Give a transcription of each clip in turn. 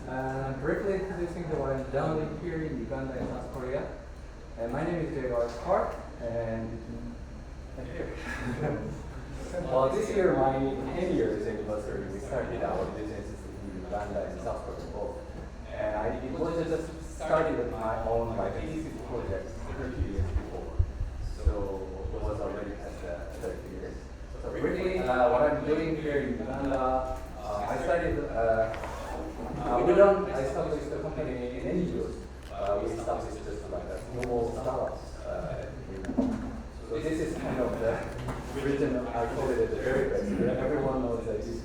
Briefly introducing what I'm doing here in Uganda and South Korea. And my name is J.R. Park, and here. Well, this year, my 10 years anniversary, we started our businesses in Uganda and South Korea both. And it was just started with my own like thesis project 30 years before. So it was already past 30 years. So briefly, what I'm doing here in Uganda, I established a company in NGOs. We established just like a global startups. So this is kind of the region, I call it the very best. Everyone knows that this is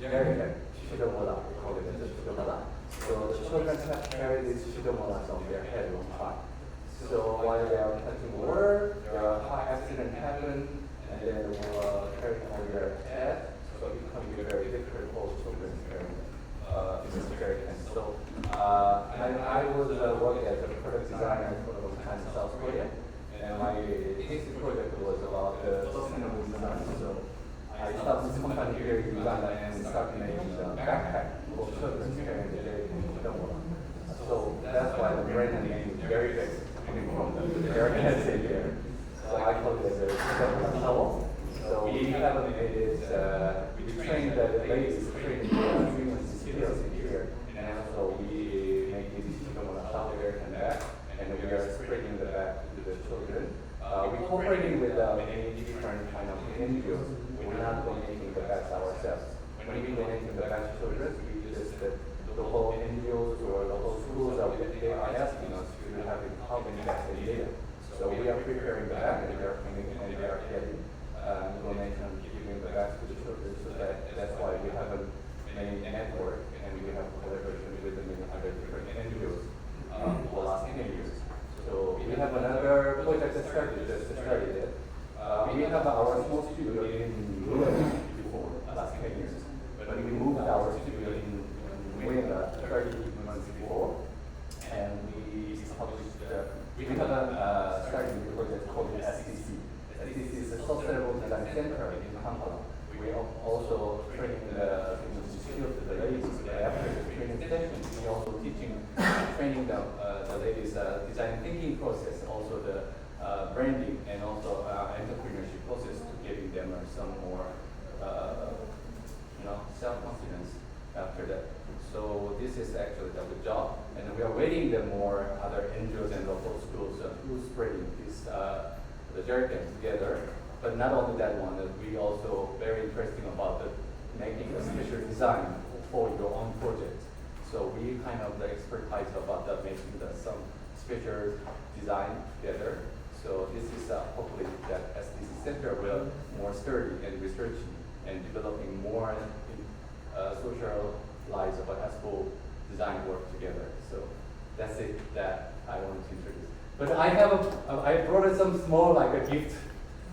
very big. Shidomola, we call it the Shidomola. So the children have carried these Shidomolas on their head on time. So while they are touching water, a car accident happened, and then they were carrying on their head. So it becomes very difficult for children carrying this experience. So I was working as a product designer for a long time in South Korea, and my thesis project was about sustainable design. So I started this company here in Uganda and started making a backpack for children carrying the day in Shidomola. So that's why the brand name is very basic, coming from the American city here. So I call it as a Shidomola towel. So we have made it, we train the ladies, train the women's skills here, and also we make it Shidomola towel there and back, and we are spreading the back to the children. We're cooperating with many different kind of NGOs. We're not donating the bags ourselves. When we donating the bags to children, we just the whole NGOs or the whole schools they are asking us to have how many bags they need. So we are preparing the bag and they are coming and they are getting donation, giving the bags to the children. So that's why we have a many network and we have collaboration with many other different NGOs for the last 10 years. So we have another project that started it. We have our small studio in URA before, last 10 years. But we moved our studio in Uganda 30 months before. And we established, we have a starting project called SDC. SDC is a Sustainable Design Center in Kampala. We are also training the skills to the ladies. After the training session, we are also training the ladies design thinking process, also the branding and also entrepreneurship process to giving them some more self-confidence after that. So this is actually the good job, and we are waiting the more other NGOs and local schools who spreading this the jargon together. But not only that one, we also very interesting about making a special design for your own project. So we kind of the expertise about making some special design together. So this is hopefully that SDC Center will more sturdy and researching and developing more social lives of a school design work together. So that's it that I wanted to introduce. But I brought some small like a gift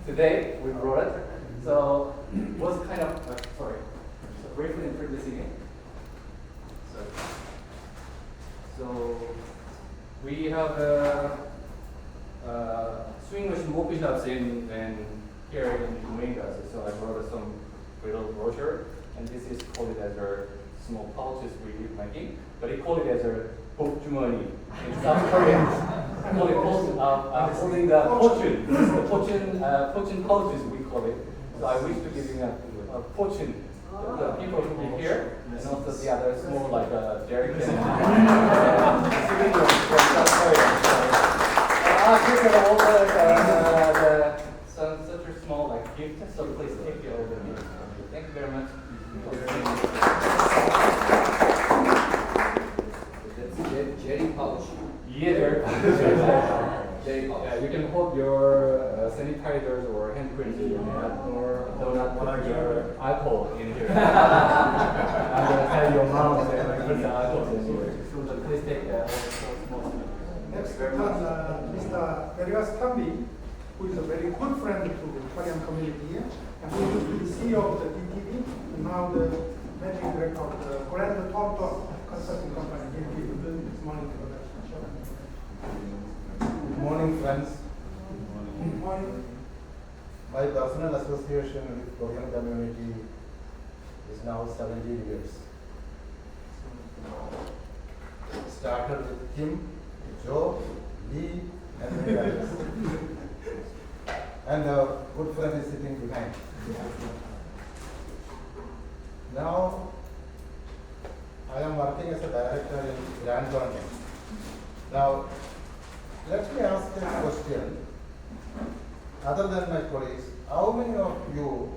today. We brought it. So it was kind of so briefly introducing it. So we have swing machine coffee shops in here in Uganda. So I brought some little brochure, and this is called as a small pouches we're making, but they call it as a 복주머니 in South Korea. Call it holding the fortune pouches we call it. So I wish to give you a fortune. The people who be here, and also the other small like jerry can. Such a small like gift. So please take it over me. Thank you very much. Jerry pouch. Yeah, jerry pouch. Jerry pouch. You can hold your sanitizers or hand creams in your hand, or do not put your alcohol in here. I'm going to tell your mom that put the alcohol in here. So please take that. Next, Mr. Elias Tambi, who is a very good friend to the Korean community here, and who used to be the CEO of the DTV, and now the managing director of the Grand Tonton consulting company. He will do this morning introduction. Good morning, friends. Good morning. My personal association with Korean community is now 17 years. started with Kim, Joe, Lee, and many others. And our good friend is sitting behind. Now, I am working as a director in grant funding. Now, let me ask a question. Other than my colleagues, how many of you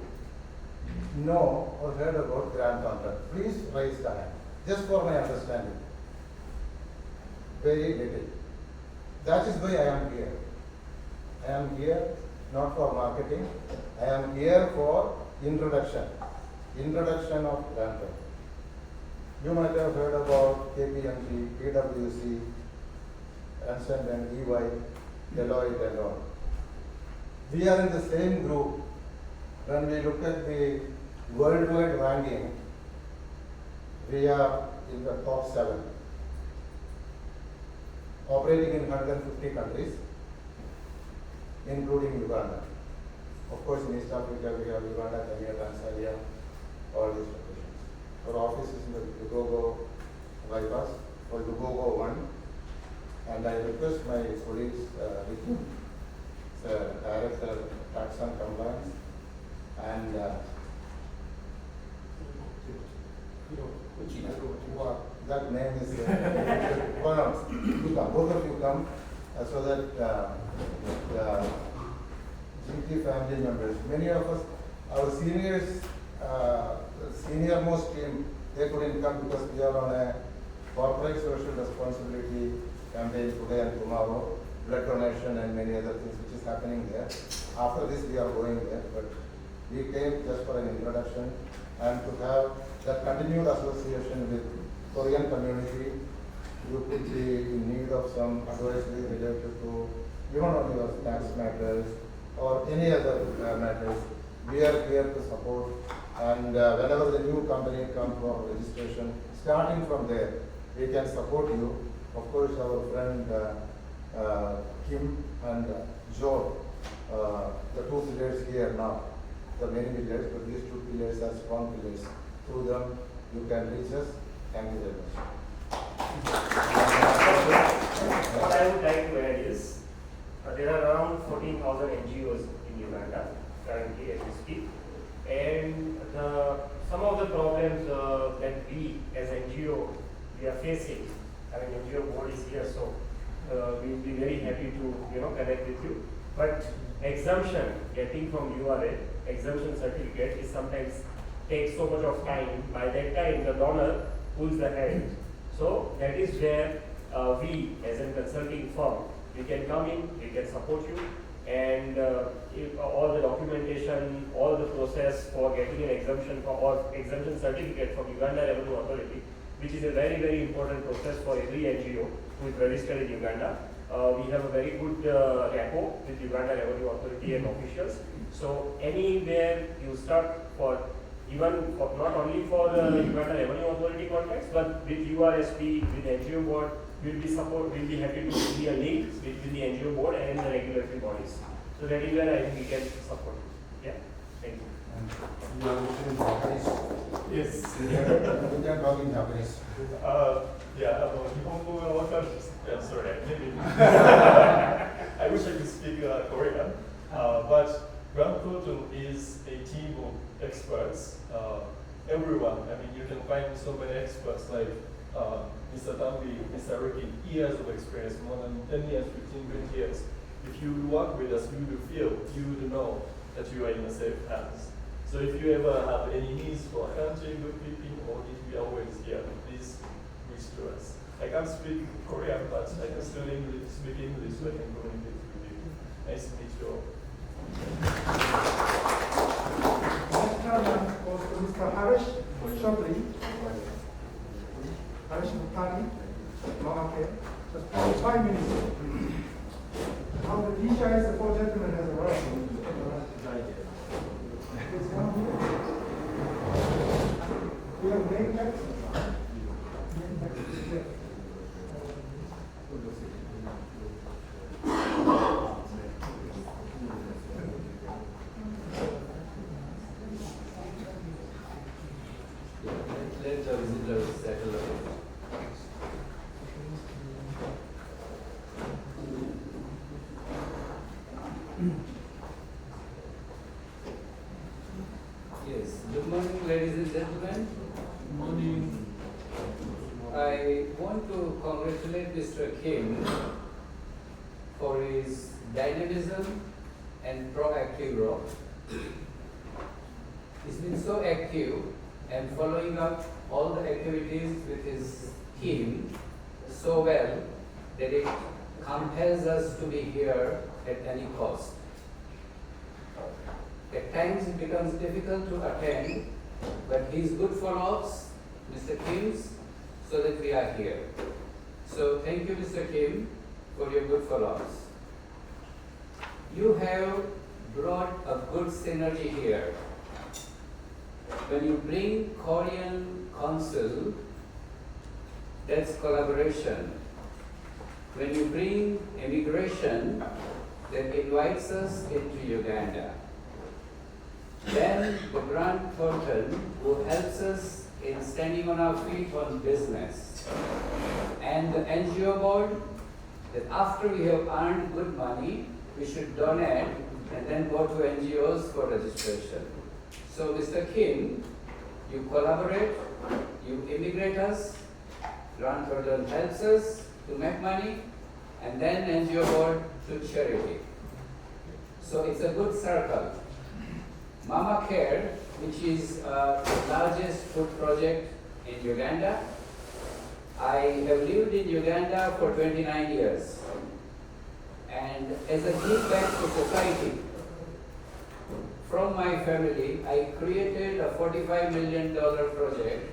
know or heard about grant funding? Please raise the hand, just for my understanding. Very little. That is why I am here. I am here not for marketing. I am here for introduction. Introduction of grant funding. You might have heard about KPMG, PwC, Ernst & EY, Deloitte and all. We are in the same group. When we look at the worldwide ranking, we are in the top 7. Operating in 150 countries, including Uganda. Of course, in East Africa, we have Uganda, Kenya, Tanzania, all these locations. Our office is in the Lugogo bypass, or Lugogo 1. And I request my colleagues, Ricky, Director Tax and Compliance, and that name is pronounced. Both of you come so that the GT family members, many of us, our seniors, senior most team, they couldn't come because we are on a corporate social responsibility campaign today and tomorrow, blood donation and many other things which is happening there. After this we are going there, but we came just for an introduction and to have that continued association with Korean community. You could be in need of some advisory related to even on your tax matters or any other matters. We are here to support, and whenever the new company comes for registration, starting from there, we can support you. Of course, our friend Kim and Joe, the 2 pillars here now, the many pillars, but these 2 pillars are strong pillars. Through them, you can reach us. Thank you very much. What I would like to add is, there are around 14,000 NGOs in Uganda currently as we speak, and some of the problems that we as NGO we are facing. I mean, NGO board is here, so we will be very happy to connect with you. But exemption, getting from URA, exemption certificate is sometimes takes so much of time. By that time, the donor pulls the hand. So that is where we, as a consulting firm, we can come in, we can support you, and if all the documentation, all the process for getting an exemption or exemption certificate from Uganda Revenue Authority, which is a very, very important process for every NGO who is registered in Uganda. We have a very good rapport with Uganda Revenue Authority and officials. So anywhere you start for, even for, not only for the Uganda Revenue Authority contracts, but with URSP, with NGO board, we'll be happy to see a link between the NGO board and the regulatory bodies. So that is where I think we can support. Yeah, thank you. You are in Japanese. Yes. You can talk in Japanese. Yeah, 日本語がわかるんです。Yeah, sorry, maybe. I wish I could speak Korean, but Grant Proton is a team of experts. Everyone, I mean, you can find so many experts like Mr. Tambi, Mr. Ricky, years of experience, more than 10 years, 15, 20 years. If you work with us, you will feel, you will know that you are in a safe hands. So if you ever have any needs for accounting, bookkeeping, or if we are always here, please reach to us. I can't speak Korean, but I can still speak English, so I can communicate with you. Nice to meet you all. Next turn goes to Mr. Harish shortly. Harish Muttani, Malake, just 5 minutes. Now the DCIC 4 gentlemen has arrived. We have name tags. Let the visitors settle. Yes, good morning, ladies and gentlemen. Good morning. I want to congratulate Mr. Kim for his dynamism and proactive role. He's been so active and following up all the activities with his team so well that it compels us to be here at any cost. At times it becomes difficult to attend, but his good follow-ups, Mr. Kim's, so that we are here. So thank you, Mr. Kim, for your good follow-ups. You have brought a good synergy here. When you bring Korean Council, that's collaboration. When you bring immigration, that invites us into Uganda. Then the Grant Thornton, who helps us in standing on our feet on business. And the NGO board, that after we have earned good money, we should donate and then go to NGOs for registration. So Mr. Kim, you collaborate, you immigrate us, Grant Thornton helps us to make money, and then NGO board to charity. So it's a good circle. Mama Care, which is the largest food project in Uganda. I have lived in Uganda for 29 years. And as a give back to society, from my family, I created a $45 million project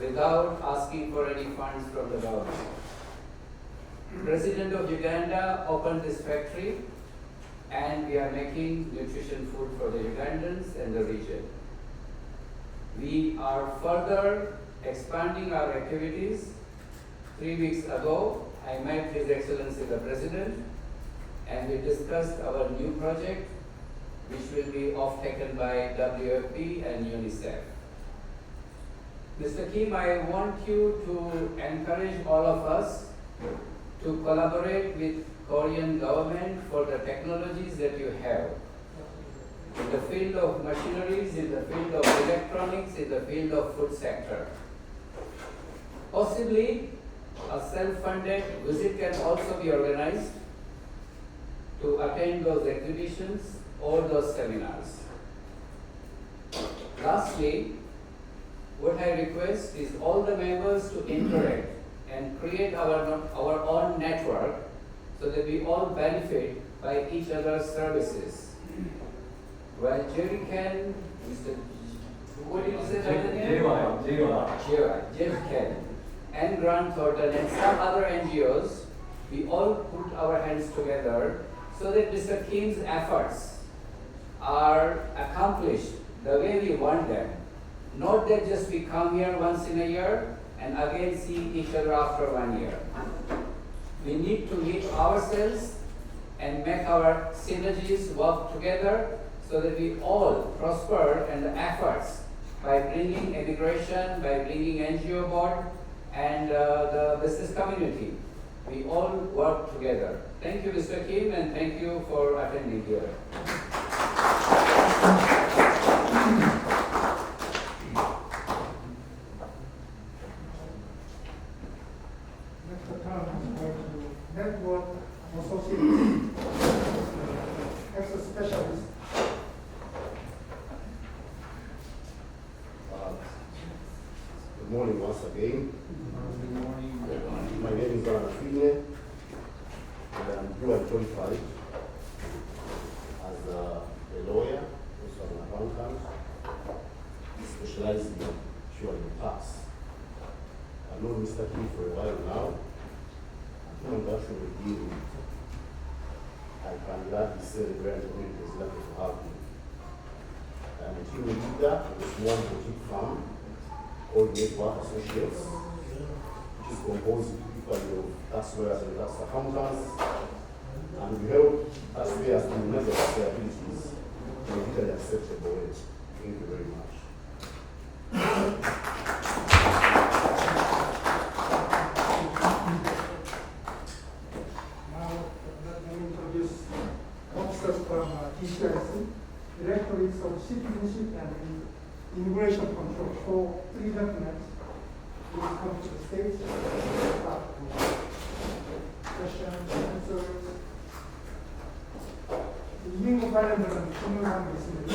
without asking for any funds from the government. President of Uganda opened this factory, and we are making nutrition food for the Ugandans and the region. We are further expanding our activities. 3 weeks ago, I met His Excellency the President, and we discussed our new project, which will be off-taken by WFP and UNICEF. Mr. Kim, I want you to encourage all of us to collaborate with Korean government for the technologies that you have. In the field of machineries, in the field of electronics, in the field of food sector. Possibly, a self-funded visit can also be organized to attend those exhibitions or those seminars. Lastly, what I request is all the members to interact and create our own network so that we all benefit by each other's services. While Jerry Ken, Mr. What did you say? Jerry Ken, and Grant Thornton and some other NGOs, we all put our hands together so that Mr. Kim's efforts are accomplished the way we want them. Not that just we come here once in a year and again see each other after 1 year. We need to meet ourselves and make our synergies work together so that we all prosper in the efforts by bringing immigration, by bringing NGO board and the business community. We all work together. Thank you, Mr. Kim, and thank you for attending here. Next term is going to network associates, access specialists. Good morning once again. Good morning. My name is Anafine, and I'm dual qualified as a lawyer, also an accountant, specializing in tax. I've known Mr. Kim for a while now. I'm conducting with you. I can gladly say the grand community is lucky to have me. I'm a team leader of a small boutique firm called Network Associates, which is composed typically of tax lawyers and tax accountants, and we help tax payers to measure their abilities in a legally acceptable way. Thank you very much. Now, let me introduce officers from show 3 documents. Please come to the stage. Start questions, answers. 이민국 관련된 질문하는 게 있습니다.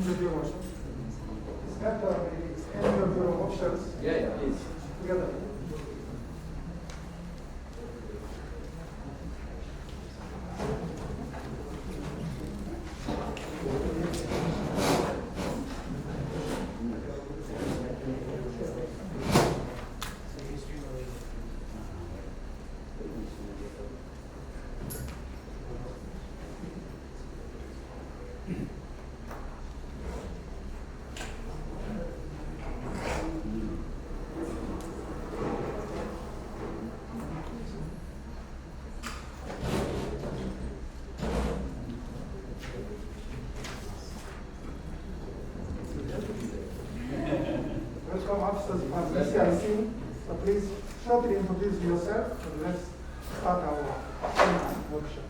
NGO also. Is that NGO officials Yeah, please. together? Welcome officers of DCIC. So please shortly introduce yourself and let's start our workshop.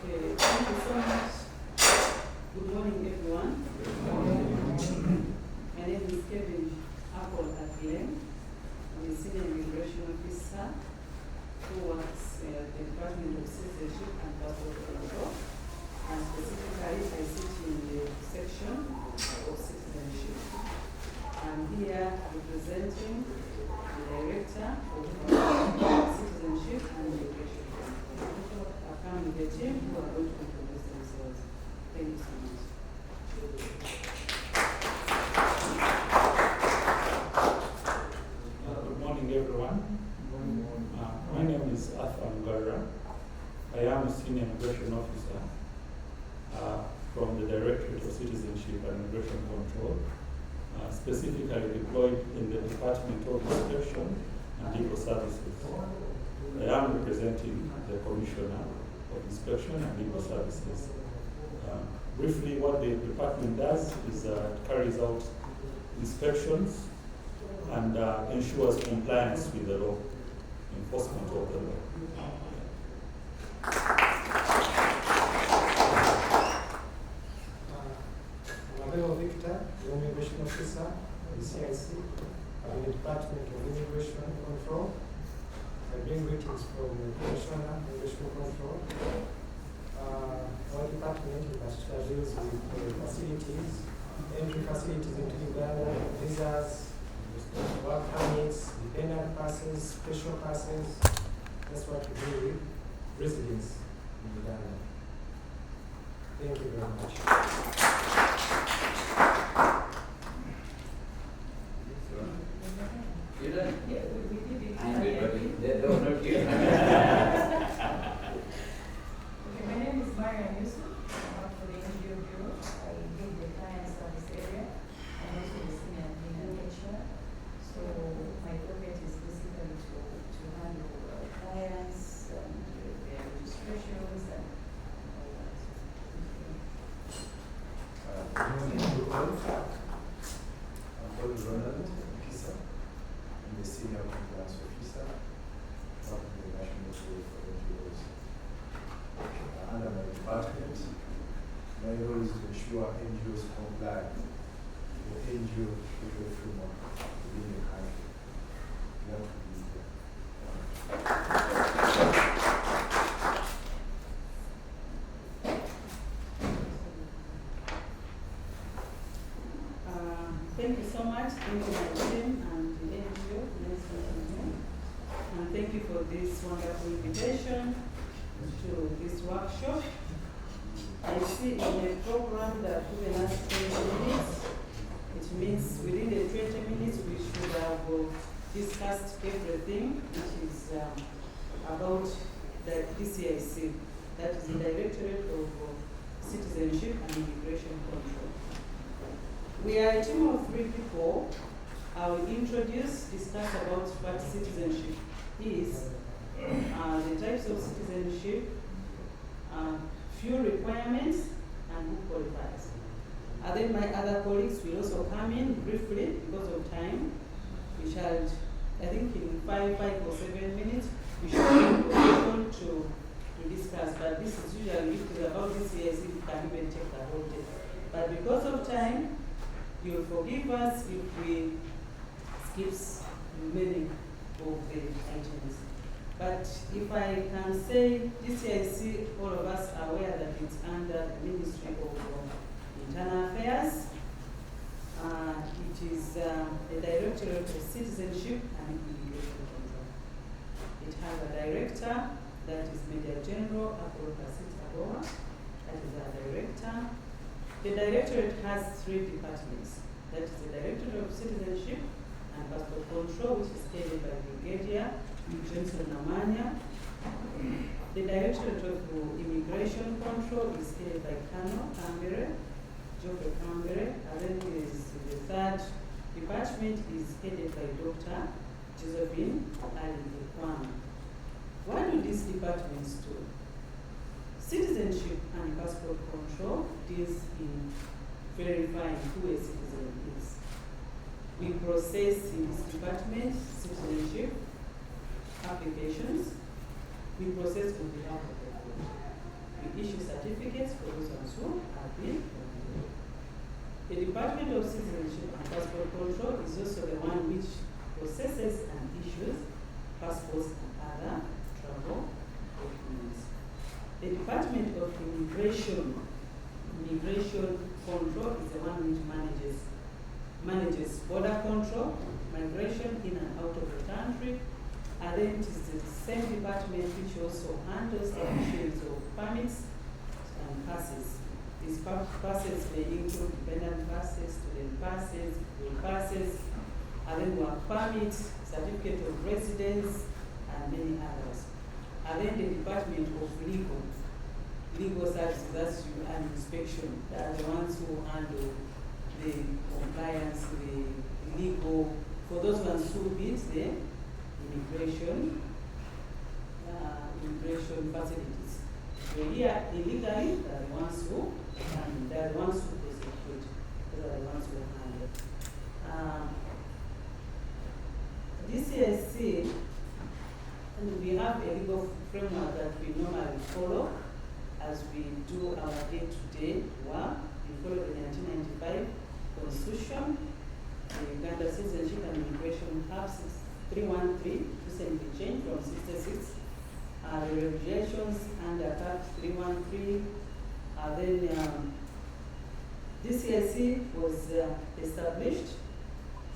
Okay, thank you so much. Good morning, everyone. My name is Kevin Apple Atlem. I'm a senior immigration officer who works at the Department of Citizenship and Passport Control. And specifically, I sit in the section of citizenship. I'm here representing the Director of Citizenship and Immigration. I come with the team who are going to introduce themselves. Thank you so much. Good morning, everyone. My name is Arthur Ngara. I am a senior immigration officer from the Directorate of Citizenship and Immigration Control, specifically deployed in the Department of Inspection and Legal Services. I am representing the Commissioner of Inspection and Legal Services. Briefly, what the department does is carries out inspections and ensures compliance with the law, enforcement of the law. Mabel Victor, the Immigration Officer of the DCIC, of the Department of Immigration Control. I bring greetings from the Commissioner of Immigration Control. Our department in particular deals with facilities, entry facilities into Uganda, visas, work permits, dependent passes, special passes. That's what we do with residents in Uganda. Thank you very much. You done? Yeah, we did it. I'm good, but they were not here. Okay, my name is Mariam Yusuf. I work for the NGO. I lead the client service area. I'm also the senior admin and HR. So my focus is basically to handle clients and their registrations and all that. thank you for this wonderful invitation to this workshop. I see in the program that given us 20 minutes. It means within the 20 minutes we should have discussed everything which is about the DCIC, that is the Directorate of Citizenship and Immigration Control. We are a team of 3 people. I will introduce, discuss about what citizenship is, the types of citizenship, few requirements, and who qualifies. And then my other colleagues will also come in briefly because of time. We shall, I think in 5 or 7 minutes, we should be able to discuss, but this is usually, if it's about this year, we can even take the whole day. But because of time, you'll forgive us if we skip many of the items. But if I can say, DCIC, all of us are aware that it's under the Ministry of Internal Affairs. It is the Directorate of Citizenship and Immigration Control. It has a director, that is Major General Apollo Kasita, that is our director. The Directorate has 3 departments. That is the Directorate of Citizenship and Passport Control, which is headed by Brigadier Johnson Namanya. The Directorate of Immigration Control is headed by Colonel Geoffrey Cambere, and then the 3rd department is headed by Dr. Josephine Ali. What do these departments do? Citizenship and Passport Control deals in verifying who a citizen is. We process in this department citizenship applications. We process on behalf of the government. We issue certificates for those ones who have been. The Department of Citizenship and Passport Control is also the one which processes and issues passports and other travel documents. The Department of Immigration Control is the one which manages border control, migration in and out of the country, and then it is the same department which also handles the issues of permits and passes. These passes may include dependent passes, student passes, school passes, and then work permits, certificate of residence, and many others. And then the Department of Legal Services, that's you and inspection. They are the ones who handle the compliance, the legal, for those ones who meet the immigration facilities. So here, illegally, they are the ones who prosecute. Those are the ones who handle. DCIC, and we have a legal framework that we normally follow as we do our day-to-day work. We follow the 1995 Constitution, the Uganda Citizenship and Immigration Act 313, recently changed from 66. The regulations under Act 313. Then DCIC was established,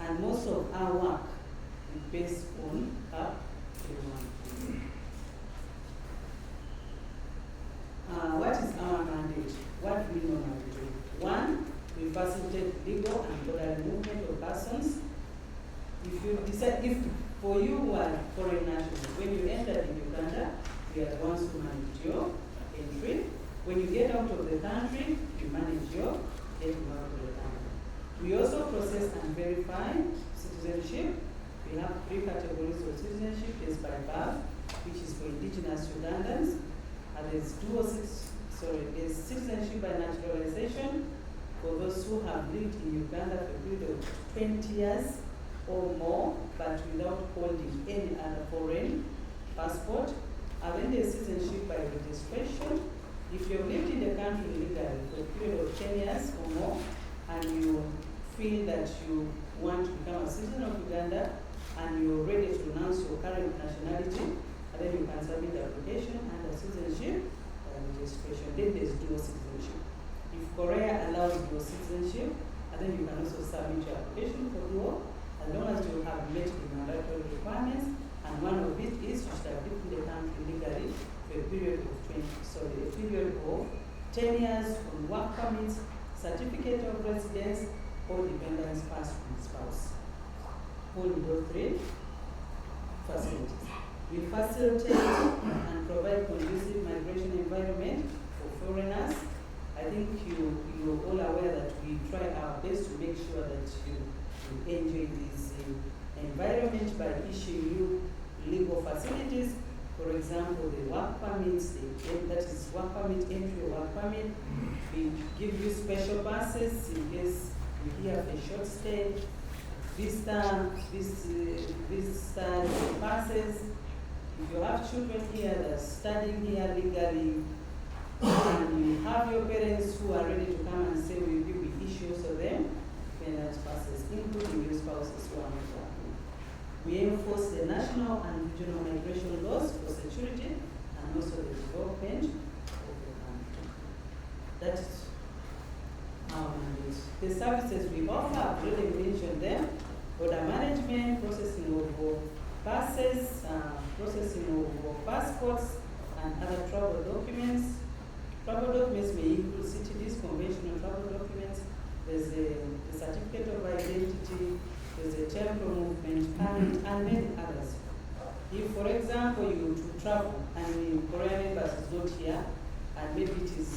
and most of our work is based on Act 313. What is our mandate? What we normally do? 1, we facilitate legal and orderly movement of persons. If you decide, if for you who are foreign nationals, when you enter in Uganda, we are the ones who manage your entry. When you get out of the country, we manage your getting out of the country. We also process and verify citizenship. We have 3 categories of citizenship. There's by birth, which is for indigenous Ugandans. And there's citizenship by naturalization for those who have lived in Uganda for a period of 20 years or more, but without holding any other foreign passport. And then there's citizenship by registration. If you've lived in the country legally for a period of 10 years or more, and you feel that you want to become a citizen of Uganda, and you're ready to renounce your current nationality, and then you can submit the application under citizenship and registration. Then there's dual citizenship. If Korea allows dual citizenship, and then you can also submit your application for dual, as long as you have met the mandatory requirements, And one of it is you should have lived in the country legally for a period of 10 years on work permits, certificate of residence, or dependence pass from spouse. Only those three facilities. We facilitate and provide conducive migration environment for foreigners. I think you're all aware that we try our best to make sure that you enjoy this environment by issuing you legal facilities. For example, the work permits, that is work permit, entry work permit. We give you special passes in case you're here for a short stay. Visa passes. If you have children here that are studying here legally, and you have your parents who are ready to come and stay with you, we issue for them dependent passes, including your spouses who are not working. We enforce the national and regional migration laws for security and also the development of the country. That is our mandate. The services we offer, I've already mentioned them: border management, processing of passes, processing of passports and other travel documents. Travel documents may include CTDs, conventional travel documents. There's a certificate of identity, there's a temporal movement permit, and many others. If, for example, you to travel and the Korean embassy is not here, and maybe it is,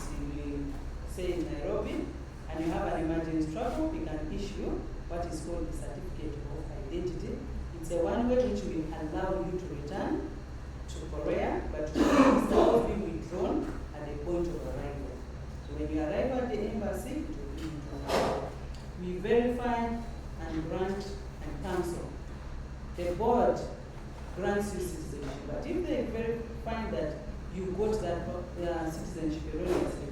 say, in Nairobi, and you have an emergency travel, we can issue what is called the certificate of identity. It's a one-way which will allow you to return to Korea, but will be withdrawn at the point of arrival. So when you arrive at the embassy, it will be withdrawn. We verify and grant and cancel. The board grants you citizenship, but if they find that you got that citizenship erroneously,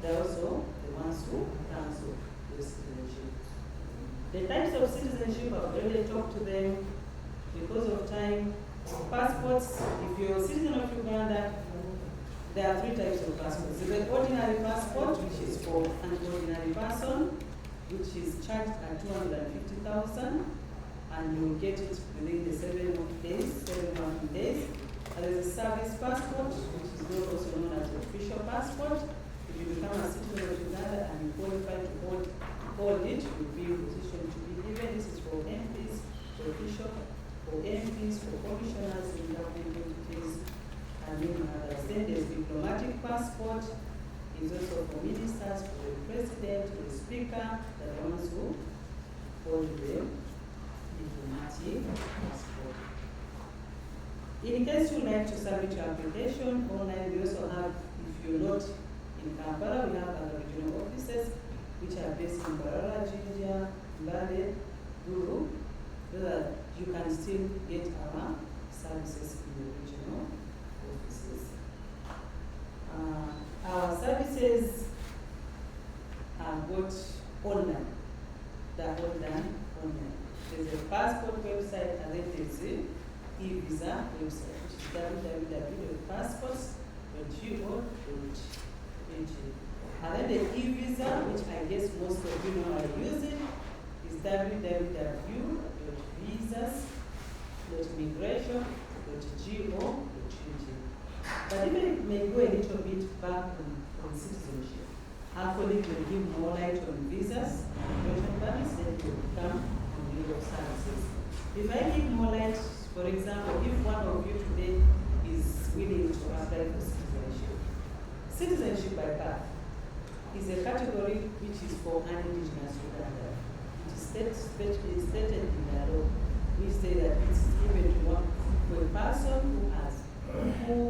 they're also the ones who cancel your citizenship. The types of citizenship, I've already talked to them. Because of time, passports, if you're a citizen of Uganda, there are three types of passports. There's the ordinary passport, which is for an ordinary person, which is charged at 250,000, and you'll get it within the 7 working days. And there's a service passport, which is also known as the official passport. If you become a citizen of Uganda and you qualify to hold it, you'll be in a position to be given. This is for MPs, for official, for MPs, for commissioners in government entities, and many others. Then there's diplomatic passport. It's also for ministers, for the president, for the speaker, the ones who hold the diplomatic passport. In case you like to submit your application online, we also have, if you're not in Kampala, we have other regional offices which are based in Barara, Jinja, Mbale, Guru, so that you can still get our services in the regional offices. Our services are got online. They're all done online. There's a passport website and then there's the e-visa website, which is www.passports.go.ug. And then the e-visa, which I guess most of you know are using, is www.visas.immigration.go.ug. But if I may go a little bit back on citizenship, our colleague will give more light on visas, immigration permits, then he will come on legal services. If I give more light, for example, if one of you today is willing to apply for citizenship, citizenship by birth is a category which is for an indigenous Uganda. It is stated in the law, which say that it is given to a person who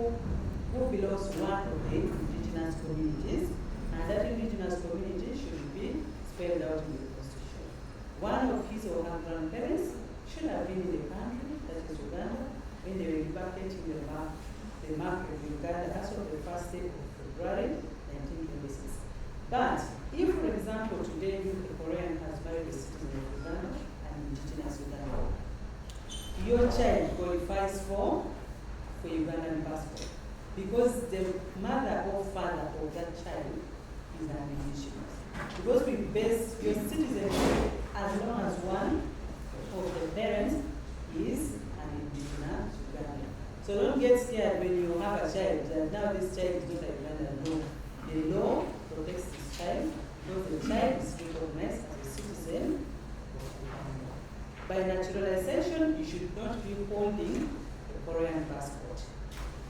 belongs to one of the indigenous communities, and that indigenous community should be spelled out in the Constitution. One of his or her grandparents should have been in the country, that is Uganda, when they were repatriating the map of Uganda as of the first day of February 1926. But if, for example, today a Korean has married a citizen of Uganda, an indigenous Uganda, your child qualifies for Ugandan passport because the mother or father of that child is an indigenous. Because we base your citizenship as long as one of the parents is an indigenous Ugandan. So don't get scared when you have a child that now this child is not a Ugandan. No. The law protects this child because the child is recognized as a citizen. By naturalization, you should not be holding a Korean passport.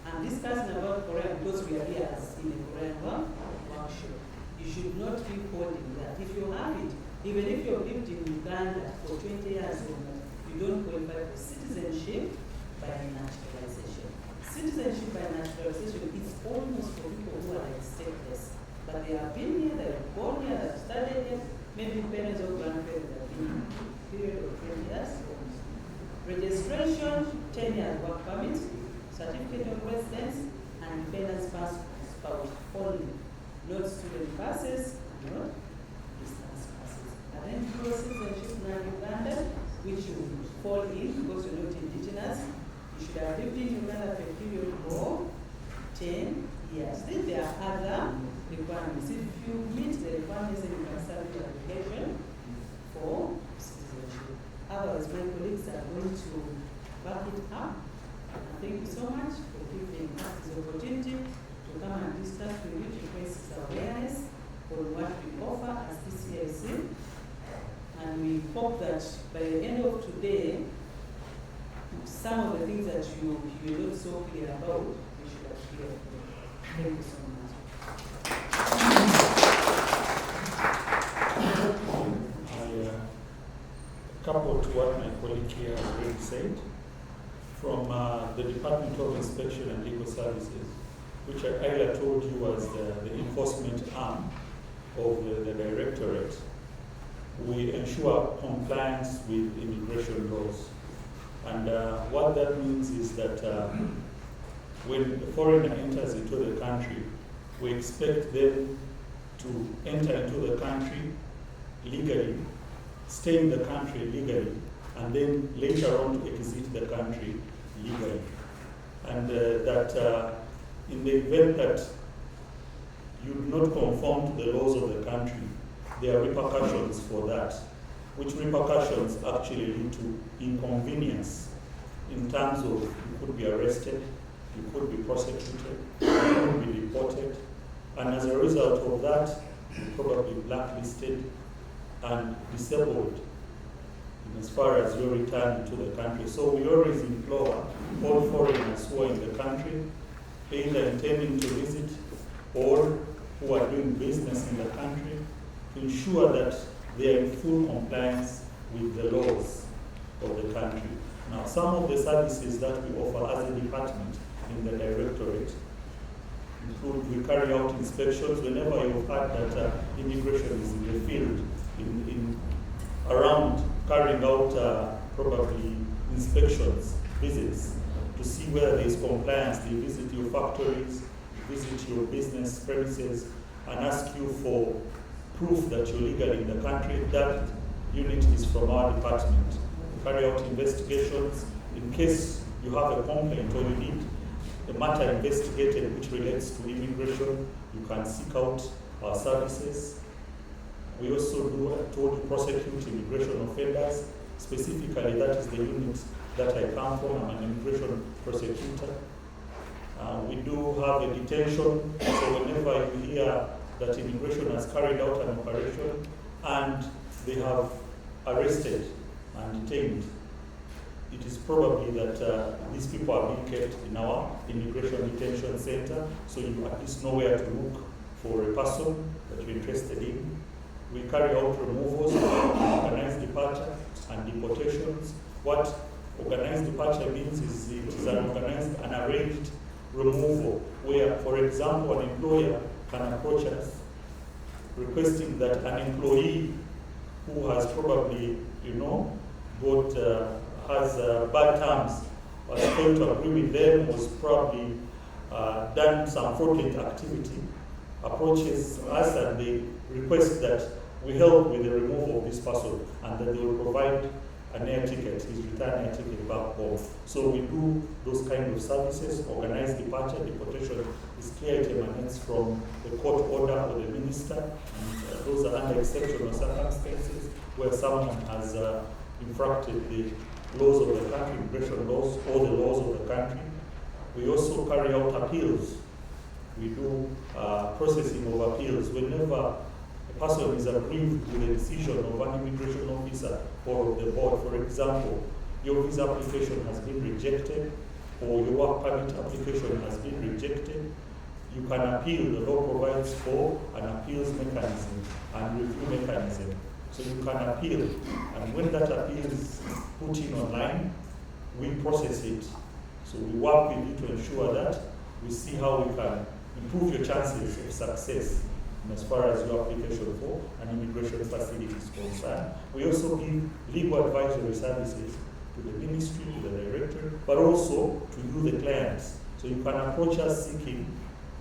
I'm discussing about Korean because we are here as in a Korean workshop. You should not be holding that. If you have it, even if you've lived in Uganda for 20 years or more, you don't qualify for citizenship by naturalization. Citizenship by naturalization is almost for people who are like stateless. But they have been here, they have born here, they have studied here, maybe parents or grandparents have been here a period of 20 years. Registration, 10 years work permit, certificate of residence, and dependent spouse only. Not student passes, not distance passes. And then dual citizenship in Uganda, which you fall in because you're not indigenous. You should have lived in Uganda for a period of 10 years. Then there are other requirements. If you meet the requirements, then you can start your application for citizenship. Otherwise, my colleagues are going to back it up. And thank you so much for giving us this opportunity to come and discuss with you to raise awareness on what we offer as DCIC. And we hope that by the end of today, some of the things that you're not so clear about, we should have cleared. Thank you so much. Couple to what my colleague here has already said, from the Department of Inspection and Legal Services, which I earlier told you was the enforcement arm of the Directorate, we ensure compliance with immigration laws. And what that means is that when a foreigner enters into the country, we expect them to enter into the country legally, stay in the country legally, and then later on to exit the country legally. And that in the event that you do not conform to the laws of the country, there are repercussions for that, which repercussions actually lead to inconvenience in terms of you could be arrested, you could be prosecuted, you could be deported, and as a result of that, you're probably blacklisted and disabled as far as your return to the country. So we always implore all foreigners who are in the country, either intending to visit or who are doing business in the country, to ensure that they are in full compliance with the laws of the country. Now, some of the services that we offer as a department in the Directorate include we carry out inspections whenever you've heard that immigration is in the field, around carrying out probably inspections, visits, to see whether there is compliance. They visit your factories, visit your business premises, and ask you for proof that you're legal in the country. That unit is from our department. We carry out investigations. In case you have a complaint or you need a matter investigated which relates to immigration, you can seek out our services. We also prosecute immigration offenders. Specifically, that is the unit that I come from. I'm an immigration prosecutor. We do have a detention, so whenever you hear that immigration has carried out an operation and they have arrested and detained, it is probably that these people are being kept in our immigration detention center, so you at least know where to look for a person that you're interested in. We carry out removals, organized departure, and deportations. What organized departure means is it is an organized and arranged removal where, for example, an employer can approach us requesting that an employee who has probably, has bad terms, was failed to agree with them, was probably done some fraudulent activity, approaches us and they request that we help with the removal of this person and that they will provide an air ticket, his return air ticket back home. So we do those kind of services. Organized departure, deportation is clear, it emanates from the court order or the minister, and those are under exceptional circumstances where someone has infracted the laws of the country, immigration laws, or the laws of the country, we also carry out appeals. We do processing of appeals. Whenever a person is aggrieved with a decision of an immigration officer or of the board, for example, your visa application has been rejected, or your work permit application has been rejected, you can appeal. The law provides for an appeals mechanism and review mechanism. So you can appeal, and when that appeal is put in online, we process it. So we work with you to ensure that we see how we can improve your chances of success as far as your application for an immigration facility is concerned. We also give legal advisory services to the ministry, to the director, but also to you, the clients. So you can approach us seeking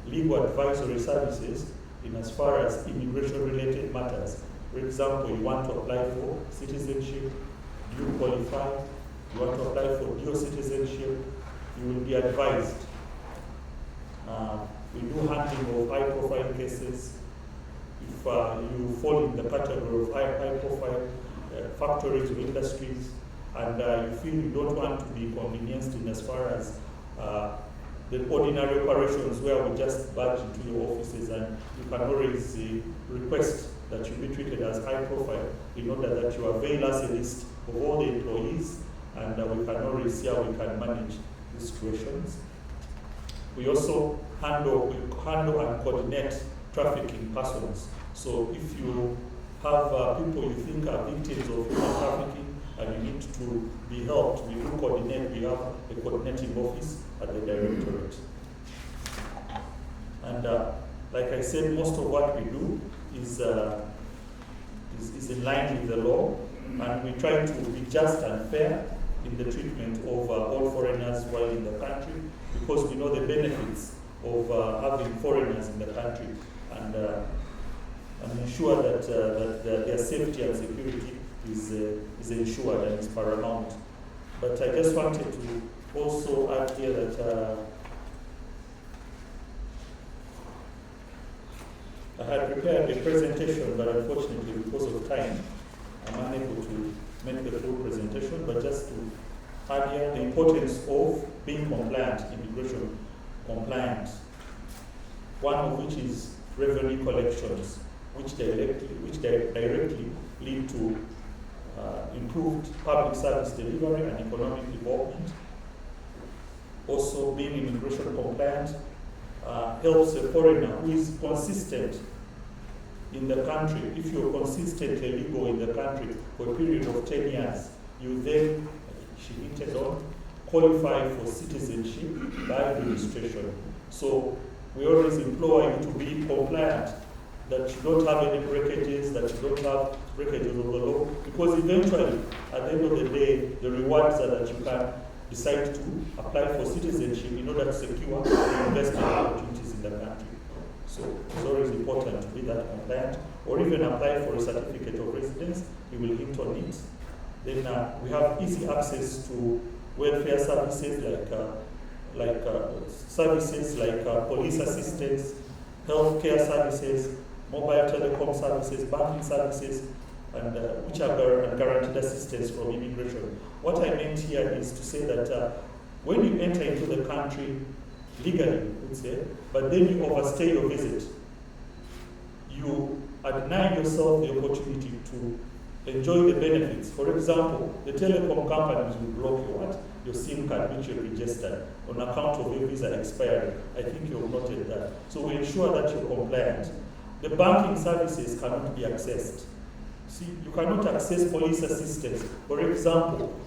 legal advisory services in as far as immigration-related matters. For example, you want to apply for citizenship, do you qualify? You want to apply for dual citizenship, you will be advised. We do handling of high-profile cases. If you fall in the category of high-profile factories or industries, and you feel you don't want to be inconvenienced in as far as the ordinary operations where we just badge into your offices, and you can always request that you be treated as high-profile in order that you avail us a list of all the employees, and we can always see how we can manage these situations. We also handle and coordinate trafficking persons. So if you have people you think are victims of human trafficking and you need to be helped, we do coordinate. We have a coordinating office at the directorate. And like I said, most of what we do is in line with the law, and we try to be just and fair in the treatment of all foreigners while in the country, because we know the benefits of having foreigners in the country, and ensure that, their safety and security is ensured and is paramount. But I just wanted to also add here that I had prepared a presentation, but unfortunately because of time, I'm unable to make the full presentation, but just to add here the importance of being compliant, immigration compliant, one of which is revenue collections, which directly lead to improved public service delivery and economic development. Also, being immigration compliant helps a foreigner who is consistent in the country. If you're consistently legal in the country for a period of 10 years, you then, she hinted on, qualify for citizenship by registration. So we always implore you to be compliant, that you don't have any breakages, that you don't have breakages of the law, because eventually, at the end of the day, the rewards are that you can decide to apply for citizenship in order to secure the investment opportunities in the country. So it's always important to be that compliant, or even apply for a certificate of residence. We will hint on it. Then we have easy access to welfare services services like police assistance, healthcare services, mobile telecom services, banking services, and which are guaranteed assistance from immigration. What I meant here is to say that when you enter into the country legally, would say, but then you overstay your visit, you are denying yourself the opportunity to enjoy the benefits. For example, the telecom companies will block your SIM card which you registered on account of your visa expiring. I think you've noted that. So we ensure that you're compliant. The banking services cannot be accessed. See, you cannot access police assistance. For example,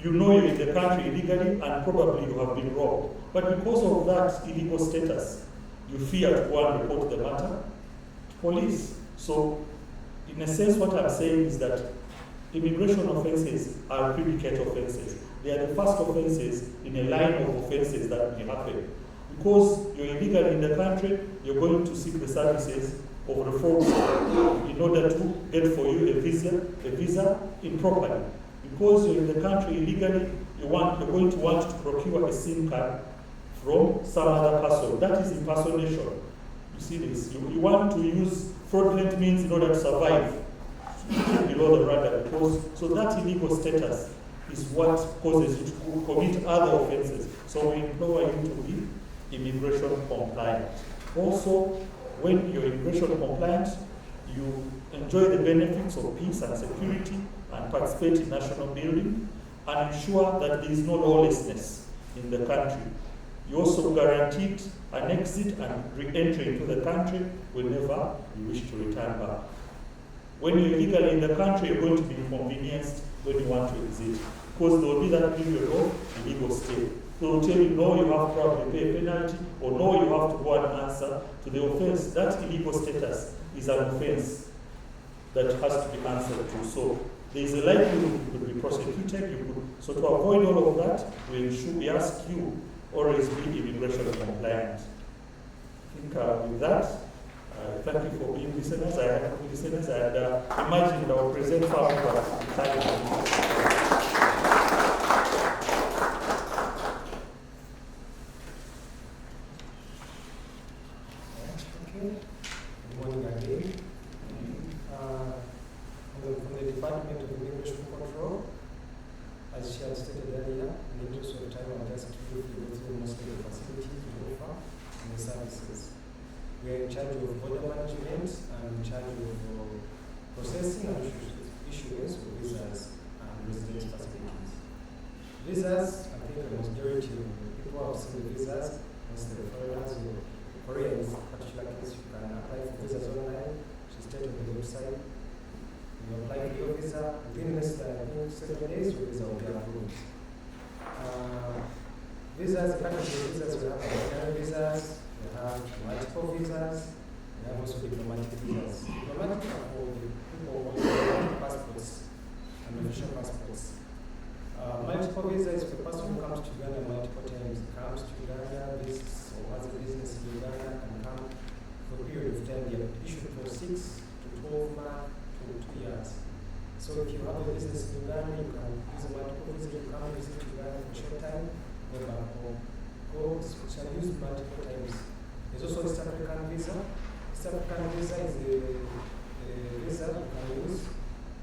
you know you're in the country illegally and probably you have been robbed. But because of that illegal status, you fear to go and report the matter to police. So, in a sense, what I'm saying is that immigration offenses are predicate offenses. They are the first offenses in a line of offenses that may happen. Because you're illegal in the country, you're going to seek the services of reforms in order to get for you a visa improperly. Because you're in the country illegally, you're going to want to procure a SIM card from some other person. That is impersonation. You see this? You want to use fraudulent means in order to survive, below the radar. Because, so that illegal status is what causes you to commit other offenses. So we implore you to be immigration compliant. Also, when you're immigration compliant, you enjoy the benefits of peace and security and participate in national building and ensure that there is no lawlessness in the country. You also guaranteed an exit and re-entry into the country whenever you wish to return back. When you're illegally in the country, you're going to be inconvenienced when you want to exit, because there will be that period of illegal stay. They will tell you, no, you have to probably pay a penalty, or no, you have to go and answer to the offense. That illegal status is an offense that has to be answered to. So there is a likelihood you could be prosecuted. You could, so to avoid all of that, we ask you always be immigration compliant. I think with that, thank you for being listeners. I had listeners, and imagined our present family. Good morning again. From the Department of Immigration Control, as she had stated earlier, in the interest of time, I'll just briefly go through most of the facilities we offer and the services. We are in charge of border management and in charge of processing and issuance of visas and residence facilities. Visas, I think the majority of the people have seen the visas, most of the foreigners or Koreans, in particular case, you can apply for visas online. She stated on the website. You apply for your visa within less than 7 days, your visa will be approved. Visas, the kind of visas, we have ordinary visas, we have multiple visas, we have also diplomatic visas. Diplomatic are for the people who hold passports and official passports. Multiple visas is for the person who comes to Uganda multiple times. Comes to Uganda, visits or has a business in Uganda, and come for a period of time. They are issued for 6 to 12 months to 2 years. So if you have a business in Uganda, you can use a multiple visa to come visit Uganda for a short time, go back home. Which are used multiple times. There's also East African visa. East African visa is the visa you can use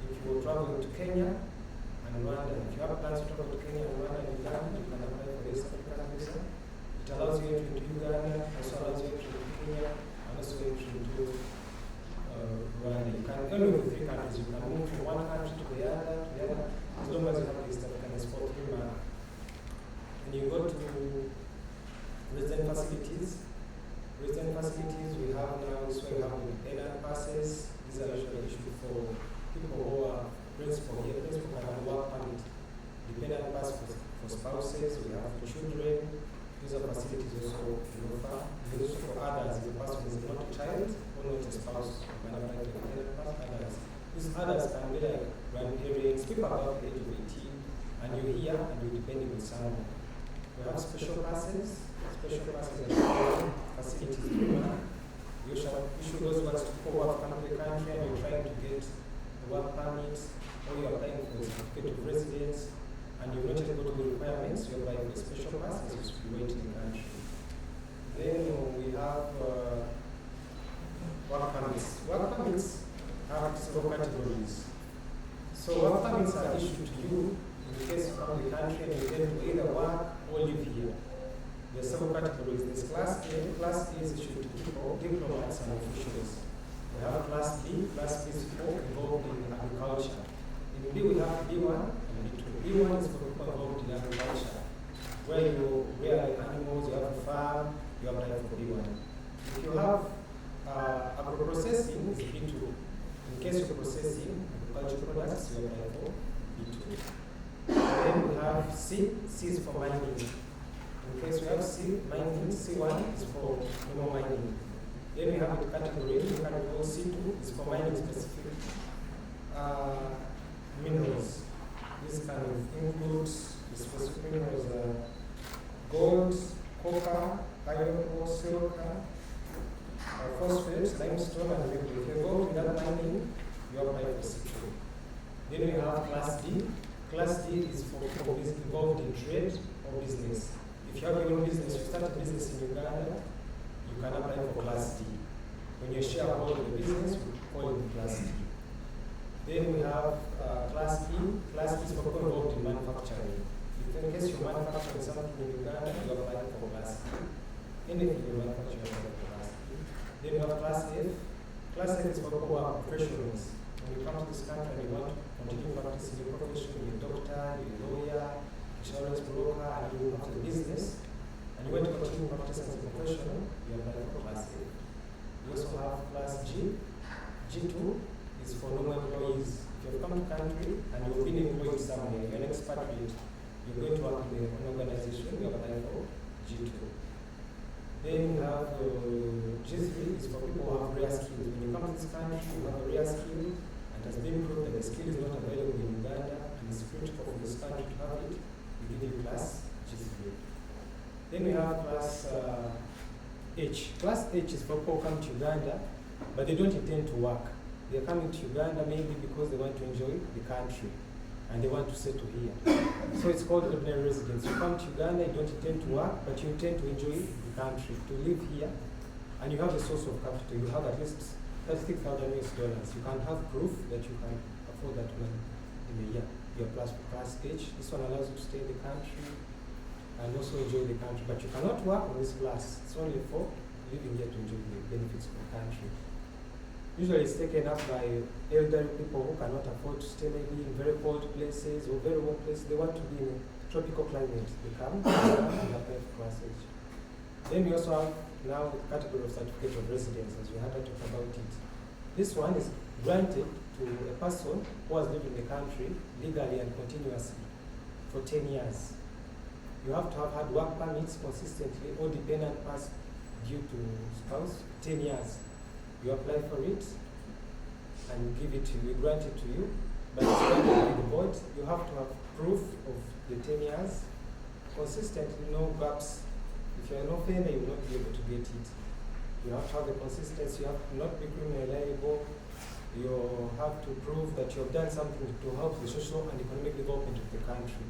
if you're traveling to Kenya and Rwanda. If you have plans to travel to Kenya and Rwanda and Uganda, you can apply for the East African visa. It allows you entry into Uganda, also allows you entry into Kenya, and also entry into Rwanda. You can only with 3 countries. You can move from one country to the other, as long as you have the East African passport. And you go to resident facilities. Resident facilities we have now, so we have dependent passes. These are usually issued for people who are principal here, principal can have work permit. Dependent pass for spouses, we have for children. These are facilities also we offer. And also for others, if the person is not a child or not a spouse, you can apply for dependent pass. Others. These others can be like grandparents, people above the age of 18, and you're here and you're depending on someone. We have special passes and facilities. You should those ones to go work from the country and you're trying to get the work permits, or you're applying for a certificate of residence and you're not able to the requirements, you're applying for special passes, you should wait in the country. Then we have work permits. Work permits have several categories. So work permits are issued to you in the case you come to the country and you get to either work or live here. There are several categories. There's Class A. Class A is issued to people, diplomats and officials. We have Class B. Class B is for involved in agriculture. In B we have B1 and B2. B1 is for people involved in agriculture, where you rear animals, you have a farm, you apply for B1. If you have agro-processing, is B2. In case you're processing agricultural products, you apply for B2. Then we have C. C is for mining. In case we have C, mining, C1 is for normal mining. Then we have the category, we can call C2 is for mining specific minerals. This kind of includes the specific minerals, gold, copper, iron ore, silver, phosphate, limestone, and nickel. If you go to that mining, you apply for C2. Then we have Class D. Class D is for people involved in trade or business. If you have your own business, you start a business in Uganda, you can apply for Class D. When you share shareholder in the business, we call it Class D. Then we have Class E. Class E is for people involved in manufacturing. manufacturing something in Uganda, you apply for Class B. Anything you manufacture, you apply for Class B. Then you have Class F. Class F is for people who are professionals. When you come to this country and you want to continue practicing your profession, you're a doctor, you're a lawyer, insurance broker, and you have a business, and you want to continue practicing as a professional, you apply for Class A. You also have Class G. G2 is for normal employees. If you've come to the country and you've been employed somewhere, you're an expatriate, you're going to work in an organization, you apply for G2. Then you have G3 is for people who have rare skills. When you come to this country, you have a rare skill, and it has been proved that the skill is not available in Uganda, and it's critical for this country to have it, we give you Class G3. Then we have Class H. Class H is for people who come to Uganda, but they don't intend to work. They're coming to Uganda mainly because they want to enjoy the country and they want to settle here. So it's called ordinary residence. You come to Uganda, you don't intend to work, but you intend to enjoy the country, to live here, and you have a source of capital. You have at least $36,000 US. You can have proof that you can afford that money in a year. You apply for Class H. This one allows you to stay in the country and also enjoy the country, but you cannot work on this class. It's only for living here to enjoy the benefits of the country. Usually it's taken up by elderly people who cannot afford to stay maybe in very cold places or very warm places. They want to be in a tropical climate. They come and apply for Class H. Then we also have now the category of certificate of residence, as we had to talk about it. This one is granted to a person who has lived in the country legally and continuously for 10 years. You have to have had work permits consistently or dependent pass due to spouse 10 years. You apply for it and give it to you, we grant it to you, but it's granted by the board. You have to have proof of the 10 years, consistently, no gaps. If you're an offender, you will not be able to get it. You have to have the consistency, you have to not be criminally liable. You have to prove that you have done something to help the social and economic development of the country.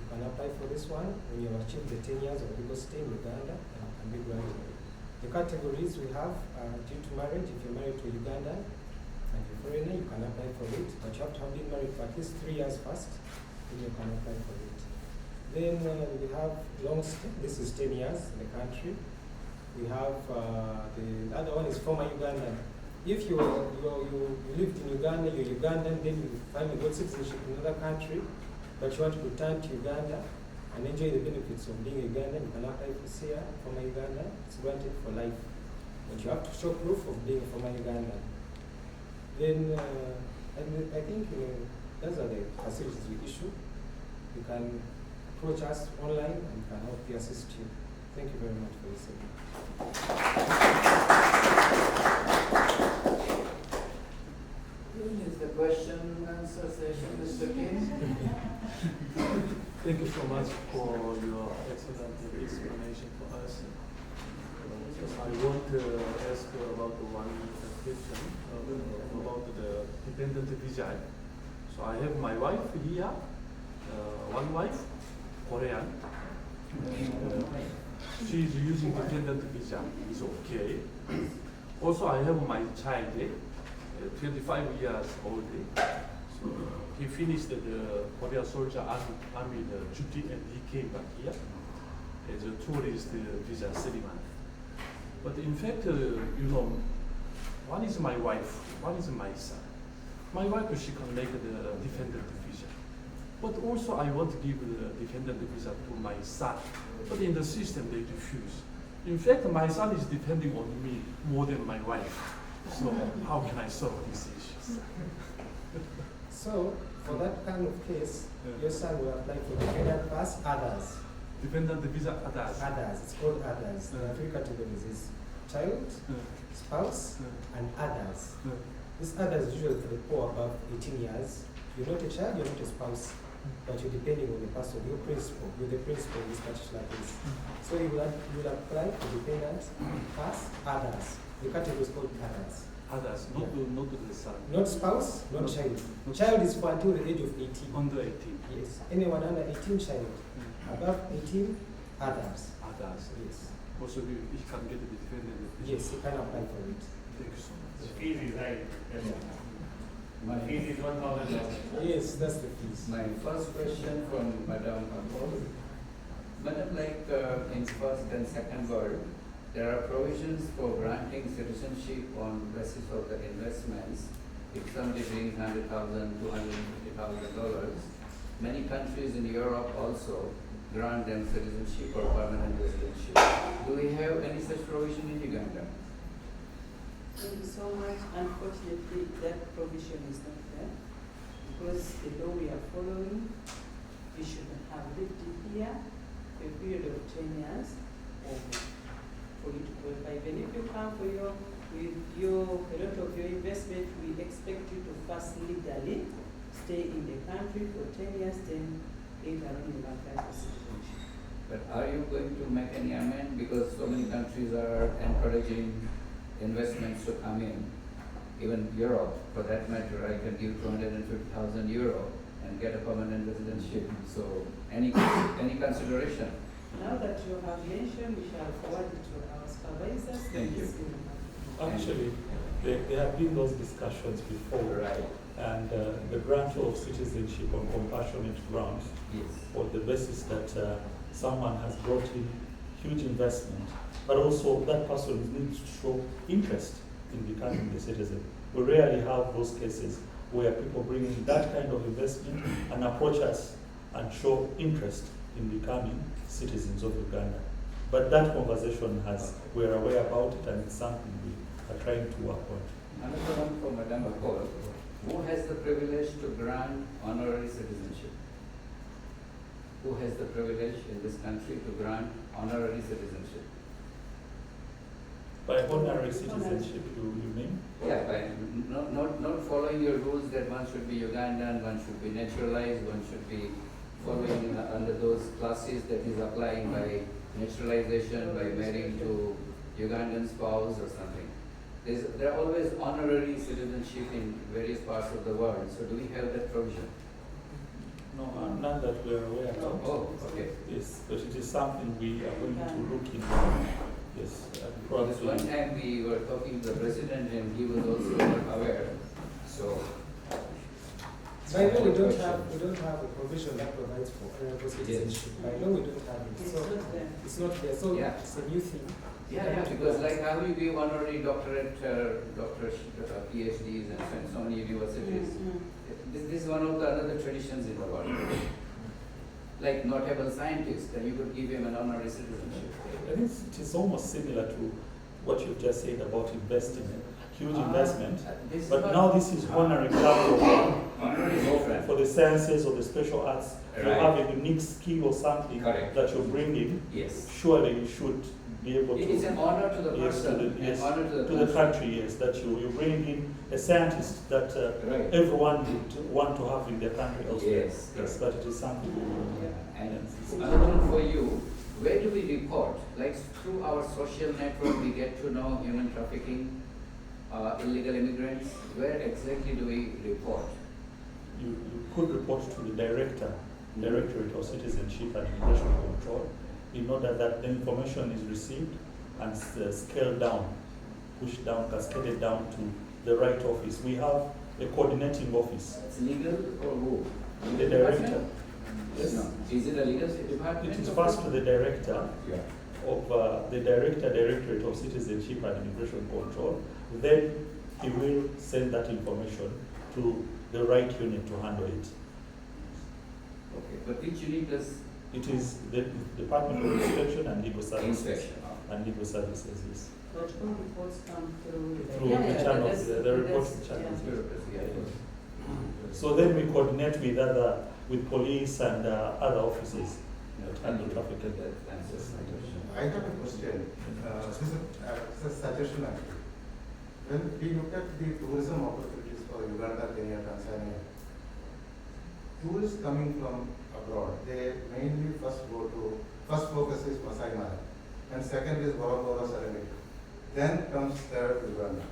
You can apply for this one when you have achieved the 10 years of legal stay in Uganda and can be granted. The categories we have are due to marriage. If you're married to a Ugandan and you're a foreigner, you can apply for it, but you have to have been married for at least 3 years first, then you can apply for it. Then we have long stay. This is 10 years in the country. We have the other one is former Ugandan. If you lived in Uganda, you're Ugandan, then you finally got citizenship in another country, but you want to return to Uganda and enjoy the benefits of being Ugandan, you can apply for SIA, former Uganda. It's granted for life. But you have to show proof of being a former Ugandan. Then, I think those are the facilities we issue. You can approach us online and we can help you, assist you. Thank you very much for listening. This is the question and answer session, Mr. Kim. Thank you so much for your excellent explanation for us. I want to ask about one question about the dependent visa. So I have my wife here, one wife, Korean. She is using dependent visa, it's okay. Also I have my child, 25 years old. So he finished the Korea soldier army duty and he came back here as a tourist visa 3 months. But in fact, one is my wife, one is my son. My wife, she can make the dependent visa. But also I want to give the dependent visa to my son. But in the system, they refuse. In fact, my son is depending on me more than my wife. So how can I solve these issues? So, for that kind of case, your son will apply for dependent pass others. Dependent visa others. Others, it's called others. There are 3 categories: is child, spouse, and others. These others usually for the poor above 18 years. You're not a child, you're not a spouse, but you're depending on the person, your principal. You're the principal in this particular case. So you will apply for dependent pass others. The category is called others. Others, not the son. Not spouse, not child. Child is for until the age of 18. Under 18. Yes. Anyone under 18 child. Above 18, others. Others. Yes. Also, he can get the dependent. Yes, he can apply for it. Thank you so much. The fees is high. My fees is $1,000. Yes, that's the fees. My first question from Madam Paul. Madam, like in first and second world, there are provisions for granting citizenship on basis of the investments. If somebody brings $100,000, $250,000, many countries in Europe also grant them citizenship or permanent residency. Do we have any such provision in Uganda? Thank you so much. Unfortunately, that provision is not there because the law we are following, we should have lived here for a period of 10 years or for you to qualify. Even if you come for a lot of your investment, we expect you to first legally stay in the country for 10 years, then later on you apply for citizenship. But are you going to make any amendment because so many countries are encouraging investments to come in? Even Europe, for that matter, I can give 250,000 euro and get a permanent residency. So any consideration? Now that you have mentioned, we shall forward it to our supervisors. Thank you. Actually, there have been those discussions before. Right. And the grant of citizenship on compassionate grounds, Yes. on the basis that someone has brought in huge investment, but also that person needs to show interest in becoming a citizen. We rarely have those cases where people bring in that kind of investment and approach us and show interest in becoming citizens of Uganda. But that conversation we're aware about it, and it's something we are trying to work on. Another one for Madam Akol. Who has the privilege to grant honorary citizenship? Who has the privilege in this country to grant honorary citizenship? By honorary citizenship, you mean? Yeah, by not following your rules that one should be Ugandan, one should be naturalized, one should be following under those classes that is applying by naturalization, by marrying to Ugandan spouse or something. There are always honorary citizenship in various parts of the world. So do we have that provision? No, none that we are aware of. Oh, okay. Yes, but it is something we are going to look into. Yes, Because one time we were talking to the president and he was also not aware. So. By law, we don't have a provision that provides for honorable citizenship. By law, we don't have it. So it's not there. So Yeah. it's a new thing. Yeah, because like how you give honorary doctorate, PhDs and so many universities. This is one of the other traditions in the world. Like notable scientist, then you could give him an honorary citizenship. I think it is almost similar to what you've just said about investing, huge investment. But now this is honorary capital for the sciences or the special arts. You have a unique skill or something that you're bringing. Yes. Surely you should be able to. It is an honor to the person, yes, an honor to the country. Yes, that you bring in a scientist that everyone would want to have in their country elsewhere. Yes, yes, but it is something. And another one for you. Where do we report? Like through our social network, we get to know human trafficking, illegal immigrants. Where exactly do we report? You could report to the Directorate of Citizenship and Immigration Control, in order that the information is received and scaled down, pushed down, cascaded down to the right office. We have a coordinating office. It's legal or who? The director. Yes. No. Is it a legal department? It is first to the director of the Directorate of Citizenship and Immigration Control. Then he will send that information to the right unit to handle it. Okay, but which unit does? It is the Department of Inspection and Legal Services. Inspection. And Legal Services, yes. But all reports come through Through the channels, the reporting channels. So then we coordinate with police and other offices that handle traffic. I have a question. This is a suggestion actually. When we look at the tourism opportunities for Uganda, Kenya, Tanzania, tourists coming from abroad, they mainly first focus is Masai Mara, and second is Bora Serengeti. Then comes third Uganda.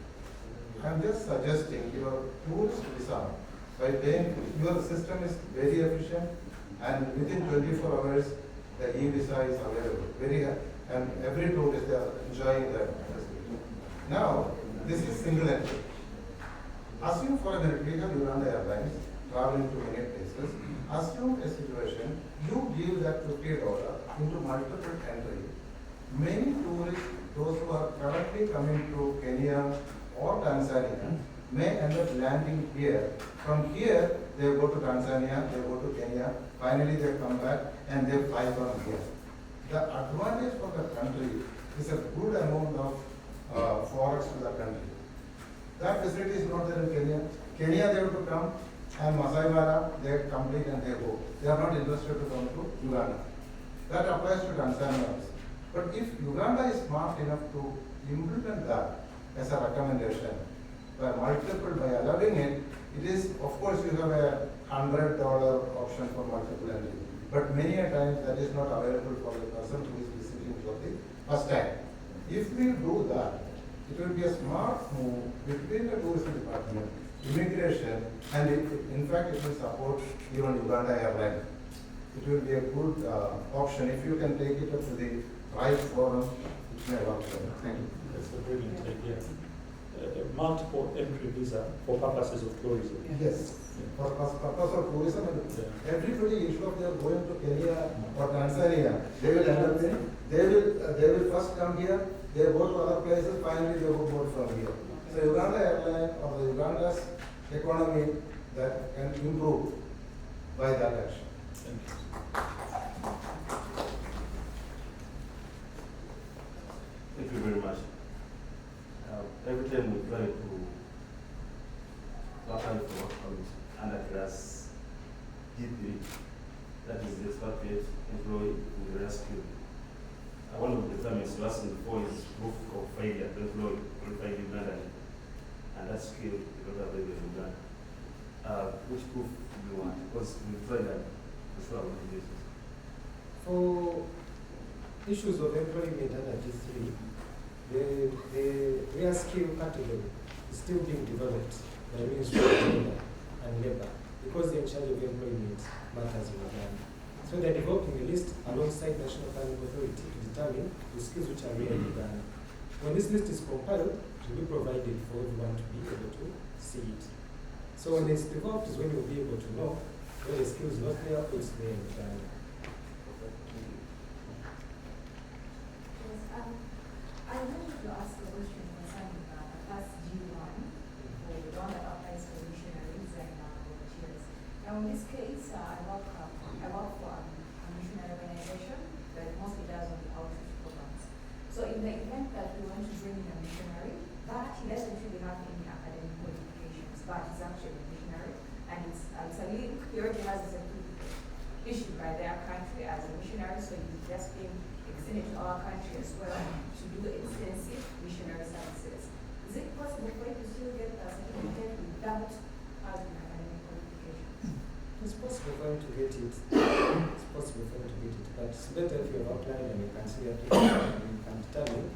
I'm just suggesting your tourist visa, by paying, your system is very efficient, and within 24 hours, the e-visa is available. And every tourist, they are enjoying the facility. Now, this is single entry. Assume for a minute, we have Uganda Airlines traveling to many places. Assume a situation, you give that $50 into multiple countries. Many tourists, those who are currently coming to Kenya or Tanzania, may end up landing here. From here, they go to Tanzania, they go to Kenya, finally they come back and they fly from here. The advantage for the country is a good amount of forex to the country. That facility is not there in Kenya. Kenya, they have to come, and Masai Mara, they complete and they go. They are not interested to come to Uganda. That applies to Tanzania also. But if Uganda is smart enough to implement that as a recommendation, by allowing it, it is, of course, you have a $100 option for multiple entry. But many a times that is not available for the person who is visiting for the first time. If we do that, it will be a smart move between the tourism department, immigration, and in fact it will support even Uganda Airlines. It will be a good option. If you can take it up to the right forum, it may work well. Thank you. That's a brilliant idea. Multiple entry visa for purposes of tourism. Yes, for purpose of tourism, everybody, instead of they are going to Kenya or Tanzania, they will end up in, they will first come here, they go to other places, finally they will go from here. So Uganda Airline or the Uganda's economy that can improve by that action. Thank you. Thank you very much. Every time we try to apply for work permit under class D3, that is the expatriate employee in the rescue. One of the requirements to ask for is proof of failure to employ qualified Ugandan, and that skill is not available in Uganda. Which proof do you want? Because we try that to show our motivations. For issues of employment under D3, the rare skill category is still being developed by the Ministry of Labor and Labor because they're in charge of employment matters in Uganda. So they're developing a list alongside National Planning Authority to determine the skills which are rare in Uganda. When this list is compiled, it will be provided for everyone to be able to see it. So when it's developed is when you'll be able to know where the skills not there or it's there in Uganda. I wanted to ask a question concerning class G1 for the one that applies for missionaries and volunteers. Now in this case, I work for a missionary organization that mostly does on the outreach programs. So in the event that we want to bring in a missionary, but he doesn't really have any academic qualifications, but he's actually a missionary, and it's a link, he already has a certificate issued by their country as a missionary, so he's just being extended to our country as well to do extensive missionary services. Is it possible for you to still get a certificate without having academic qualifications? It's possible for him to get it. It's possible for him to get it, but it's better if you have applied and you can see that you can determine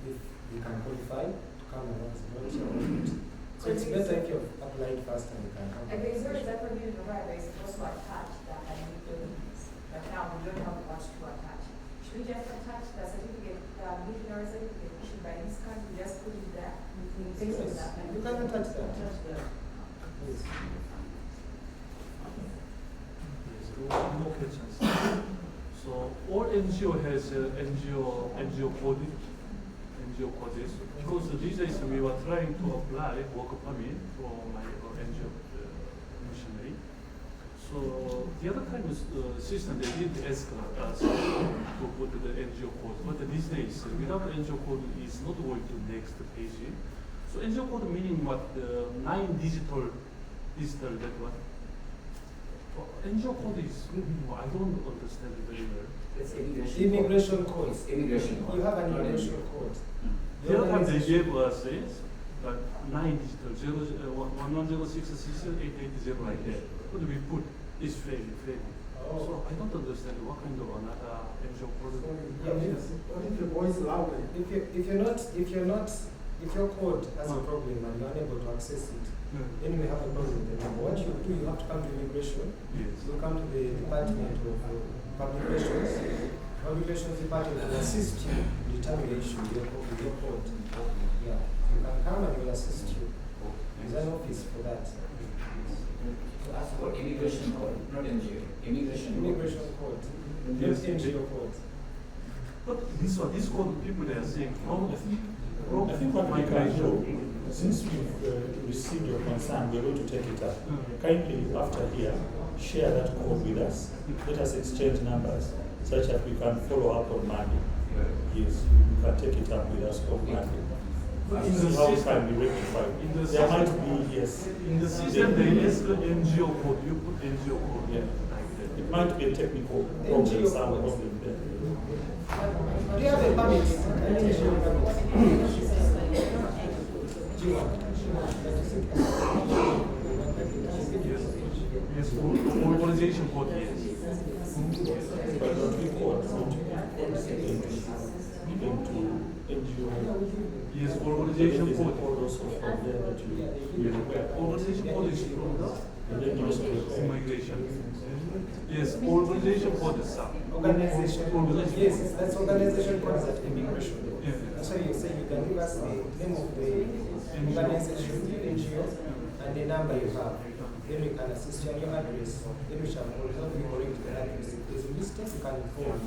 if you can qualify to come and work as a volunteer. So it's better if you have applied first and you can come. Like the exam is that community provider is supposed to attach the academic documents, but now we don't have much to attach. Should we just attach the certificate, the missionary certificate issued by this country, just put it there? Yes, you can attach that. Yes. One more question. So all NGO has NGO code. Because these days we were trying to apply work permit for my NGO missionary. So the other time system they did ask us to put the NGO code, but these days without the NGO code is not going to next page. So NGO code meaning what? 9 digital that one. NGO code is I don't understand it very well. It's Immigration code. It's immigration code. You have an immigration code. The other time they gave us is 9 digital 1066880 like that. What do we put? It's failing. So I don't understand what kind of another NGO code. If your voice louder. If your code has a problem and you're unable to access it, then you may have a problem. Then what you do, you have to come to immigration. Yes. You come to the Department of Public Relations. Public Relations Department will assist you in determining the issue with your code. Yeah. You can come and we'll assist you. There's an office for that. To ask for immigration code, not NGO. Immigration code. Immigration code, not NGO code. But this one, this code people they are saying from I think what we can do, since we've received your concern, we're going to take it up. Kindly, after here, share that code with us. Let us exchange numbers such that we can follow up on Monday. Yes, you can take it up with us on Monday. In the See how it system- can be rectified. in the There might system- be, yes. In the system there is the NGO code. You put NGO code. Yeah. Like It might be a technical NGO problem, some code. problem there. Do you have a permit? An NGO permit? yes, organization code. Yes. But not we call into NGO. Yes, organization There is a code. code also from there that you require. Organization code is from the And then you also require. immigration. Yes, organization code is some. Organization, yes, that's organization code is at immigration. Yeah. That's why you say you can give us the name of the organization, NGO, and the number you have. Then we can assist you on your address. Then we shall not be correct the address. If there's a mistake, you can inform.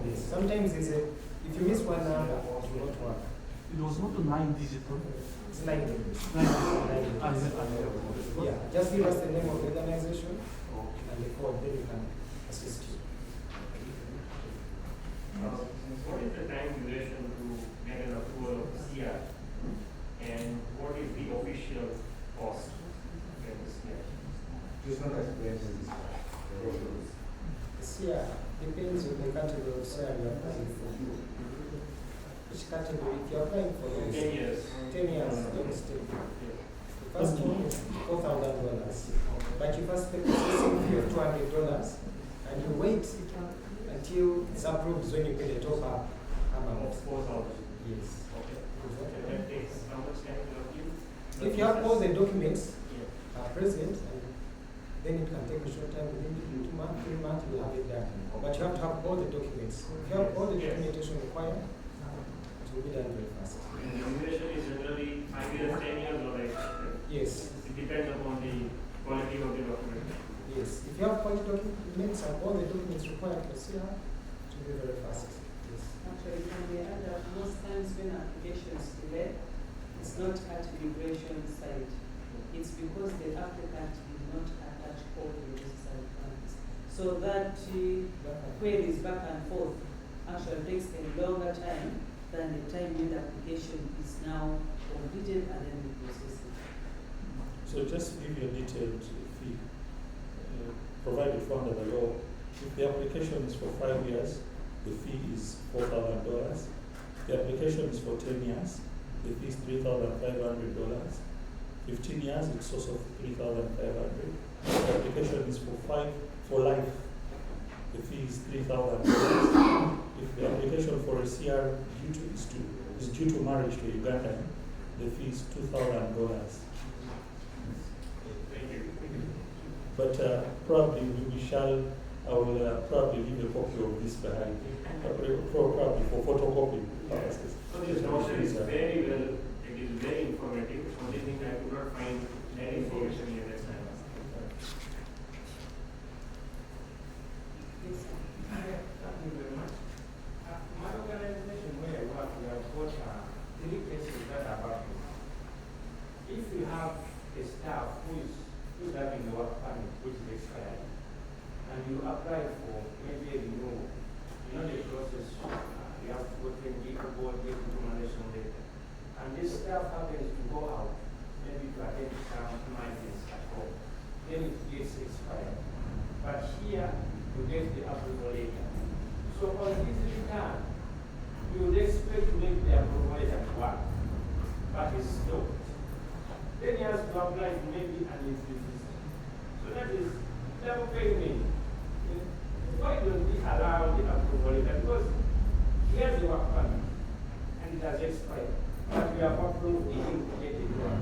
Yes. Sometimes if you miss one number, it will not work. It was not a 9-digit code. It's 9 digits. 9 digit. Yeah, just give us the name of the organization and the code, then we can assist you. What is the time duration to get an approval of CR? And what is the official cost to get the CR? Please not explain this. CR depends on the category of CR you're applying for. Which category? If you're applying for 10 years. 10 years, domestic. The first one is $4,000. But you first pay processing fee of $200 and you wait until it's approved when you pay the top up amount. 4,000. Yes. Okay. And that takes how much time to review? If you have all the documents present, and then it can take a short time, within 2 months, 3 months, you'll have it done. But you have to have all the documents. If you have all the documentation required, it will be done very fast. And the duration is generally 5 years, 10 years, or like? Yes. It depends upon the quality of the document. Yes. If you have quality documents and all the documents required for CR, it will be very fast. Yes. Actually, can we add that most times when applications delay, it's not at immigration side. It's because the applicant did not attach all the necessary requirements. So that queries back and forth actually takes a longer time than the time when the application is now completed and then we process it. So just to give you a detailed fee provided for under the law, if the application is for 5 years, the fee is $4,000. The application is for 10 years, the fee is $3,500. 15 years, it's also $3,500. The application is for life, the fee is $3,000. If the application for a CR is due to marriage to Uganda, the fee is $2,000. But probably I will probably leave a copy of this behind, probably for photocopy purposes. So this document is very well, it is very informative. Only thing I could not find any information here this time. Thank you very much. My organization where I work, we have got 3 cases that are happening. If you have a staff who's having a work permit which is expired, and you apply for maybe a renewal, you know the process, you have to go to NGO board, get information later. And this staff happens to go out, maybe to attend some meetings at home. Then it gets expired. But here, you get the approval later. So on this return, you would expect to make the approval letter work, but it's stopped. Then he has to apply to maybe an institution. So that is double payment. Why don't we allow the approval letter? Because here's the work permit, and it has expired. But we have approved him to get it work.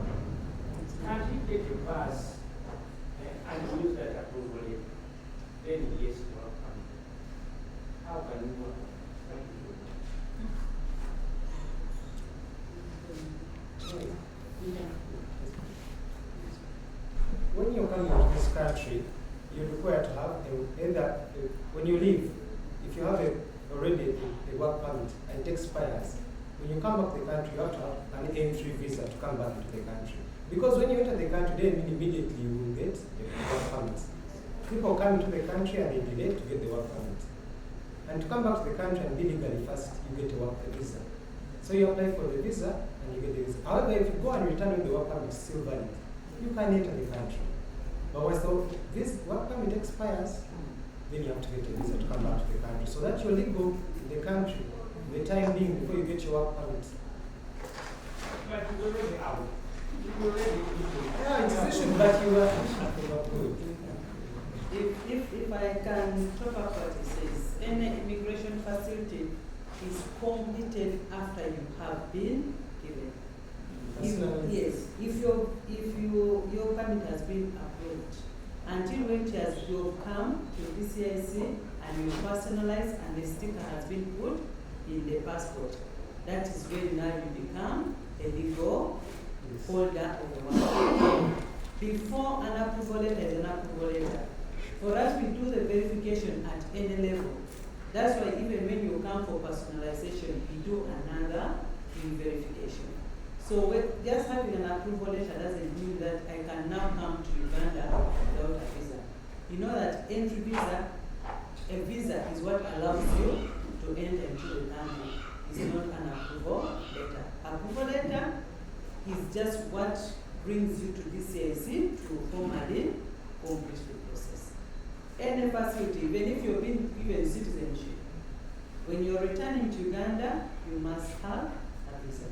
Can he take a pass and use that approval letter? Then he gets the work permit. How can we work? Thank you. Yeah. country, you're required to have either when you leave, if you have already a work permit and it expires, when you come back to the country, you have to have an entry visa to come back into the country. Because when you enter the country, then immediately you will get the work permit. People come into the country and they delay to get the work permit. And to come back to the country and be legally first, you get a work visa. So you apply for the visa and you get the visa. However, if you go and return with the work permit still valid, you can enter the country. But once this work permit expires, then you have to get a visa to come back to the country. So that you're legal in the country, the time being before you get your work permit. But you're already out. Yeah, it's issued, but you are good. If I can talk about what it says, any immigration facility is completed after you have been given. If your permit has been approved, until when you've come to DCIC and you personalize and the sticker has been put in the passport, that is when now you become a legal holder of the one. Before an approval letter is an approval letter. For us, we do the verification at any level. That's why even when you come for personalization, we do another verification. So just having an approval letter doesn't mean that I can now come to Uganda without a visa. You know that entry visa, a visa is what allows you to enter into the country. It's not an approval letter. Approval letter is just what brings you to DCIC to formally complete the process. Any facility, even if you've been given citizenship, when you're returning to Uganda, you must have a visa.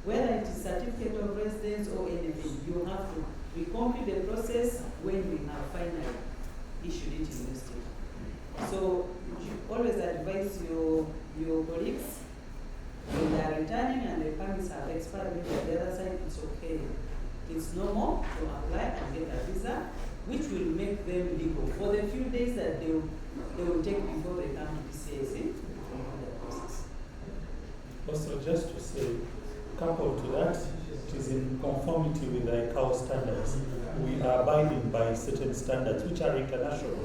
Whether it is certificate of residence or anything, you have to complete the process when we have finally issued it in the state. So you should always advise your colleagues when they are returning and the permits have expired, maybe on the other side, it's okay. It's normal to apply and get a visa, which will make them legal for the few days that they will take before they come to DCIC for the process. Also, just to say, coupled to that, it is in conformity with the ICAO standards. We are abiding by certain standards which are international.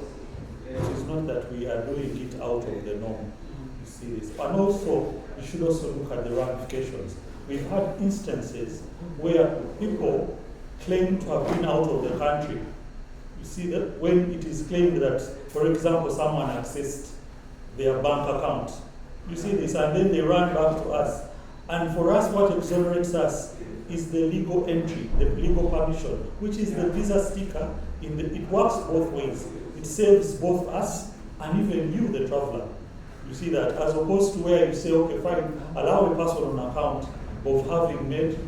It is not that we are doing it out of the norm. You see this. And also, you should also look at the ramifications. We've had instances where people claim to have been out of the country. You see that when it is claimed that, for example, someone accessed their bank account. You see this, and then they run back to us. And for us, what exonerates us is the legal entry, the legal permission, which is the visa sticker. It works both ways. It saves both us and even you, the traveler. You see that, as opposed to where you say, okay, fine, allow a person on account of having made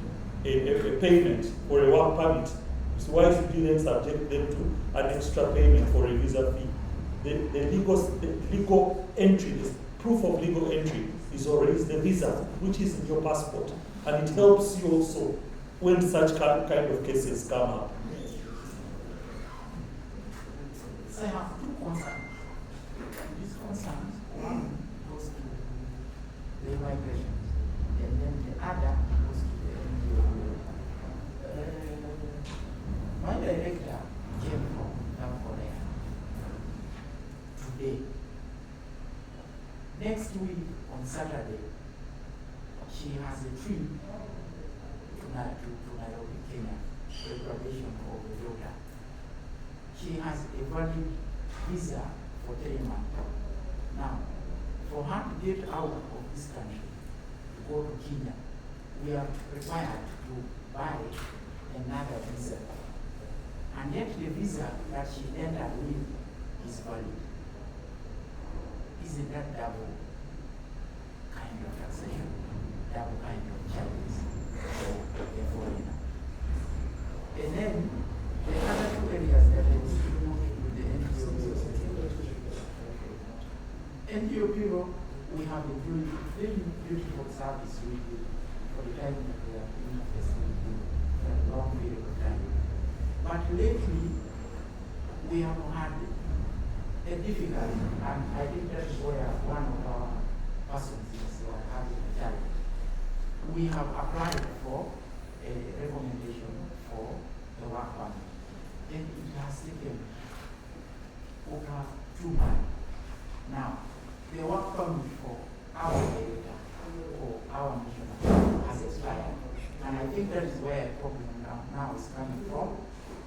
a payment for a work permit. So why should you then subject them to an extra payment for a visa fee? The legal entry, the proof of legal entry is always the visa, which is in your passport. And it helps you also when such kind of cases come up. So I have two concerns. These concerns, one goes to the migration, and then the other goes to the NGO. My director came from South Korea today. Next week on Saturday, she has a trip to Nairobi, Kenya, for graduation of the daughter. She has a valid visa for 3 months. Now, for her to get out of this country, to go to Kenya, we are required to buy another visa. And yet the visa that she entered with is valid. Isn't that double kind of taxation, double kind of charges for a foreigner? And then the other two areas that I was dealing with the NGO, we have been doing very beautiful service with it for the time that we have been investing for a long period of time. But lately, we have had a difficulty, and I think that is where one of our persons is having a challenge. We have applied for a recommendation for the work permit, and it has months. Now, the work permit for our data or our national has expired. And I think that is where the problem now is coming from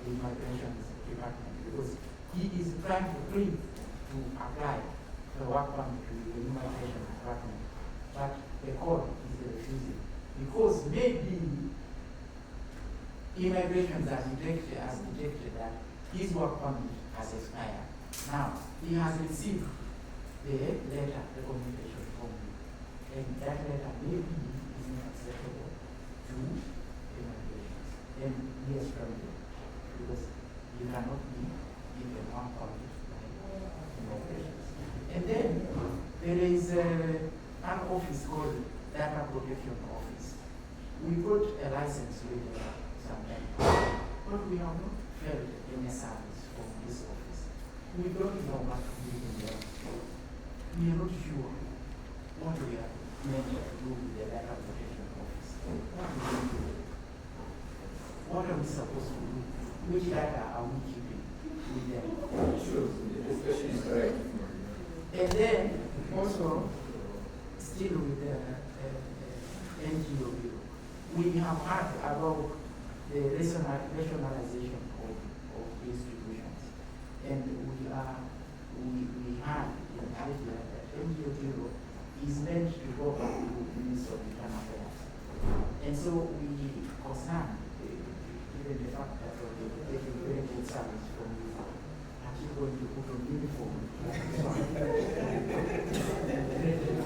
the immigration department, because he is trying to plead to apply the work permit to the immigration department, but the court is refusing, because maybe immigration has detected that his work permit has expired. Now, he has received the letter, the communication from you, and that letter maybe is not acceptable to immigration. Then he has trouble, because you cannot be given one permit by immigration. And then there is an office called Data Protection Office. We got a license with something, but we have not felt any service from this office. We don't know what to do in there. We are not sure what we are meant to do with the Data Protection Office. What are we supposed to do? Which data are we keeping with them? Sure, this question is correct. And then also, still with the NGO, we have heard about the rationalization of institutions, and we heard in Nigeria that NGO is meant to go back to the Ministry of Internal Affairs. And so we concern given the fact that we're taking very good service from you, are you going to put on uniform?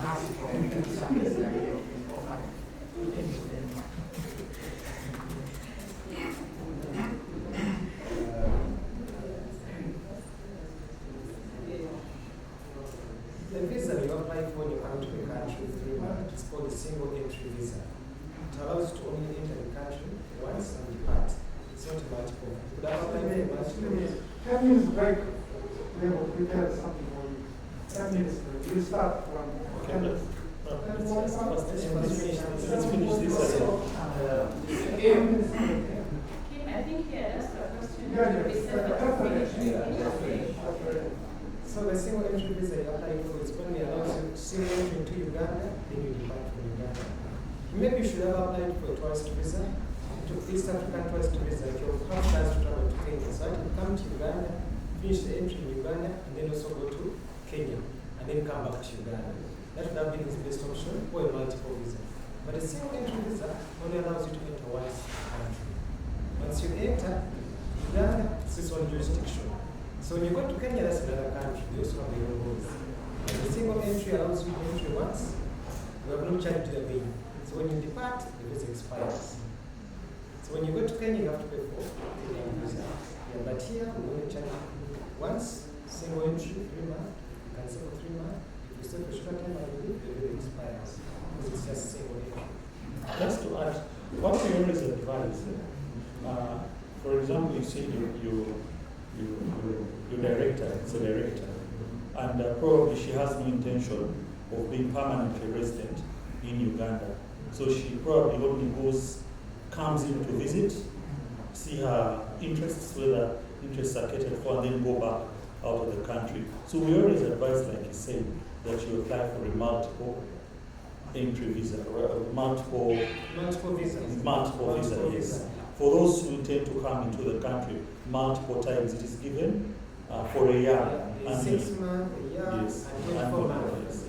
Ask for good service that you can offer. The visa you apply for when you come to the country is 3 months. It's called a single entry visa. It allows you to only enter the country once and depart. It's not multiple. Could I apply for multiple? 10 minutes break. They will prepare something for you. 10 minutes break. You start from 10 minutes. Let's finish this. Kim, I think he had asked a question. So the single entry visa you apply for is only allows you single entry into Uganda, then you depart from Uganda. Maybe you should have applied for a tourist visa, to East African tourist visa, if your house plans to travel to Kenya. So I can come to Uganda, finish the entry in Uganda, and then also go to Kenya, and then come back to Uganda. That would have been his best option, or a multiple visa. But a single entry visa only allows you to enter once country. Once you enter Uganda, it's its own jurisdiction. So when you go to Kenya, that's another country. They also have their own rules. The single entry allows you to enter once. You have no charge to the main. So when you depart, the visa expires. So when you go to Kenya, you have to pay for the visa. Yeah, but here, we only charge once, single entry, 3 months. You can stay for 3 months. If you stay for a short time, I believe the visa expires. Because it's just single entry. Just to add, what we always advise, for example, you see your director, it's a director, and probably she has no intention of being permanently resident in Uganda. So she probably only comes in to visit, see her interests, whether interests are catered for, and then go back out of the country. So we always advise, like you said, that you apply for a multiple entry visa, or a multiple visa, yes. For those who intend to come into the country multiple times, it is given for a year. And 6 months, a year, yes, and 24 months.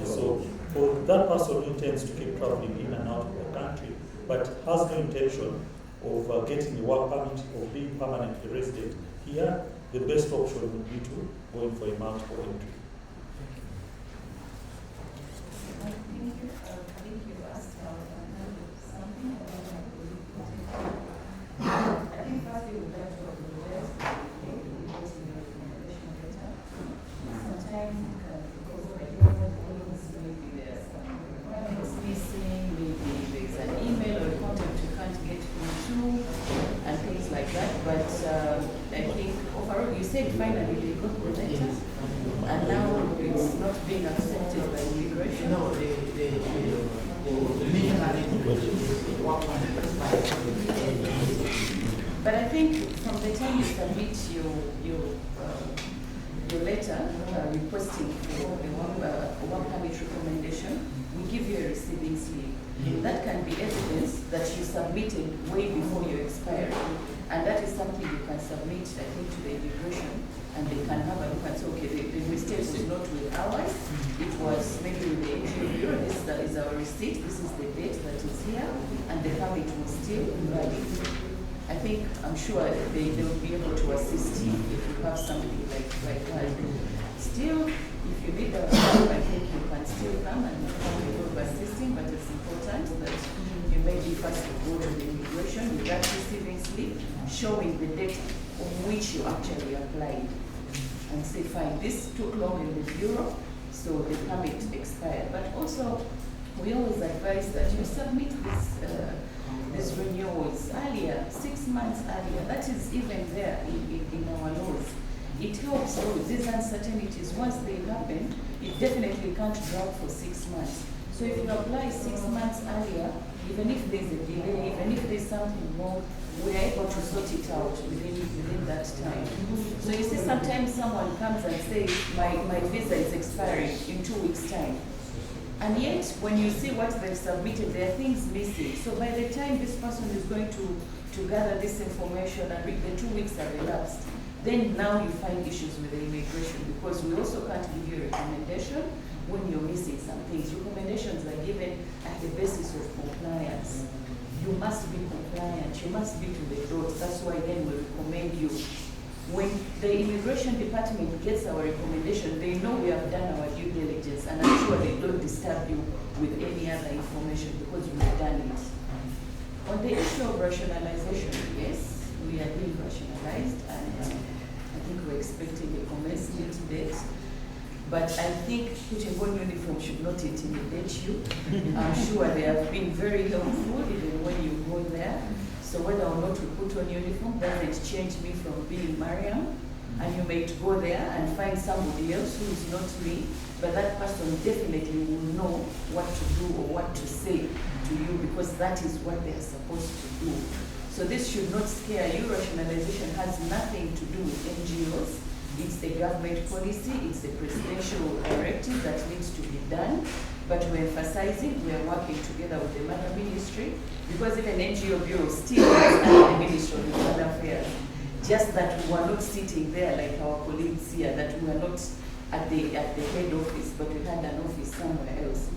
So for that person who intends to keep traveling in and out of the country, but has no intention of getting a work permit or being permanently resident here, the best option would be to go in for a multiple entry. I think you asked something. I think first you would like to apologize because of your recommendation letter. Sometimes because of ideas, maybe there's some requirements missing, maybe there's an email or a contact you can't get through and things like that. But I think overall you said finally they got the letter and now it's not being accepted by immigration. No, But I think from the time you submit your waiting for a work permit recommendation, we give you a receiving slip. That can be evidence that you submitted way before your expiry. And that is something you can submit, I think, to the immigration, and they can have a look and say, okay, the mistake was not with ours, it was maybe with the NGO. This is our receipt, this is the date that is here, and the permit was still valid. I think, I'm sure they will be able to assist you if you have something like that. Still, if you need a help, I think you can still come and come with assisting, but it's important that you maybe first go to the immigration with that receiving slip showing the date on which you actually applied, and say, fine, this took long in the bureau, so the permit expired. But also, we always advise that you submit these renewals earlier, 6 months earlier. That is even there in our laws. It helps those, these uncertainties, once they happen, it definitely can't drag for 6 months. So if you apply 6 months earlier, even if there's a delay, even if there's something wrong, we are able to sort it out within that time. So you see, sometimes someone comes and says, my visa is expiring in 2 weeks' time. And yet, when you see what they've submitted, there are things missing. So by the time this person is going to gather this information and the 2 weeks are elapsed, then now you find issues with the immigration, because we also can't give you a recommendation when you're missing some things. Recommendations are given at the basis of compliance. You must be compliant, you must be to the dot. That's why then we recommend you. When the immigration department gets our recommendation, they know we have done our due diligence, and I'm sure they don't disturb you with any other information because we've done it. On the issue of rationalization, yes, we are being rationalized, and I think we're expecting a commencement date. But I think putting on uniform should not intimidate you. I'm sure they have been very helpful even when you go there. So whether or not you put on uniform doesn't change me from being Mariam. And you may go there and find somebody else who is not me, but that person definitely will know what to do or what to say to you, because that is what they are supposed to do. So this should not scare you. Rationalization has nothing to do with NGOs. It's the government policy, it's the presidential directive that needs to be done. But we're emphasizing, we're working together with the Mother Ministry, because even NGOBuro still is under the Ministry of Foreign Affairs. Just that we are not sitting there like our colleagues here, that we are not at the head office, but we had an office somewhere else.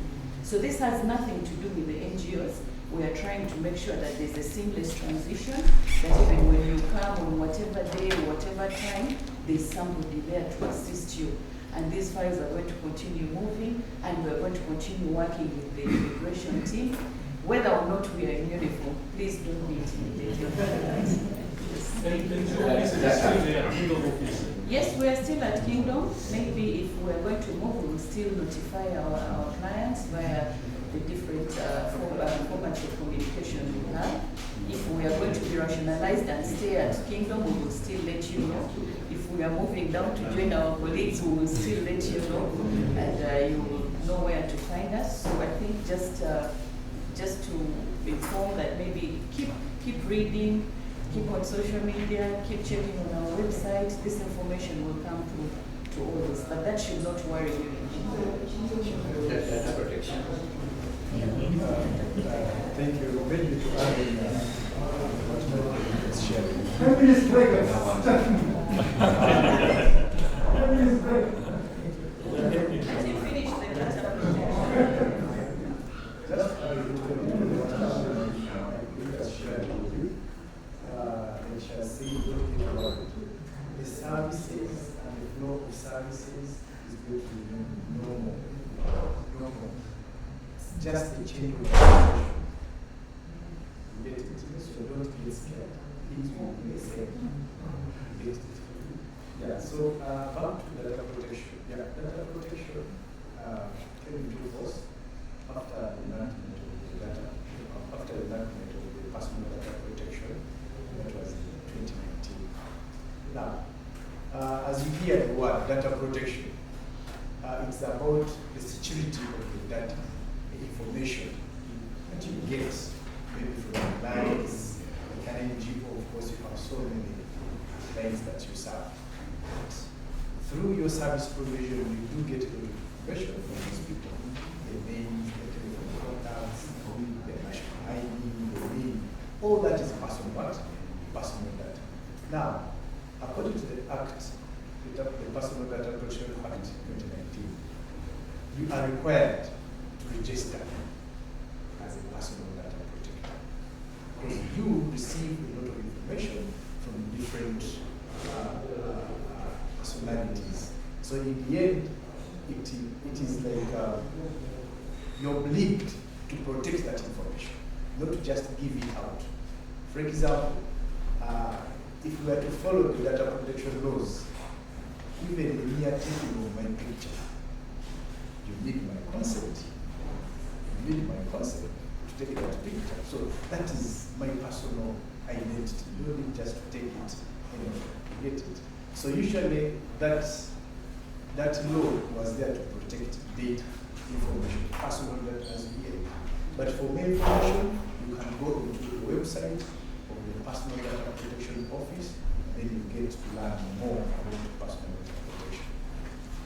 So this has nothing to do with the NGOs. We are trying to make sure that there's a seamless transition, that even when you come on whatever day, whatever time, there's somebody there to assist you. And these files are going to continue moving, and we're going to continue working with the immigration team. Whether or not we are in uniform, please don't be intimidated. Yes, we are still at Kingdom. Maybe if we're going to move, we will still notify our clients via the different formats of communication we have. If we are going to be rationalized and stay at Kingdom, we will still let you know. If we are moving down to join our colleagues, we will still let you know, and you will know where to find us. So I think just to inform that maybe keep reading, keep on social media, keep checking on our website. This information will come to all this, but that should not worry you. Data protection. Thank you. Maybe to add in what sharing. 10 minutes break. 10 minutes break. Let him finish the data protection. The services and the flow of services is going to be normal. It's just a change of situation. You get it? So don't get scared. Things will be the same. You get it? Yeah, so back to data protection. Yeah, data protection came into force after the enactment of the personal data protection. That was in 2019. Now, as you hear the word data protection, it's about the security of the data, the information that you get, maybe from lines, like an NGO, of course, you have so many lines that you serve. through your service provision, you do get a lot of information from these people. The names, the telephone contacts, the national ID, the name, all that is personal data. Personal data. Now, according to the Act, the Personal Data Protection Act 2019, you are required to register as a personal data protector. Because you receive a lot of information from different personalities. So in the end, it is like you're obliged to protect that information, not to just give it out. For example, if we were to follow the data protection laws, even the mere taking of my picture, you need my consent. You need my consent to take that picture. So that is my personal identity. You don't need just to take it, to get it. So usually that law was there to protect data, information, personal data as here. But for more information, you can go into the website of the Personal Data Protection Office, and then you get to learn more about personal data protection.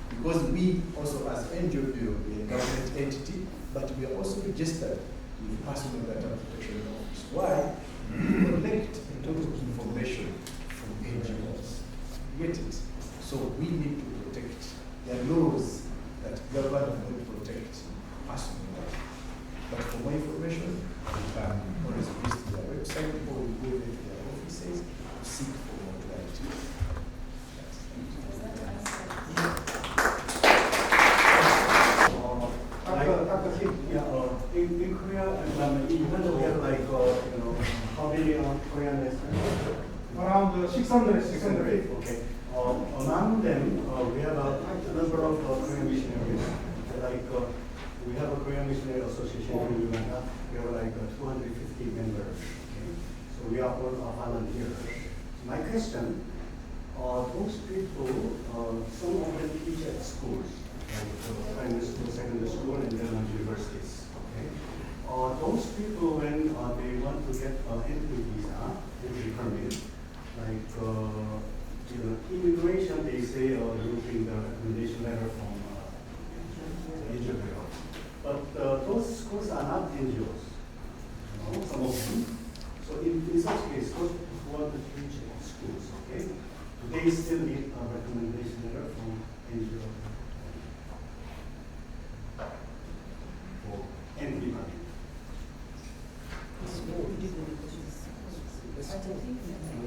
Because we also, as NGO, we are a government entity, but we are also registered with the Personal Data Protection Office. Why? We collect a lot of information from NGOs. Get it? So we need to protect. There are laws that govern and protect personal data. But for more information, you can always visit their website or you go into their offices to seek for more clarity. Dr. Kim, in Korea, in Uganda, we have like, how many Korean restaurants? Around 600. Okay. Among them, we have a number of Korean missionaries. Like, we have a Korean Missionary Association in Uganda. We have like 250 members. Okay? So we are all volunteers. My question, those people, some of them teach at schools, like primary school, secondary school, and then universities. Okay? Those people, when they want to get an entry visa, entry permit, like immigration, they say looking the recommendation letter from Engio뷰로. But those schools are not NGOs, some of them. So in such case, those who want to teach at schools, okay, do they still need a recommendation letter from NGO for entry permit?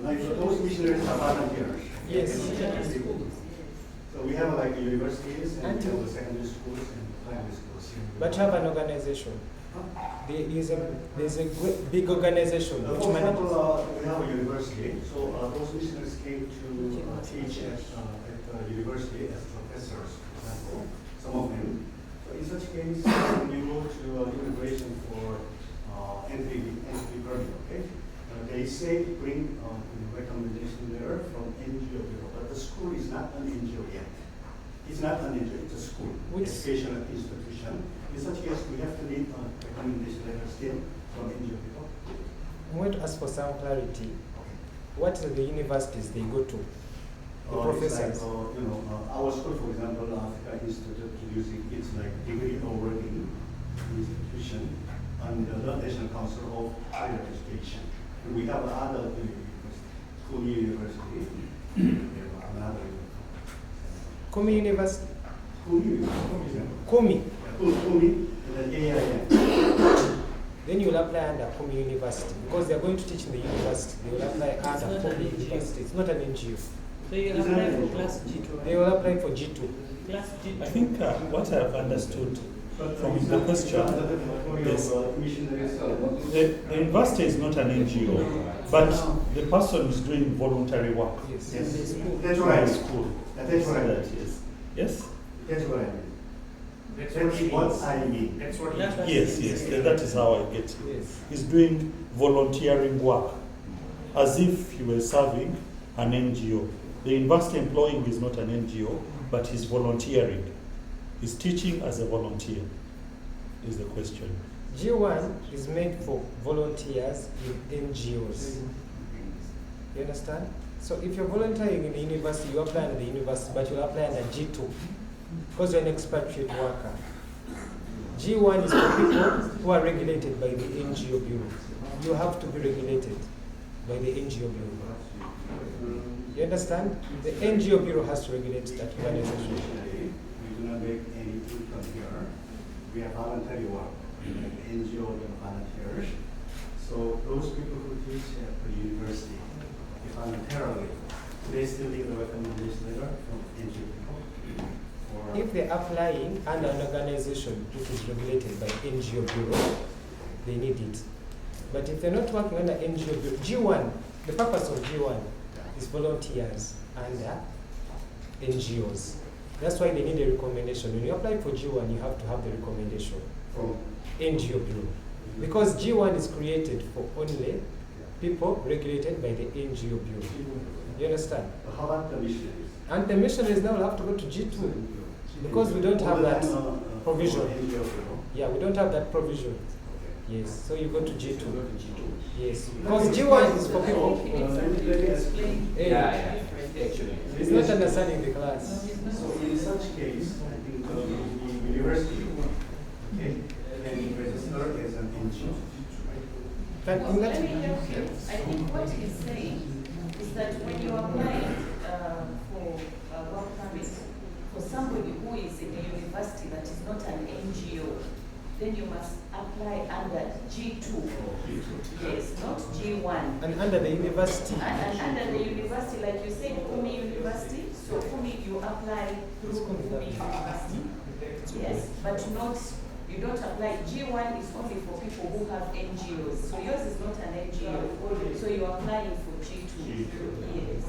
Like those missionaries are volunteers. Yes. So we have like universities and we have the secondary schools and primary schools. But you have an organization. There's a big organization. For example, we have a university. So those missionaries came to teach at the university as professors, for example, some of them. So in such case, when you go to immigration for entry permit, okay? They say bring recommendation letter from NGO뷰로, but the school is not an NGO yet. It's not an NGO, it's a school, educational institution. In such case, we have to need a recommendation letter still from NGO뷰로. I want to ask for some clarity. What are the universities they go to? The professors? Like, our school, for example, Africa Institute Music, it's like degree awarding institution under the National Council of Higher Education. And we have other universities, Kumi University, we have another Kumi University? Kumi. Kumi? Kumi, and then AIM. Then you'll apply under Kumi University, because they're going to teach in the university. They will apply under Kumi University. It's not an NGO. So you apply for class G2? They will apply for G2. Class G2. I think what I've understood from the question is the university is not an NGO, but the person is doing voluntary work. Yes. That's right. School. That's right. Yes. Yes? That's what I mean. That's what I mean. That's what Yes, that is how I get it. Yes. He's doing volunteering work as if he were serving an NGO. The university employing is not an NGO, but he's volunteering. He's teaching as a volunteer, is the question. G1 is meant for volunteers in NGOs. You understand? So if you're volunteering in the university, you apply at the university, but you'll apply under G2 because you're an expatriate worker. G1 is for people who are regulated by the NGO Bureau. You have to be regulated by the NGO Bureau. You understand? The NGO Bureau has to regulate that organization. We do not make any income here. We are voluntary work. Like NGO and volunteers. So those people who teach at the university voluntarily, they still need a recommendation letter from NGO. If they're applying under an organization which is regulated by NGO Bureau, they need it. But if they're not working under NGO Bureau, G1, the purpose of G1 is volunteers under NGOs. That's why they need a recommendation. When you apply for G1, you have to have the recommendation from NGO Bureau. Because G1 is created for only people regulated by the NGO Bureau. You understand? How about the missionaries? And the missionaries now will have to go to G2 because we don't have that provision. Yeah, we don't have that provision. Yes, so you go to G2. Yes, because G1 is for people. It's not understanding the class. So in such case, I think the university can register as an NGO. Well, let me help you. I think what he's saying is that when you apply for work permit for somebody who is in a university that is not an NGO, then you must apply under G2. Yes, not G1. And under the university. And under the university, like you said, Kumi University. So Kumi, you apply through Kumi University. Yes, but not. You don't apply. G1 is only for people who have NGOs. So yours is not an NGO. So you're applying for G2. Yes.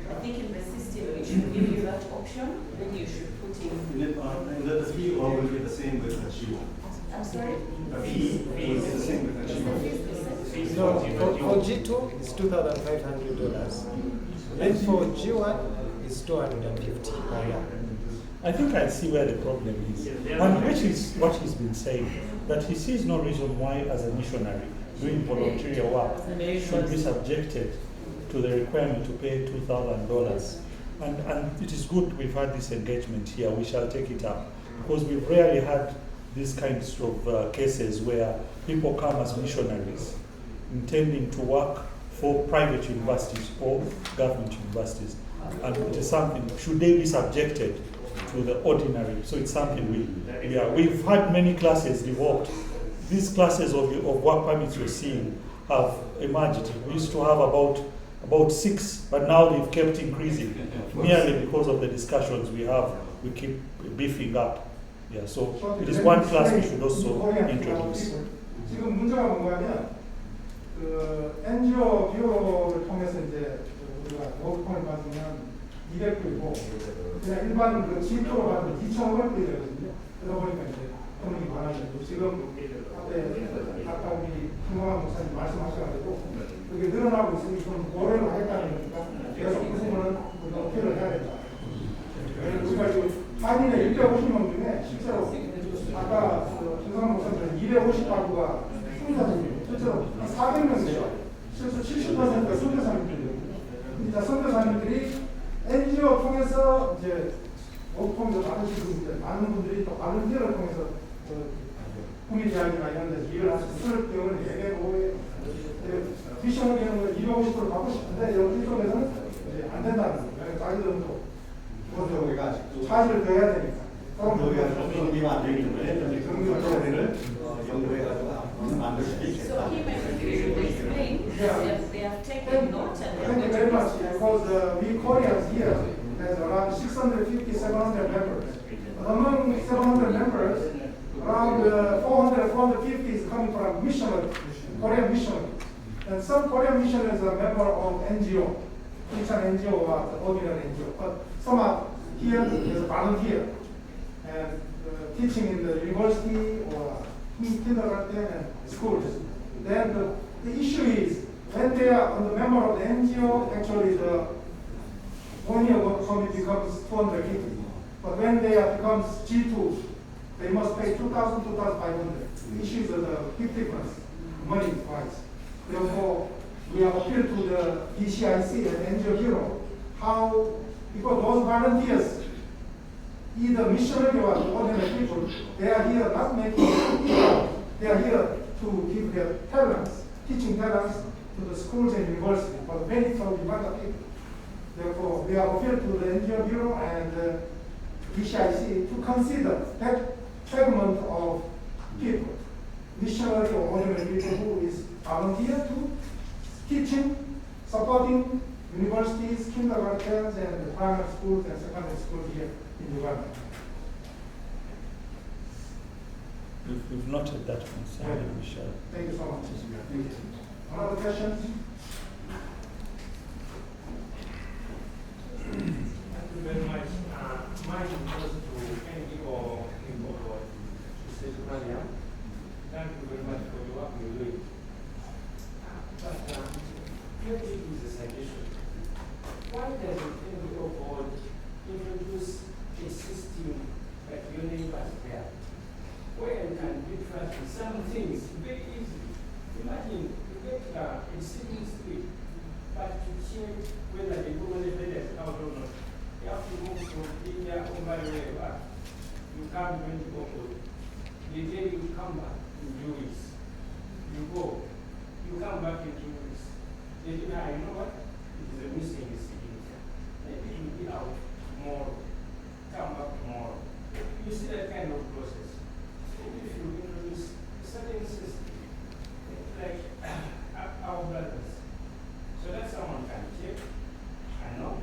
I think in the system we should give you that option. Then you should put in. The fee will be the same with the G1. I'm sorry? The fee will be the same with the G1. No, for G2 it's $2,500. And for G1 it's $250 per year. I think I see where the problem is. One, which is what he's been saying, that he sees no reason why, as a missionary doing volunteer work, should be subjected to the requirement to pay $2,000. And it is good we've had this engagement here. We shall take it up because we've rarely had these kinds of cases where people come as missionaries intending to work for private universities or government universities. And it is something, should they be subjected to the ordinary? So it's something we've had many classes developed. These classes of work permits you're seeing have emerged. We used to have about 6, but now they've kept increasing, merely because of the discussions we have. We keep beefing up. Yeah, so it is one class we should also introduce. 지금 문제가 뭔가면 그 NGO 뷰로를 통해서 이제 우리가 워크폰을 받으면 200불이고 그냥 일반 그 G2로 받으면 2,500불이 되거든요. 그러다 보니까 이제 금액이 많아지고 지금 아까 우리 김광환 목사님 말씀하셔가지고 그게 늘어나고 있으니 좀 고려를 하겠다는 거니까 계속 그 부분은 우리가 어필을 해야 된다. 우리가 지금 한인의 150명 중에 실제로 아까 김광환 목사님 250가구가 선교사님이에요. 실제로 400명이에요. 실제로 70%가 선교사님들이에요. 진짜 선교사님들이 NGO 통해서 이제 워크홈에서 받으시는 분들, 많은 분들이 또 발렌티어를 통해서 국민 이야기나 이런 데서 일을 하실 경우는 예외고 미션을 경우는 250%를 받고 싶은데 여기 쪽에서는 이제 안 된다는 거예요. 자기들은 또 그것도 차질을 더 해야 되니까. 경비가 안 되기 때문에 경비를 연구해가지고 만들 수도 있겠다. Thank you very much. Because we Koreans here has around 650, 700 members. Among 700 members, around 400, 450 is coming from missionaries, Korean missionaries. And some Korean missionaries are member of NGO, Christian NGO or ordinary NGO. But some are here as a volunteer and teaching in the university or kindergarten and schools. Then the issue is when they are on the member of the NGO, actually the 1 year work permit becomes 250. But when they becomes G2, they must pay 2,000, 2,500. The issue is the big difference, money wise. Therefore, we have appealed to the DCIC and NGO, how, because those volunteers, either missionary or ordinary people, they are here not making income. They are here to give their talents, teaching talents to the schools and universities for the benefit of Uganda people. Therefore, we have appealed to the Enjioburo and DCIC to consider that segment of people, missionary or ordinary people who is volunteer to teaching, supporting universities, kindergartens, and primary schools and secondary schools here in Uganda. We've noted that concern, and we shall. Thank you so much. Thank you. Another question? Thank you very much. Mine goes to NGO to Sejumania. Thank you very much for your work you're doing. But here is a suggestion. Why doesn't NGO board introduce a system like your neighbors there, where you can differ some things very easily? Imagine you get a city street, but to check whether the woman is out or not, you have to go from India over wherever. You come when you go to the day you come back in 2 weeks. You go, you come back in 2 weeks. They say, you know what? It is a missing signature. Maybe you'll be out tomorrow, come back tomorrow. You see that kind of process. Maybe if you introduce a certain system, like our brothers, so that someone can check, I know,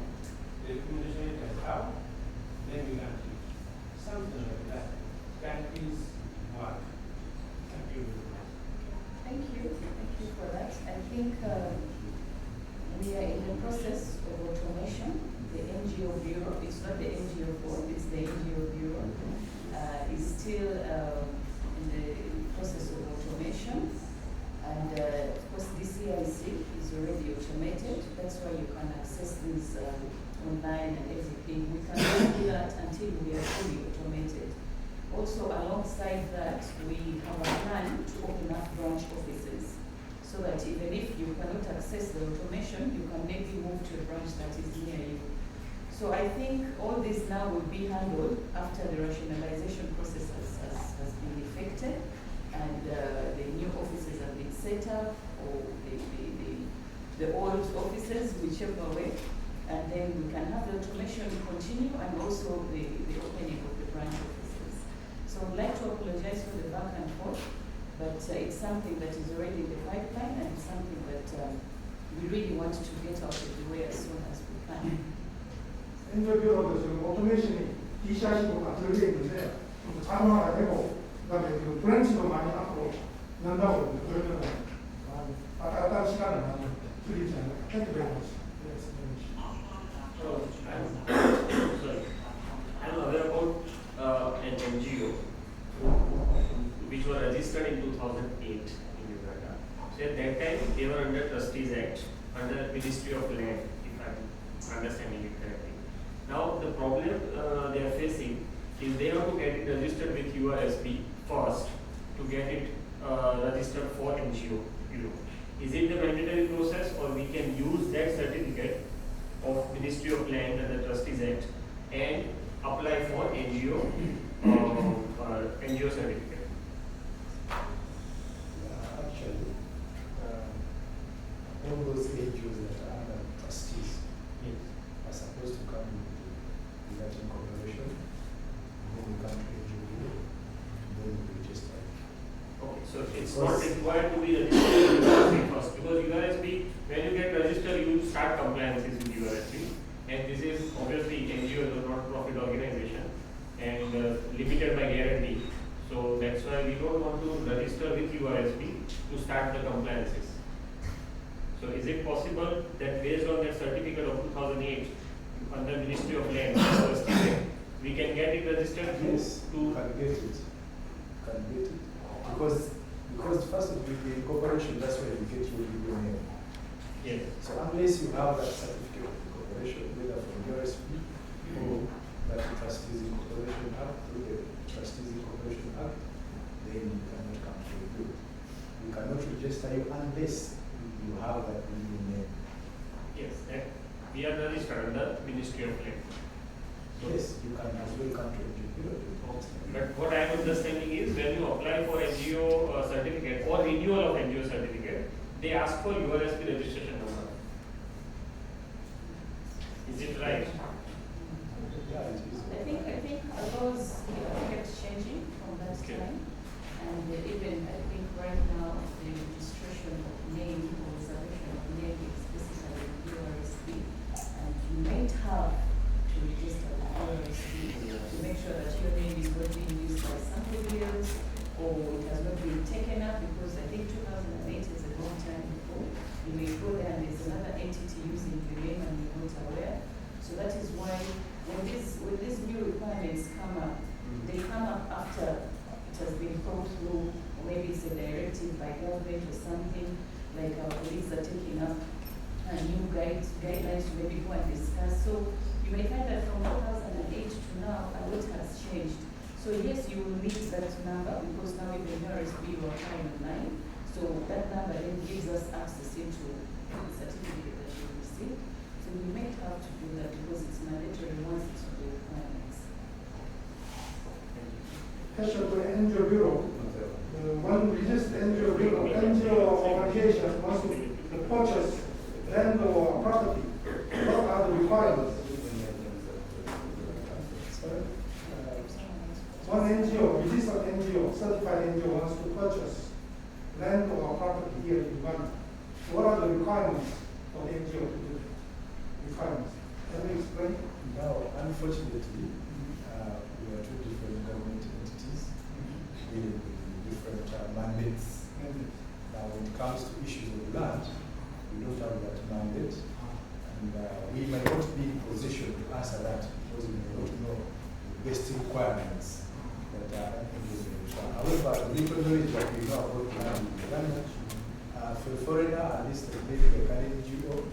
the recommendation is out, then we can teach. Something like that can please work. Thank you very much. Thank you for that. I think we are in the process of automation. The NGO Bureau, it's not the NGO board, it's the NGO Bureau, is still in the process of automation. And of course, DCIC is already automated. That's why you can access these online and everything. We cannot do that until we are fully automated. Also, alongside that, we have a plan to open up branch offices so that even if you cannot access the automation, you can maybe move to a branch that is near you. So I think all this now will be handled after the rationalization process has been effected and the new offices have been set up, or the old offices, whichever way, and then we can have the automation continue and also the opening of the branch offices. So I'd like to apologize for the back and forth, but it's something that is already in the pipeline and something that we really want to get out of the way as soon as we can. 엔지오뷰로도 지금 오토메이션이 DCIC보다 덜 되어 있는데 좀 자동화가 되고 그다음에 그 브랜치도 많이 앞으로 연다고 그러면 왔다 갔다 하는 시간을 많이 줄이지 않을까. Thank you very much. I'm aware about an NGO which was registered in 2008 in Uganda. So at that time they were under Trustees Act, under Ministry of Land, if I'm understanding it correctly. Now the problem they are facing is they have to get it registered with URSP first to get it registered for NGO. Is it the mandatory process, or we can use that certificate of Ministry of Land and the Trustees Act and apply for NGO NGO certificate? Actually, all those NGOs that are under trustees are supposed to come with that incorporation, then we come to NGO, then we register. Okay, so it's not required to be registered first, because URSP, when you get registered, you start compliances with URSP, and this is obviously NGO is a not-profit organization and limited by guarantee. So that's why we don't want to register with URSP to start the compliances. So is it possible that based on that certificate of 2008 under Ministry of Land, we can get it registered? Yes, you can get it. Because first of all, the incorporation, that's where you get your legal name. Yes. So unless you have that certificate of incorporation, whether from URSP or that Trustees Incorporation Act, through the Trustees Incorporation Act, then you cannot come to review. We cannot register you unless you have that we are registered under Ministry of Labor. Yes, you can as well come to NGO. But what I am understanding is when you apply for NGO certificate or renewal of NGO certificate, they ask for URSP registration number. Is it right? I think those kept changing from that time, and even I think right now the registration of name or reservation of name is basically URSP, and you might have to register with URSP to make sure that your name is not being used by somebody else, or it has not been taken up, because I think 2008 is a long time before. You may go there and there's another entity using your name and you're not aware. So that is why when these new requirements come up, they come up after it has been thought through, or maybe it's a directive by government or something, like our colleagues are taking up new guidelines to maybe go and discuss. So you may find that from 2008 to now, a lot has changed. So yes, you will need that number, because now with the URSP you are applying online. So that number then gives us access into the certificate that you received. So we might have to do that because it's mandatory once it's on the requirements. Question to NGO뷰로. One registered NGO뷰로, NGO organization wants to purchase land or property. What are the requirements? One NGO, registered NGO, certified NGO wants to purchase land or property here in Uganda. What are the requirements for the NGO to do? Requirements. Can you explain? Now, unfortunately, we are two different government entities dealing with different mandates. Now, when it comes to issues of land, we don't have that mandate, and we may not be in position to answer that because we may not know the best requirements that are implemented. However, the little knowledge that we know about land in Uganda, for a foreigner, at least maybe like an NGO,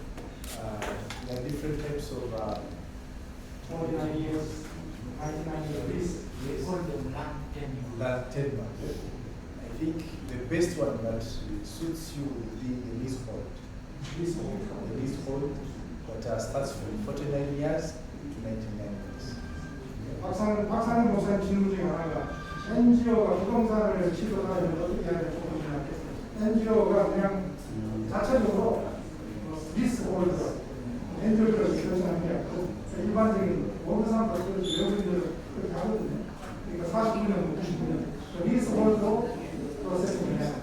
there are different types of 49 years, 99 years, land tenure. I think the best one that suits you would be the leasehold. The leasehold that starts from 49 years to 99 years. 박사님 목사님 질문 중에 하나가 NGO가 부동산을 취득하려면 어떻게 해야 될지 NGO가 그냥 자체적으로 리스홀더 NGO를 결정하는 게 아니고 일반적인 모든 사람들 외국인들 그렇게 하거든요. 그러니까 49년, 99년 리스홀더 프로세스를 해야 합니다.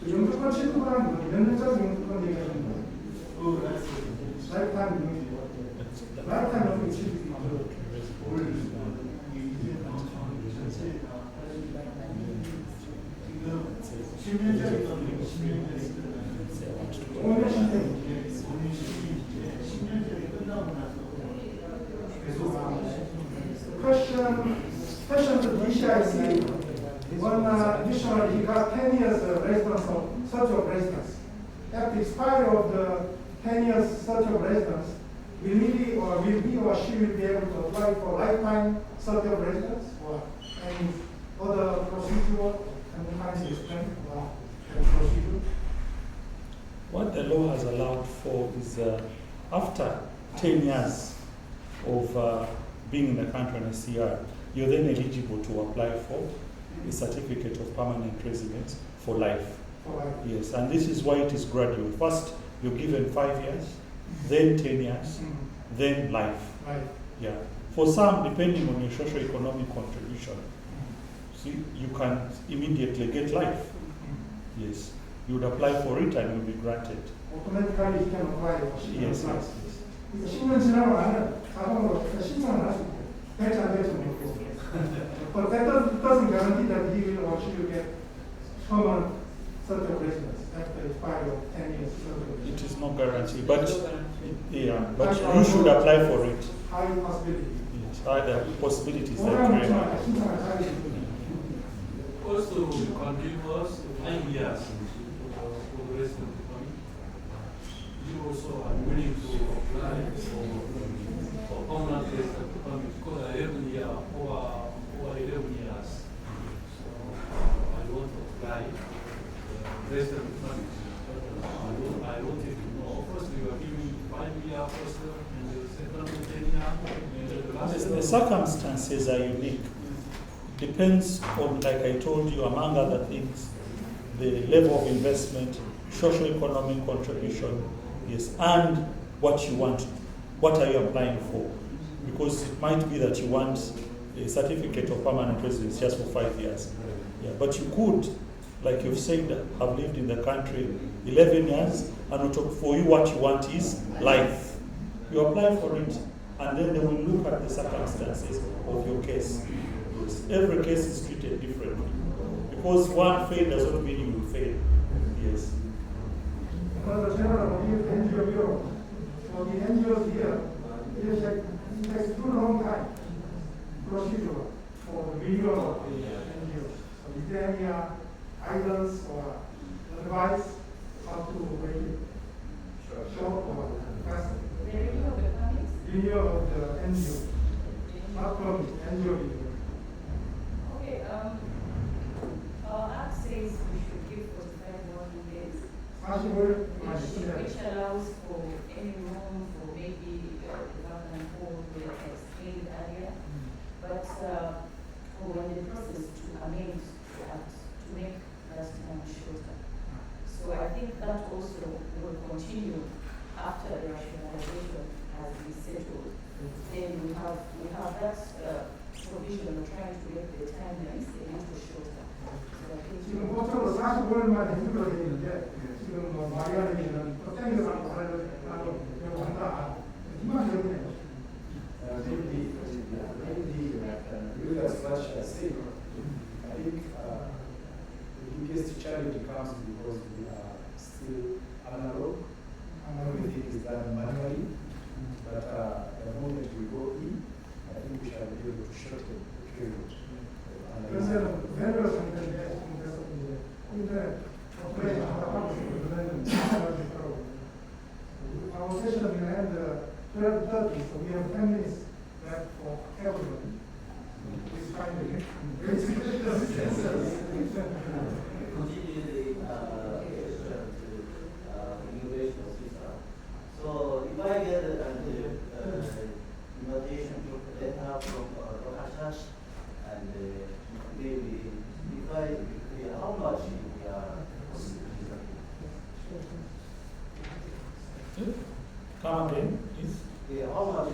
영주권 취득하는 몇 년짜리 영주권 얘기하는 거예요? 라이프타임 영주권. 라이프타임 영주권 취득이 Question to DCIC. One missionary, he got 10 years residence of search of residence. At the expiry of the 10 years search of residence, will he or she will be able to apply for lifetime search of residence or any other procedure? Can you kindly explain the procedure? What the law has allowed for is after 10 years of being in the country on a CR, you're then eligible to apply for a certificate of permanent residence for life. Yes, and this is why it is gradual. First, you're given 5 years, then 10 years, then life. Yeah. For some, depending on your socio-economic contribution, see, you can immediately get life. Yes. You would apply for it and you'll be granted. Automatically, you can apply for yes. 10년 지나고 나면 자동으로 신청을 할 수 있대요. 될지 안 될지 모르겠어요. But that doesn't guarantee that he will or she will get permanent search of residence after the expiry of 10 years. It is not guaranteed, but but you should apply for it. High possibility. Yes, the possibilities that also continuous 5 years for the rest of the permit. You also are willing to apply for permanent resident permit because 11 years over 11 years. So I want to apply resident circumstances are unique. Depends on, like I told you, among other things, the level of investment, socio-economic contribution, yes, and what you want. What are you applying for? Because it might be that you want a certificate of permanent residence just for 5 years. Yeah, but you could, like you've said, have lived in the country 11 years, and for you what you want is life. You apply for it, and then they will look at the circumstances of your case. Yes. Every case is treated differently. Because one failed does not mean you will fail. Yes. Another general of the NGO, for the NGOs here, it takes too long time procedure for the renewal of the NGOs. So is there any guidance or advice how to make it short or fast? The renewal of the permits? Renewal of the NGO, not permit, NGO renewal. Okay, our act says we should give 45 working days, which allows for any room for maybe development or we have explained earlier. But we're in the process to amend the act to make that time shorter. So I think that also will continue after the rationalization has been settled. Then we have that provision of trying to make the timelines a little shorter. So I think 지금 모처럼 45일만 해주려 되는데 지금 뭐 마리아에는 또 땡겨서 말을 하고 한다. 이만 되네요. Maybe with as much as say, I think the biggest challenge comes because we are still analog. Everything is done manually. But the moment we go in, I think we shall be able to shorten the period. 그래서 배를 상대인데 지금 그래서 이제 인터넷 오퍼레이션 하고 그러면 있더라고요. Our session will end 12:30, so we have 10 minutes left for everyone. Please kindly. So if I get an invitation to data from Rokas and maybe if I how much we are Come again, please. How much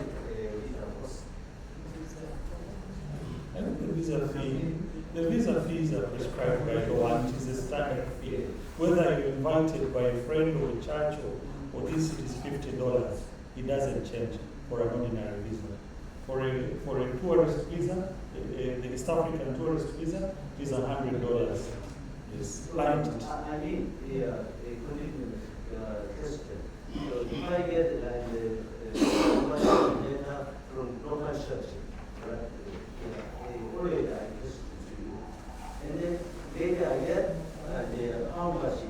visa cost? The visa fees are prescribed by law, and it is a standard fee. Whether you're invited by a friend or a church or this, it is $50. It doesn't change for an ordinary visa. For a tourist visa, the East African tourist visa is $100. Yes, I mean, a continuous question. So if I get data from local church, right? Already I just to you, and then later I get how much it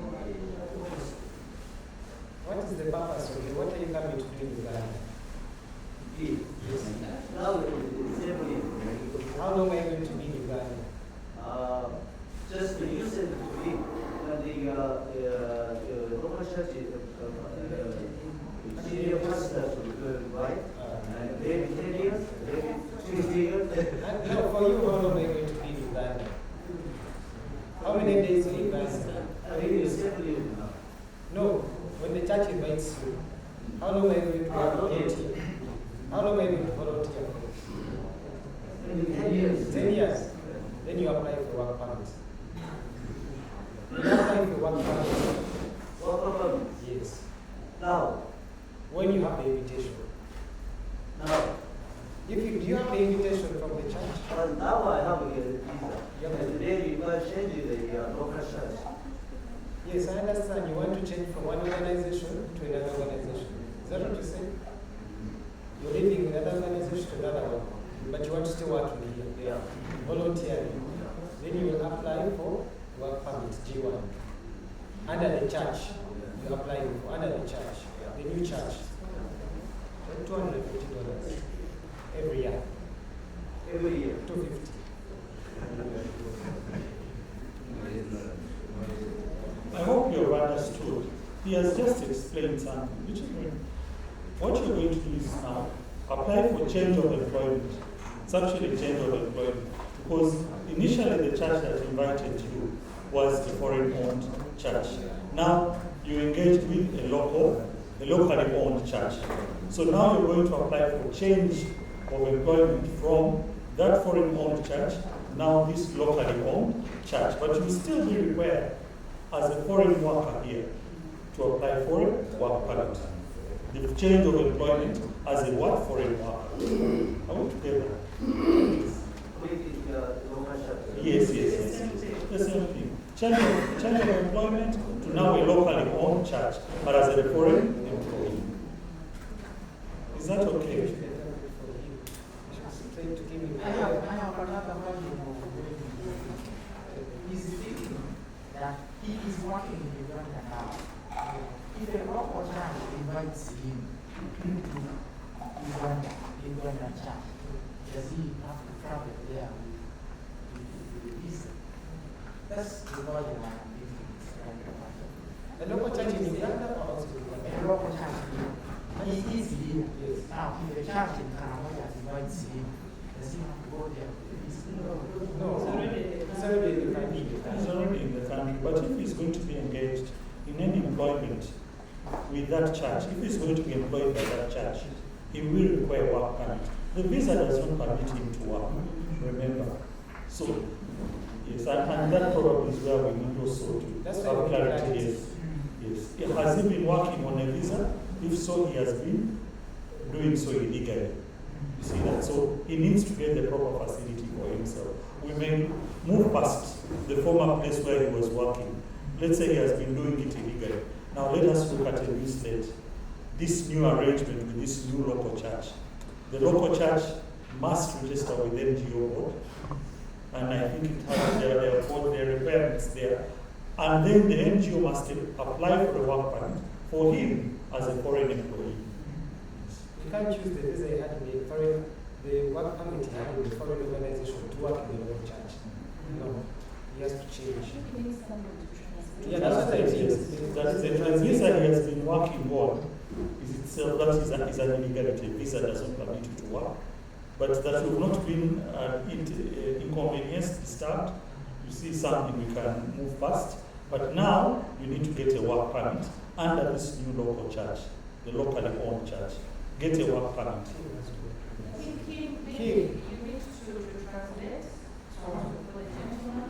costs. What is the purpose of it? What are you coming to do in Uganda? Yes. Now it's every. How long are you going to be in Uganda? Just you said to me, the local church senior pastors right? And maybe 10 years, maybe 2 years. No, for you, how long are you going to be in Uganda? How many days in Uganda? I think it's 7 years now. No, when the church invites you, how long are you going to volunteer? How long are you going to volunteer for? Maybe 10 years. 10 years. Then you apply for work permit. When you apply for work permit. Work permit? Yes. Now? When you have the invitation. Now? Do you have the invitation from the church? Well, now I have a visa. And then you can change the local church. Yes, I understand. You want to change from one organization to another organization. Is that what you say? You're leaving another organization to another one, but you want to still work here. Yeah. Voluntarily. Then you will apply for work permit, G1. Under the church, you apply for under the church, the new church. $250 every year. Every year? $250. I hope you have understood. He has just explained something, which is what you're going to do is now apply for change of employment. It's actually a change of employment. Because initially the church that invited you was a foreign-owned church. Now you engage with a locally owned church. So now you're going to apply for change of employment from that foreign-owned church, now this locally owned church. But you will still be required as a foreign worker here to apply for a work permit. The change of employment as a what foreign worker. Are we together? Yes. The same thing. Change of employment to now a locally owned church, but as a foreign employee. Is that okay? I have another question. He's thinking that he is working in Uganda now. If a local church invites him to Uganda church, does he have to travel there with the visa? That's the question I'm thinking. The local church in Uganda or also A local church. He is here. Now, if a church in Karamoja invites him, does he have to go there with the visa? No, it's already in the country. He's already in the country, but if he's going to be engaged in any employment with that church, if he's going to be employed by that church, he will require work permit. The visa does not permit him to work, remember. So, yes, and that probably is where we need also to have clarity. Yes. Has he been working on a visa? If so, he has been doing so illegally. You see that? So he needs to get the proper facility for himself. We may move past the former place where he was working. Let's say he has been doing it illegally. Now let us look at a new state. This new arrangement with this new local church. The local church must register with NGO board. And I think it has their requirements there. And then the NGO must apply for a work permit for him as a foreign employee. You can't choose the visa you had in the foreign, the work permit you had in the foreign organization to work in the local church. No, he has to change. Yeah, that's what it is. The visa he has been working on is itself, that is an illegality. Visa does not permit you to work. But that will not been inconvenience, disturbed. You see something we can move past. But now you need to get a work permit under this new local church, the locally owned church. Get a work permit. You need to translate for the gentleman.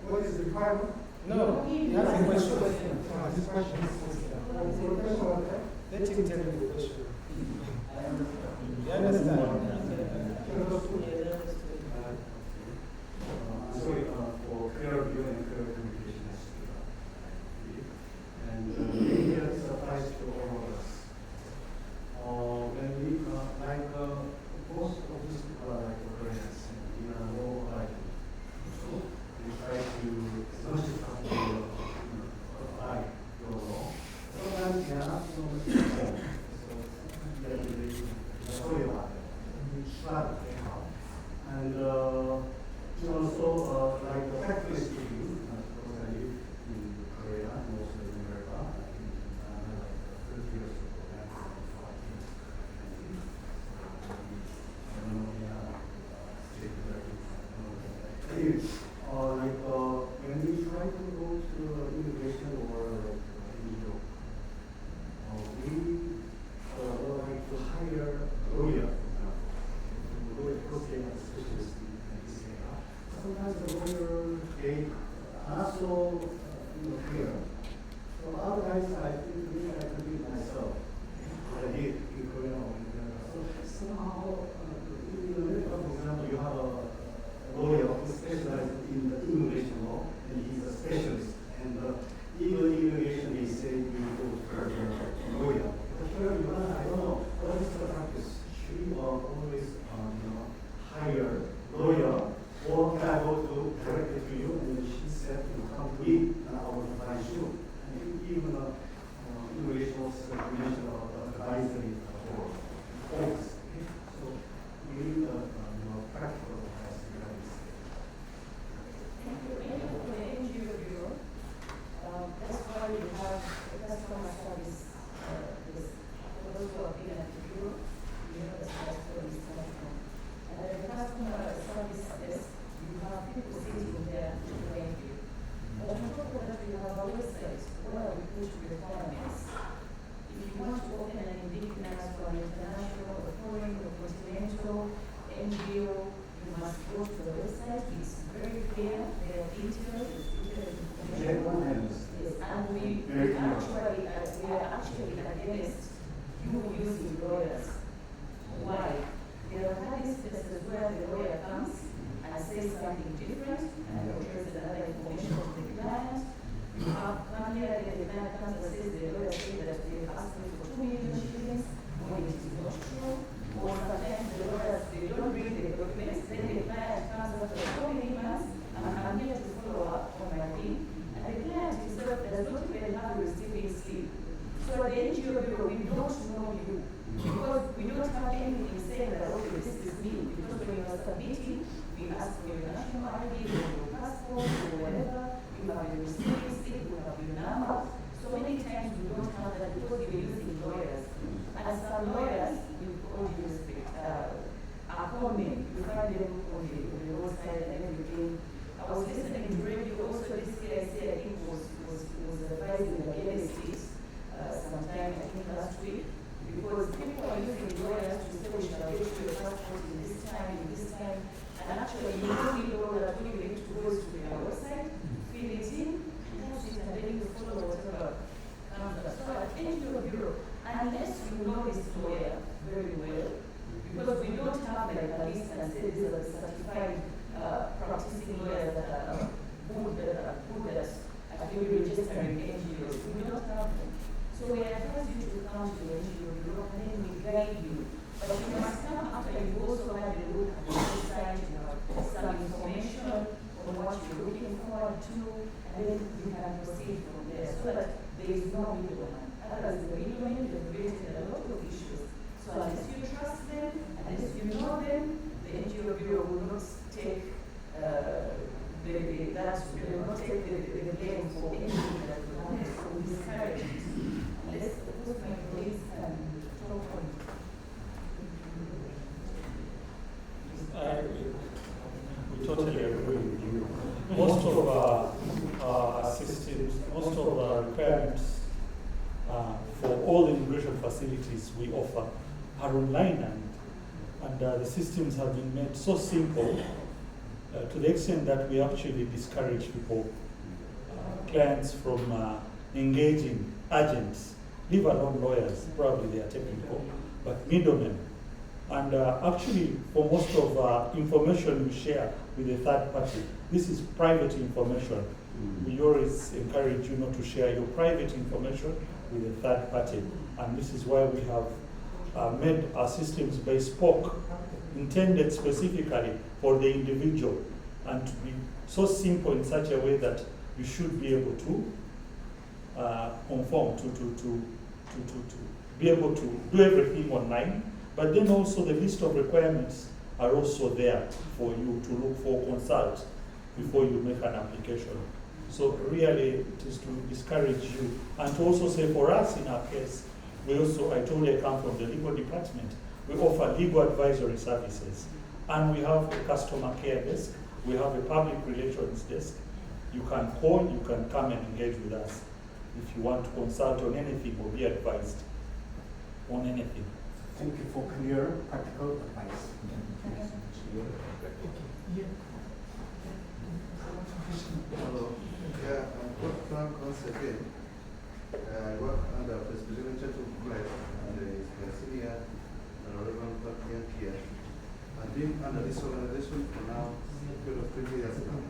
What is the requirement? No, he has a question. This question is Let him tell you the question. You understand? Sorry for clear view and clear communication. And here this applies to all of us. When we most of these people are like Koreans and we are more like we try to as much as possible apply your law. Sometimes we are not so much informed. So the story about it. We try to get out. And also, like the factory speaking, because I live in Korea and also in America, I have 30 years of program for 5 years. I don't know, state very when we try to go to immigration or NGO, we would like to hire a lawyer, for example, a lawyer, especially sometimes the lawyer, they you using lawyers. Why? There are instances where the lawyer comes and says something different and portrays another information to the client. You have one here, the client comes and says the lawyer says that they asked me for 2 million shillings when it is not true. Or sometimes the lawyers, they don't bring the documents, then the client comes after so many months, and I'm here to follow up on my thing. And the client himself does not even have a receiving slip. So at the NGO bureau, we don't know you. Because we don't have anything saying that, okay, this is me. Because when you are submitting, we ask for your national ID, or your passport, or whatever. You have your receiving slip, you have your number. So many times we don't have that because we're using lawyers. And some lawyers, with all due respect, are common. You find them on the roadside and everything. I was listening to radio also, DCIC, I think was advising against it sometime, I think last week. Because people are using lawyers to say we shall get your passport in this time, and actually you don't need all that. All you need to go to their website, fill it in, post it, and then you follow whatever comes up. So at NGO Bureau, unless you know this lawyer very well, because we don't have like a list and say these are the certified practicing lawyers that are good at registering NGOs. We don't have them. So we advise you to come to the NGO Bureau and then we guide you. But you must come after you also had a look at the website, you have some information on what you're looking forward to, and then you can proceed from there so that there is no middleman. Otherwise, the middleman is creating a lot of issues. So unless you trust them, unless you know them, the NGO Bureau will not take the blame for anything that will happen. So we discourage it. Unless the postman police can talk on it. We totally agree with you. Most of our systems, most of our requirements for all the immigration facilities we offer are online, and the systems have been made so simple to the extent that we actually discourage people, clients from engaging agents, leave alone lawyers, probably they are technical, but middlemen. And actually, for most of information we share with a third party, this is private information. We always encourage you not to share your private information with a third party. And this is why we have made our systems bespoke, intended specifically for the individual, and to be so simple in such a way that you should be able to conform, to be able to do everything online. But then also the list of requirements are also there for you to look for, consult before you make an application. So really it is to discourage you, and to also say for us in our case, we also, I told you I come from the legal department, we offer legal advisory services, and we have a customer care desk, we have a public relations desk. You can call, you can come and engage with us if you want to consult on anything or be advised on anything. Thank you for clear, practical advice. Hello. Yeah, I'm Frank once again. I work under President Church of Christ and the senior relevant party here. I've been under this organization for now a period of 20 years now.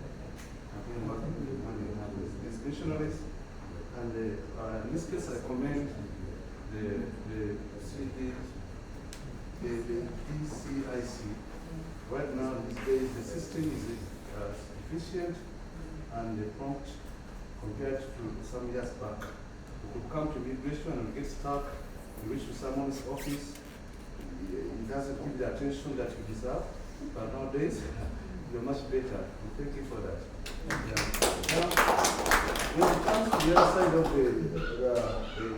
I've been working with these missionaries, and in this case I commend the DCIC. Right now, these days, the system is efficient and prompt compared to some years back. You come to immigration and get stuck, you reach to someone's office, it doesn't give the attention that you deserve, but nowadays, you're much better. Thank you for that. Yeah. Now, when it comes to the other side of the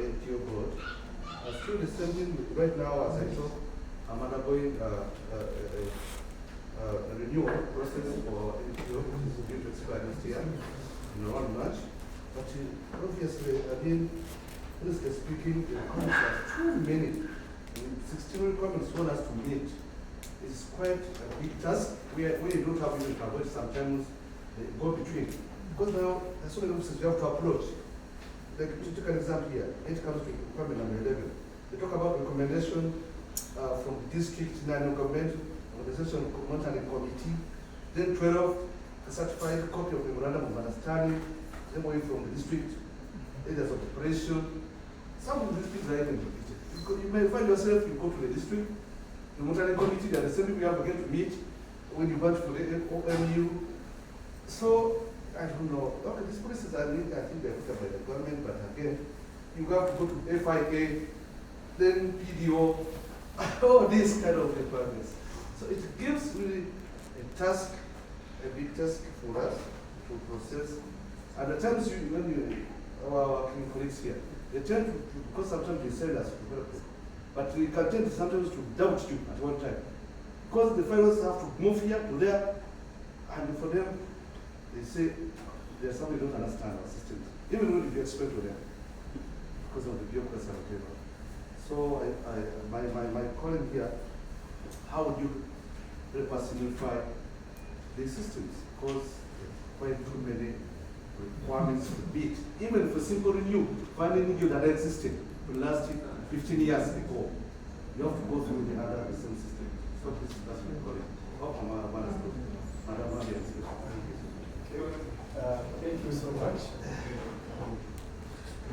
NGO board, I'm still the same thing right now as I talk. I'm undergoing a renewal process for NGO, which is due to expire next year in around March. But obviously, again, honestly speaking, the requirements are too many. 16 requirements for us to meet. It's quite a big task where you don't have even coverage, sometimes they go between. Because now, there's so many offices you have to approach. Like, to take an example here, it comes to requirement number 11. They talk about recommendation. recommendation from the district national government, organization monitoring committee. Then 12, a certified copy of memorandum of understanding, MOU from the district, areas of operation. Some of these things are even repeated. You may find yourself, you go to the district, the monitoring committee, they are the same people you have again to meet when you went for the OMU. So, I don't know. Okay, these policies are really, I think they're put up by the government, but again, you have to go to FIA, then PDO, all these kind of requirements. So it gives really a big task for us to process. And at times, when our colleagues here, they tend to, because sometimes they send us to developers, but we can tend sometimes to doubt you at one time. Because the files have to move here to there, and for them, they say there's something they don't understand our systems, even when you expect to them, because of the bureaucracy and whatever. So my calling here, how would you help us unify these systems? Because quite too many requirements to beat, even for simple renew, finding new data system for the last 15 years ago. You have to go through the other same system. So this is that's my calling. Thank you so much.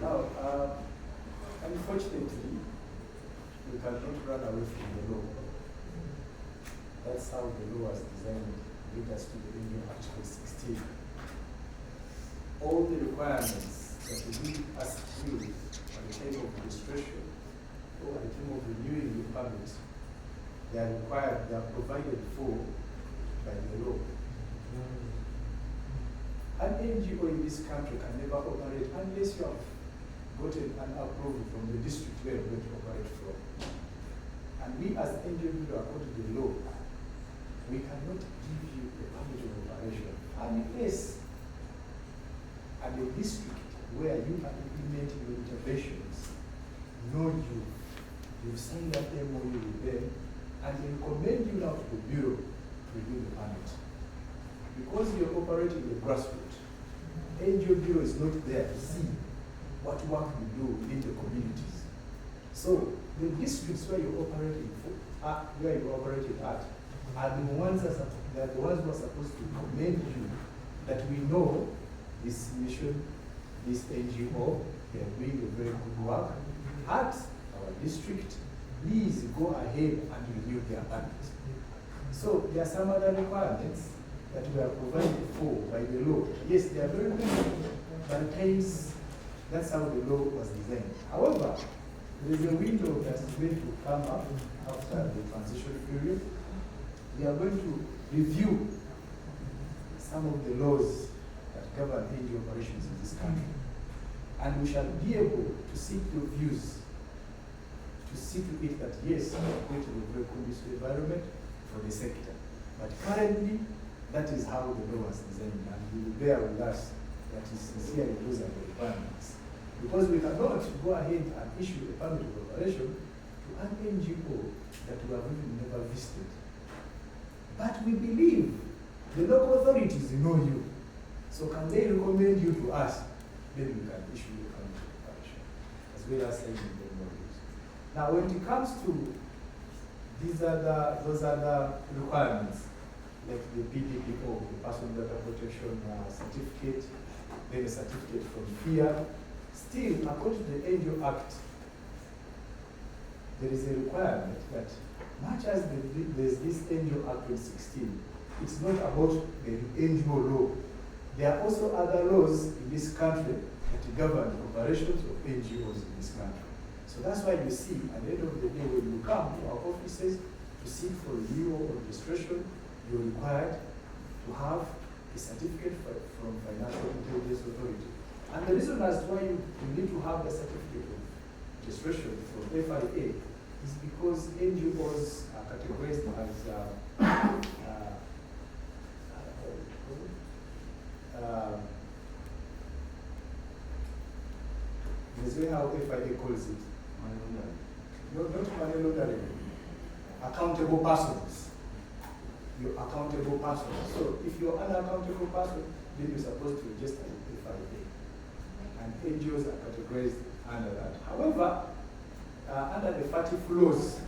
Now, unfortunately, we cannot run away from the law. That's how the law was designed, lead us to the Indian Article 16. All the requirements that we as you at the time of registration or at the time of renewing the permit, they are required, they are provided for by the law. An NGO in this country can never operate unless you have gotten an approval from the district where you're going to operate from. And we as NGO, according to the law, we cannot give you a permit of operation unless at the district where you are implementing your interventions know you, you've signed up MOU with them, and they recommend you now to the bureau to review the permit. Because you're operating the grassroots, NGO bureau is not there to see what work you do within the communities. So the districts where you're operating where you're operating at are the ones who are supposed to commend you that we know this mission, this NGO, they are doing a very good work at our district. Please go ahead and renew their permit. So there are some other requirements that we are provided for by the law. Yes, they are very good, but at times that's how the law was designed. However, there is a window that is going to come up after the transition period. We are going to review some of the laws that govern NGO operations in this country. And we shall be able to seek your views, to see to it that yes, we are going to a very conducive environment for the sector. But currently, that is how the law was designed, and you will bear with us that is sincerely those are the requirements. Because we cannot go ahead and issue a permit of operation to an NGO that we have even never visited. But we believe the local authorities know you. So can they recommend you to us? Then we can issue a permit of operation, as well as signing the modules. Now when it comes to those other requirements, like the PDPO, the Personal Data Protection Certificate, then a certificate from FIA. Still, according to the NGO Act, there is a requirement that much as there's this NGO Act 2016, it's not about the NGO law. There are also other laws in this country that govern the operations of NGOs in this country. So that's why you see, at the end of the day, when you come to our offices to seek for renewal or registration, you're required to have a certificate from Financial Intelligence Authority. And the reason as to why you need to have a certificate of registration from FIA is because NGOs are categorized as there's a way how FIA calls it. Not money laundering. Accountable persons. You're accountable person. So if you're an accountable person, then you're supposed to register with FIA. And NGOs are categorized under that. However, under the FATF laws,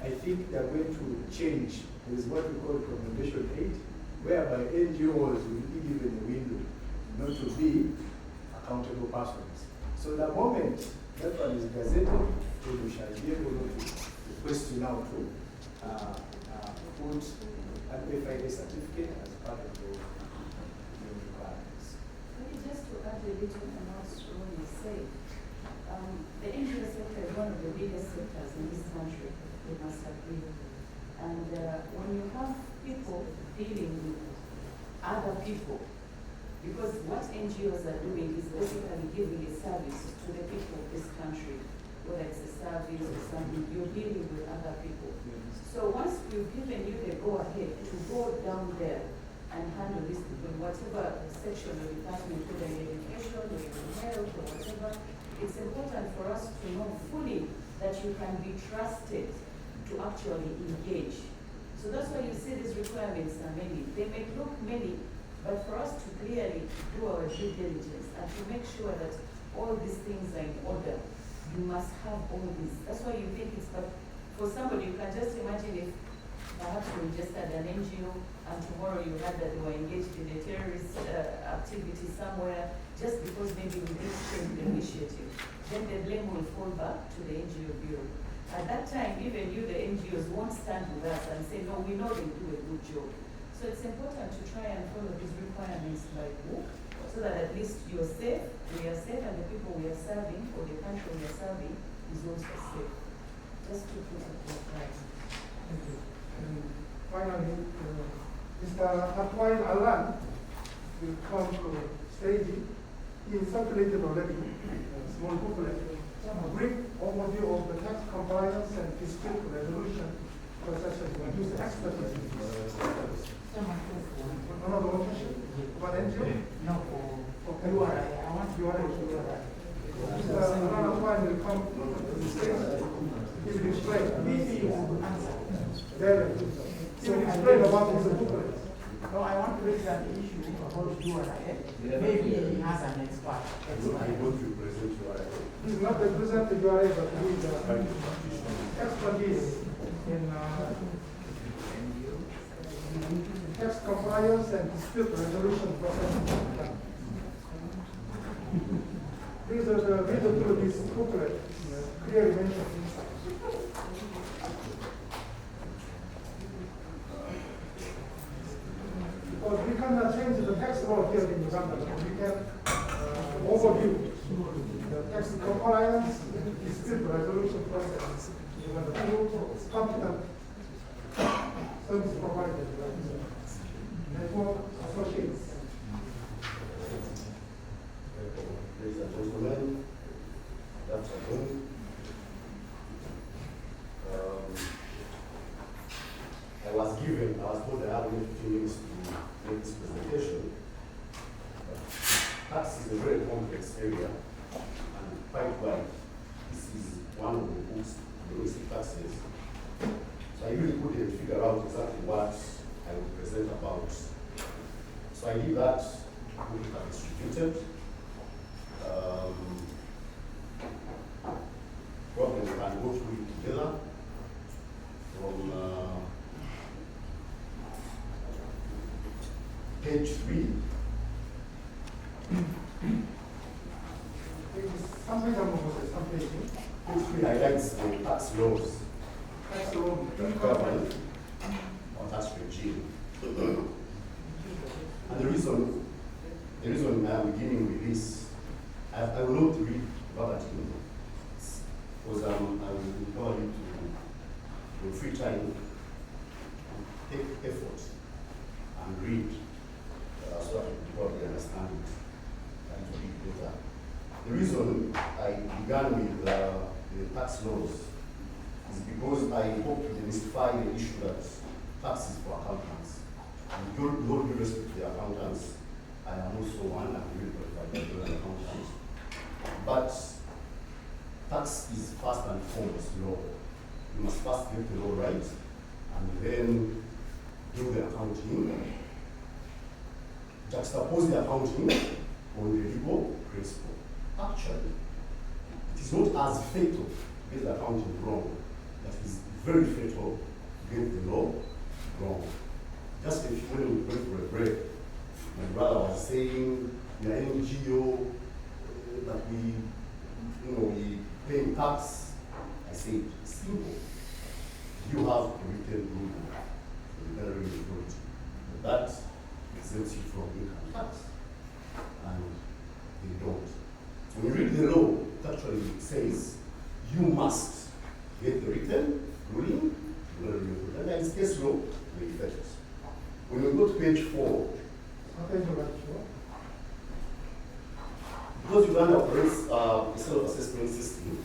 I think they are going to change. There is what we call recommendation 8, whereby NGOs will be given a window not to be accountable persons. So the moment that one is gazetted, we shall be able to request you now to put an FIA certificate as part of the requirements. Maybe just to add a little and also what you say, the NGO sector is one of the biggest sectors in this country, we must agree. And when you have people dealing with other people, because what NGOs are doing is basically giving a service to the people of this country, whether it's a service or something, you're dealing with other people. So once we've given you the go-ahead to go down there and handle this people in whatever section or department, whether in education or in health or whatever, it's important for us to know fully that you can be trusted to actually engage. So that's why you see these requirements are many. They may look many, but for us to clearly do our due diligence and to make sure that all these things are in order, you must have all these. That's why you think it's, but for somebody, you can just imagine if perhaps you registered an NGO and tomorrow you heard that they were engaged in a terrorist activity somewhere, just because maybe we didn't take the initiative, then the blame will fall back to the NGOBuro. At that time, even you, the NGOs, won't stand with us and say, no, we know they do a good job. So it's important to try and follow these requirements by book, so that at least you're safe, we are safe, and the people we are serving, or the country we are serving, is also safe. Just to put it like that. Thank you. And finally, Mr. Atwain Alan will come to stage. He circulated already a small booklet, a brief overview of the tax compliance and dispute resolution processes to use expertise. Another one? One NGO? No, for URA. I want URA. Mr. Alan Atwain will come to the stage. He will explain. There. He will explain about his booklet. No, I want to raise that issue about URA. Maybe he has an expert. I want to present URA. He's not the president of URA, but he is expertise in tax compliance and dispute resolution process. These are the reader to this booklet, clearly mentioned. Because we cannot change the tax law here in Uganda, but we can overview the tax compliance, dispute resolution process. When the people competent service providers, network associates. Ladies and gentlemen, good afternoon. I was told I have only 15 minutes to make this presentation. Tax is a very complex area, and quite wide. This is one of the books, domestic taxes. So I really couldn't figure out exactly what I would present about. So I did that, book are distributed. Probably we can go through it together from page 3. Page 3 highlights the tax laws that govern our tax regime. And the reason I'm beginning with this, I will not read verbatim, because I will empower you to, in free time, take effort and read so I can probably understand it and to read better. The reason I began with the tax laws is because I hope to demystify the issue that tax is for accountants. And with all due respect to the accountants, I am also one, I'm really qualified as an accountant. But tax is first and foremost law. You must first get the law right, and then do the accounting. Juxtapose the accounting on the legal principle. Actually, it is not as fatal to get the accounting wrong, but it is very fatal to get the law wrong. Just a few minutes we went for a break, my brother was saying, we are NGO, that we pay tax. I said, simple. You have a written rule from the Federal Authority that exempts you from income tax, and they don't. So when you read the law, it actually says you must get the written ruling, and that is case law, the effect. When we go to page 4, because Uganda operates a self-assessment system,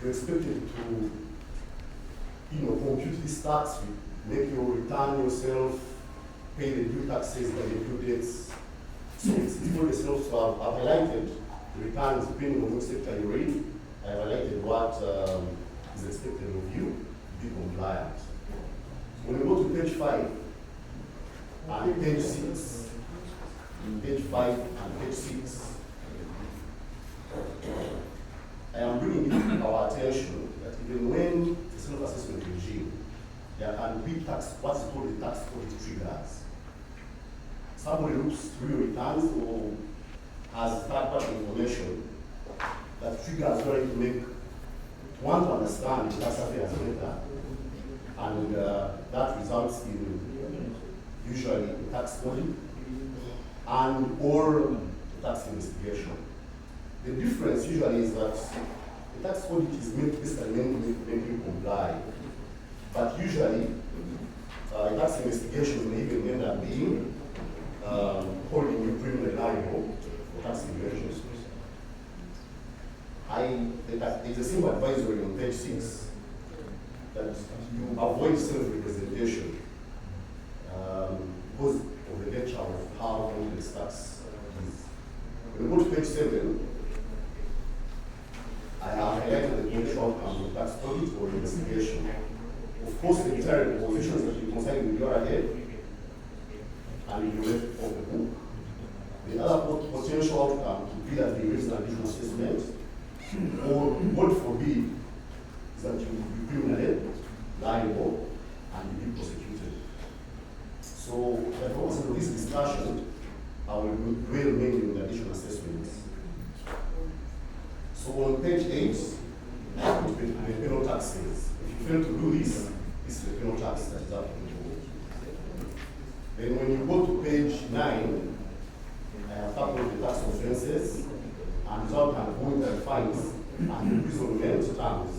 you're expected to compute this tax, make your return yourself, pay the due taxes by the due dates. So it's for yourself. So I've highlighted the returns depending on which sector you're in. I've highlighted what is expected of you to be compliant. When we go to page 5 and page 6, page 5 and page 6, I am bringing it to our attention that even when the self-assessment regime, there can be what's called the tax audit triggers. Somebody looks through your returns or has third-party information that triggers where you want to understand the tax affairs better, and that results in usually a tax audit and or a tax investigation. The difference usually is that the tax audit is basically meant to make you comply, but usually a tax investigation may even end up being holding you criminally liable for tax evasion. There's a simple advisory on page 6 that you avoid self-representation because of the nature of how complex tax is. When we go to page 7, I have highlighted the potential outcome of tax audit or investigation. Of course, the desired positions that you consider with URA and you left of the book. The other potential outcome could be that there is an additional assessment, or God forbid, is that you will be criminally liable and you be prosecuted. So, for the purpose of this discussion, I will dwell mainly on the additional assessments. So on page 8, the penal taxes. If you fail to do this, this is the penal tax that is applicable. Then when you go to page 9, I have tackled the tax offenses and result and monetary fines and imprisonment terms.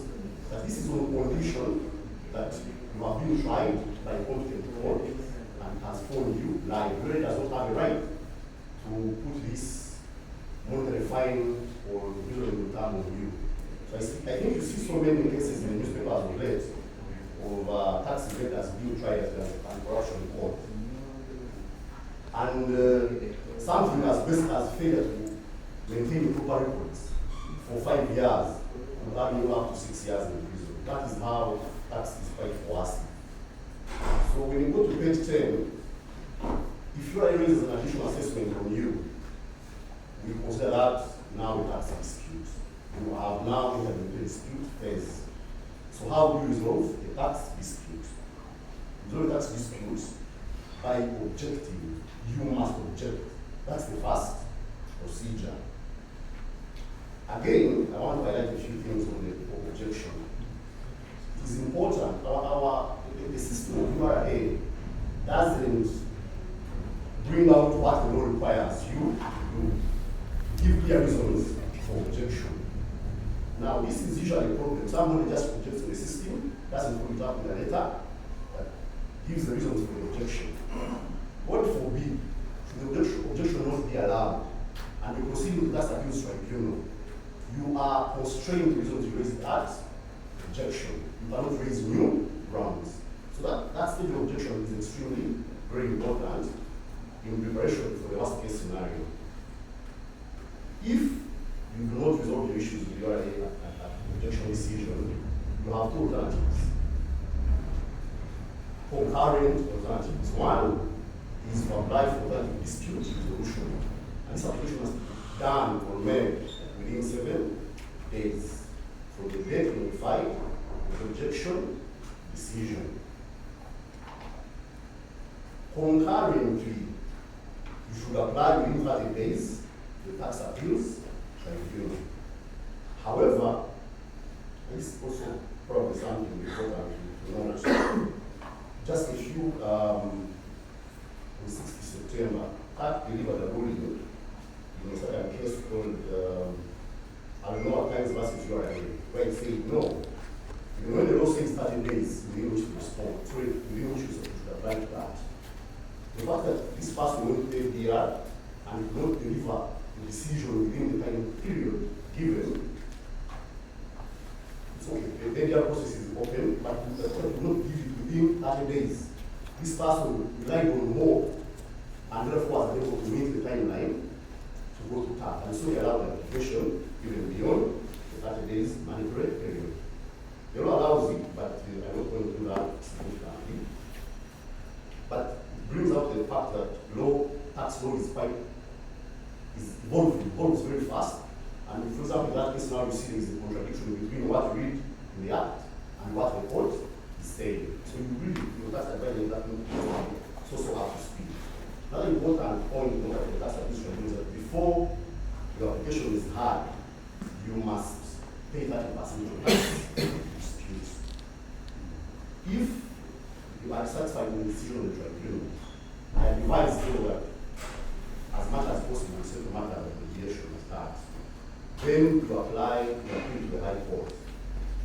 That this is on condition that you have been tried by a competent court and has found you liable. The does not have a right to put this monetary fine or imprisonment term on you. So I think you see so many cases in the newspapers of late of tax evaders being tried at the corruption court. And something as basic as failure to maintain proper records for 5 years without you up to 6 years in prison. That is how tax is quite coercive. So when you go to page 10, if you are raises an additional assessment from you, we consider that now a tax dispute. You have now entered the dispute phase. So how do you resolve a tax dispute? Resolve a tax dispute by objecting. You must object. That's the first procedure. Again, I want to highlight a few things on the objection. It is important. The system of URA doesn't bring out what the law requires you to give clear reasons for objection. Now, this is usually a problem. Somebody just objects to the system, doesn't put it up in a letter, that gives the reasons for the objection. God forbid, the objection not be allowed, and you proceed to tax abuse tribunal. You are constrained to reasons you raise at objection. You cannot raise new grounds. So that stage of objection is extremely very important in preparation for the worst case scenario. If you do not resolve your issues with your objection decision, you have two alternatives. Concurrent alternatives. One is to apply for that dispute resolution. And this application must be done or made within 7 days from the date notified of rejection decision. Concurrently, you should apply within 30 days to the tax appeals tribunal. However, this is also probably something important to note. Just a few, on 6th September, CAT delivered a ruling in a certain case called, I don't know, Times versus URA, where it said no. Even when the law says 30 days within which to respond, within which you should apply to that. The fact that this person went to FDR and did not deliver the decision within the time period given, it's okay. The FDR process is open, but the court did not give it within 30 days. This person relied on more and therefore was able to meet the timeline to go to TAP. And so he allowed the application even beyond the 30 days mandatory period. The law allows it, but I'm not going to do that significantly. But it brings out the fact that tax law is evolves very fast. And for example, in that case now you see there is a contradiction between what you read in the Act and what the court is saying. So you really, your tax advisor that it's also up to speed. Another important point in order for the tax administration is that before your application is hard, you must pay 30% of tax disputes. If you are satisfied with the decision of the tribunal, I advise you that as much as possible, set the matter of mediation as that. Then you apply your appeal to the High Court.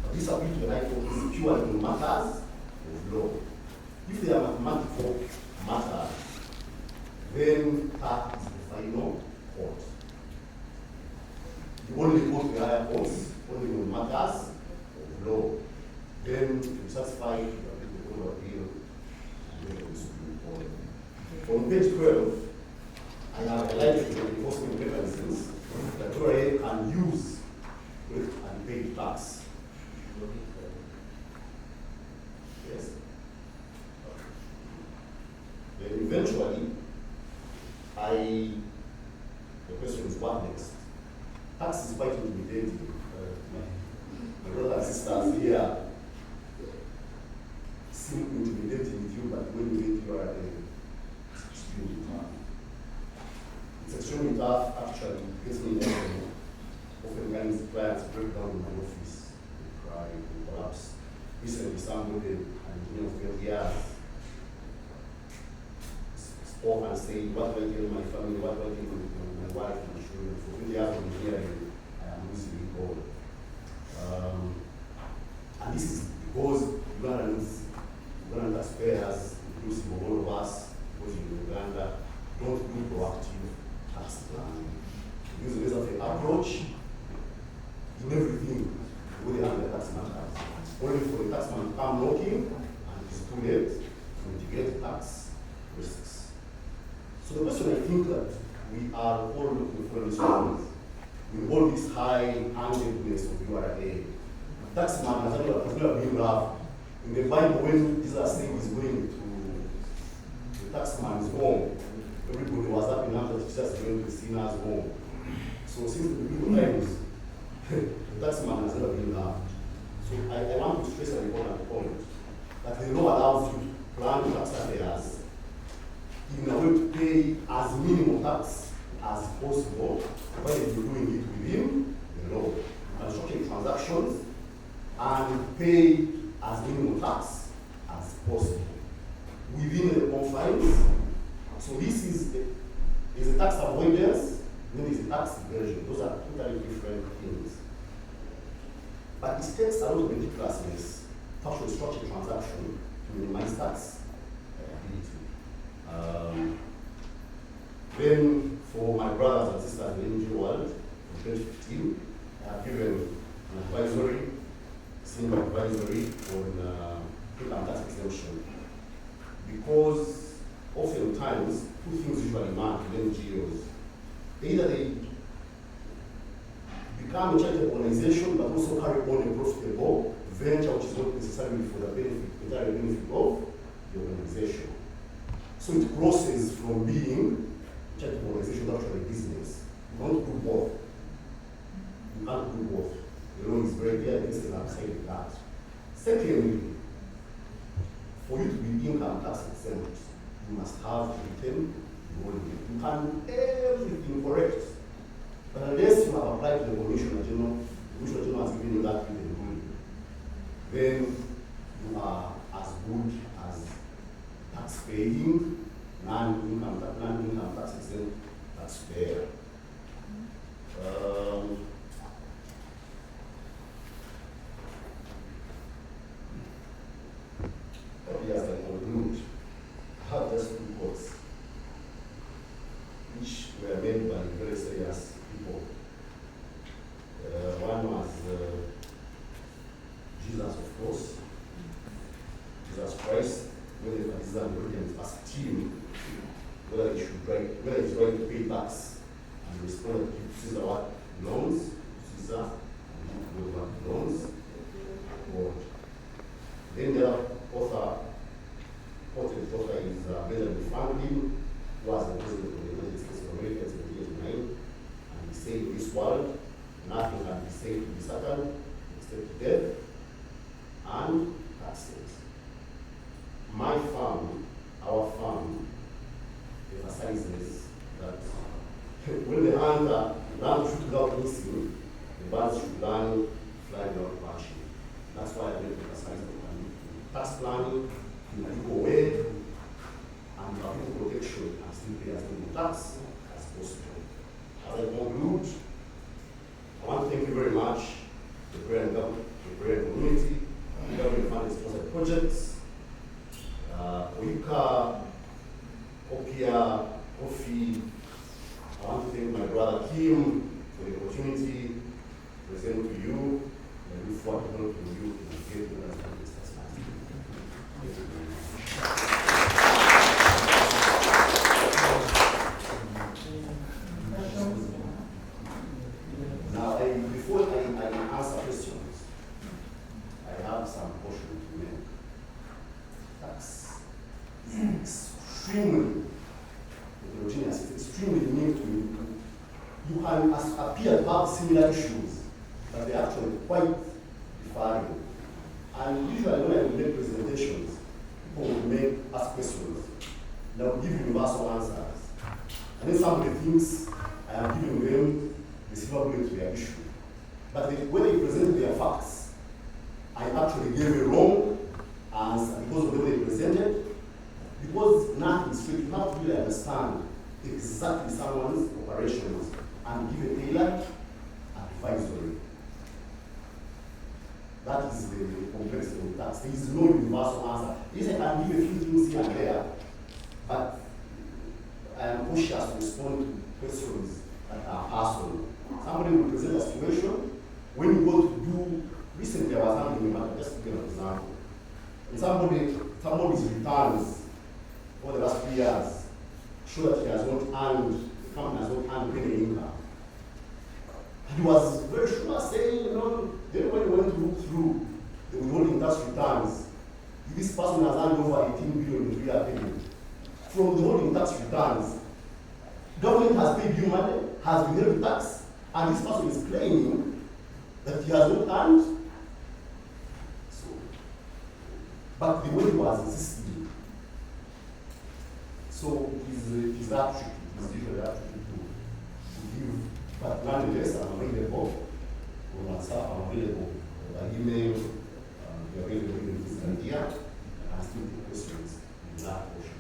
But this appeal to the High Court is purely on matters of law. If they are mathematical matters, then that is the final court. You only go to the higher courts, only on matters of law. Then you satisfy your appeal and then the Supreme Court. On page 12, I have highlighted the enforcement mechanisms that URA can use with unpaid tax. Yes. Then eventually, the question is what next? Tax is quite intimidating. My brothers and sisters here seem intimidating with you, but when you get URA, it's extremely tough. It's extremely tough, actually. It gets me angry. Oftentimes, clients break down in my office, they cry, they collapse. Recently, somebody, an engineer of 12 years, spoke and said, what do I tell my family, what do I tell my wife and my children? For 20 years of engineering, I am losing it all. And this is because Ugandan taxpayers, inclusive of all of us, because in Uganda, don't do proactive tax planning. Use a laissez-faire approach in everything when they handle tax matters. Only for the taxman to come knocking and it's too late to mitigate tax risks. So the question I think that we are all looking for is with all this high-handedness of URA. The taxman has never been loved. In the Bible, when Jesus said he's going to the taxman's home, everybody was happy now that Jesus is going to the sinner's home. So since the beginning of times, the taxman has never been loved. So I want to stress an important point, that the law allows you to plan tax affairs in a way to pay as minimum tax as possible, while you're doing it within the law. You can structure transactions and pay as minimum tax as possible within the confines. So this is a tax avoidance, then is a tax evasion. Those are totally different things. But it takes a lot of meticulousness to actually structure a transaction to minimize tax liability. Then, for my brothers and sisters in the NGO world, in 2015, I have given an advisory, senior advisory on income tax exemption. Because oftentimes, two things usually mark with NGOs. Either they become a charity organization but also carry on a profitable venture which is not necessarily for the entire benefit of the organization. So it crosses from being a charity organization to actually a business. You can't do both. You can't do both. I'm saying that. Secondly, for you to be income tax exempt, you must have written your holding. You can do everything correct, but unless you have applied to the Commissioner General, the Commissioner General has given you that written ruling, then you are as good as tax-paying, non-income tax exempt taxpayer. Yes, I conclude. I have just two quotes, which were made by very serious people. One was Jesus, of course. Jesus Christ, when the Pharisees asked him whether he's right to pay tax, and he responded, "Give Caesar what belongs to Caesar, and give what belongs to God." Then the author is Benjamin Franklin, who was the president of the United States of America in 1789, and he said, "In this world, nothing can be said to be certain except death and taxes." My firm, our firm, emphasizes that when the hunter learns to shoot without missing, the birds should learn fly without crashing. That's why I really emphasize that tax planning in an equal way and public protection and still pay as little tax as possible. As I conclude, I want to thank you very much, the prayer community, the government funded sponsored projects, Oika, Opia, Kofi. I want to thank my brother Kim for the opportunity to present to you, and I look forward to helping you in the field as Now, before I answer questions, I have some caution to make. Tax is extremely heterogeneous, it's extremely new to you. You can appear to have similar issues, but they're actually quite differing. And usually when I make presentations, people will ask questions. They will give universal answers. And then somebody thinks I am giving them the silver bullet to their issue. But when they present their facts, I actually gave a wrong answer because of the way they presented. Because nothing is straight, you have to really understand exactly someone's operations and give a tailored advisory. That is the complexity of tax. There is no universal answer. Yes, I can give a few things here and there, but I am cautious to respond to questions that are personal. Somebody will present a situation. When you go to do, recently I was handling a matter, just to give an example. And somebody's returns for the last 3 years show that he has not earned, the company has not earned any income. He was very sure, saying, then when we went to look through the withholding tax returns, this person has earned over 18 billion in 3-year period. From the withholding tax returns, government has paid you money, has withheld tax, and this person is claiming that he has not earned. So, but the way he was insisting, so it is that tricky, it is usually that tricky to give. But nonetheless, I'm available on WhatsApp, I'm available by email, we're available in this idea, and I still take questions in that portion.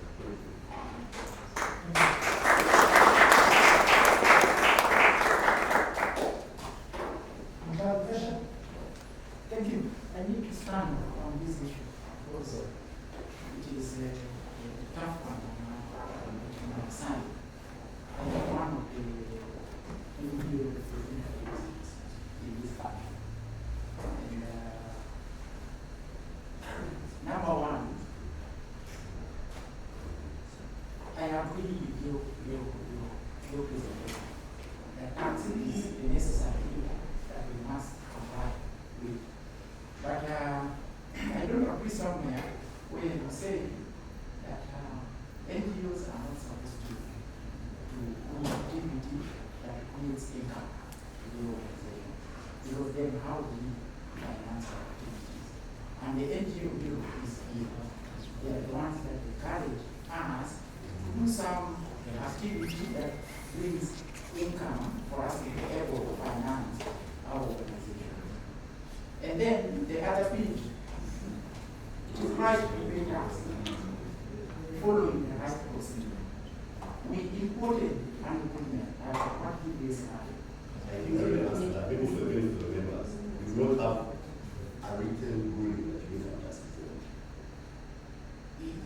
Thank you. I need to stand on this issue because it is a tough one on my side. I am one of the NGO representatives in this country. And number one, I agree with your presentation that tax is a necessary evil that we must comply with. But I don't agree somewhere where you say that NGOs are not supposed to do activity that creates income to the organization. Because then how do you finance that? and the NGO is here. They are the ones that encourage us to do some activity that brings income for us to be able to finance our organization. And then the other thing, it is right to pay tax following the right procedure. We imported an equipment at 40 days now. I think maybe for the benefit of the members, we do not have a written ruling that you can just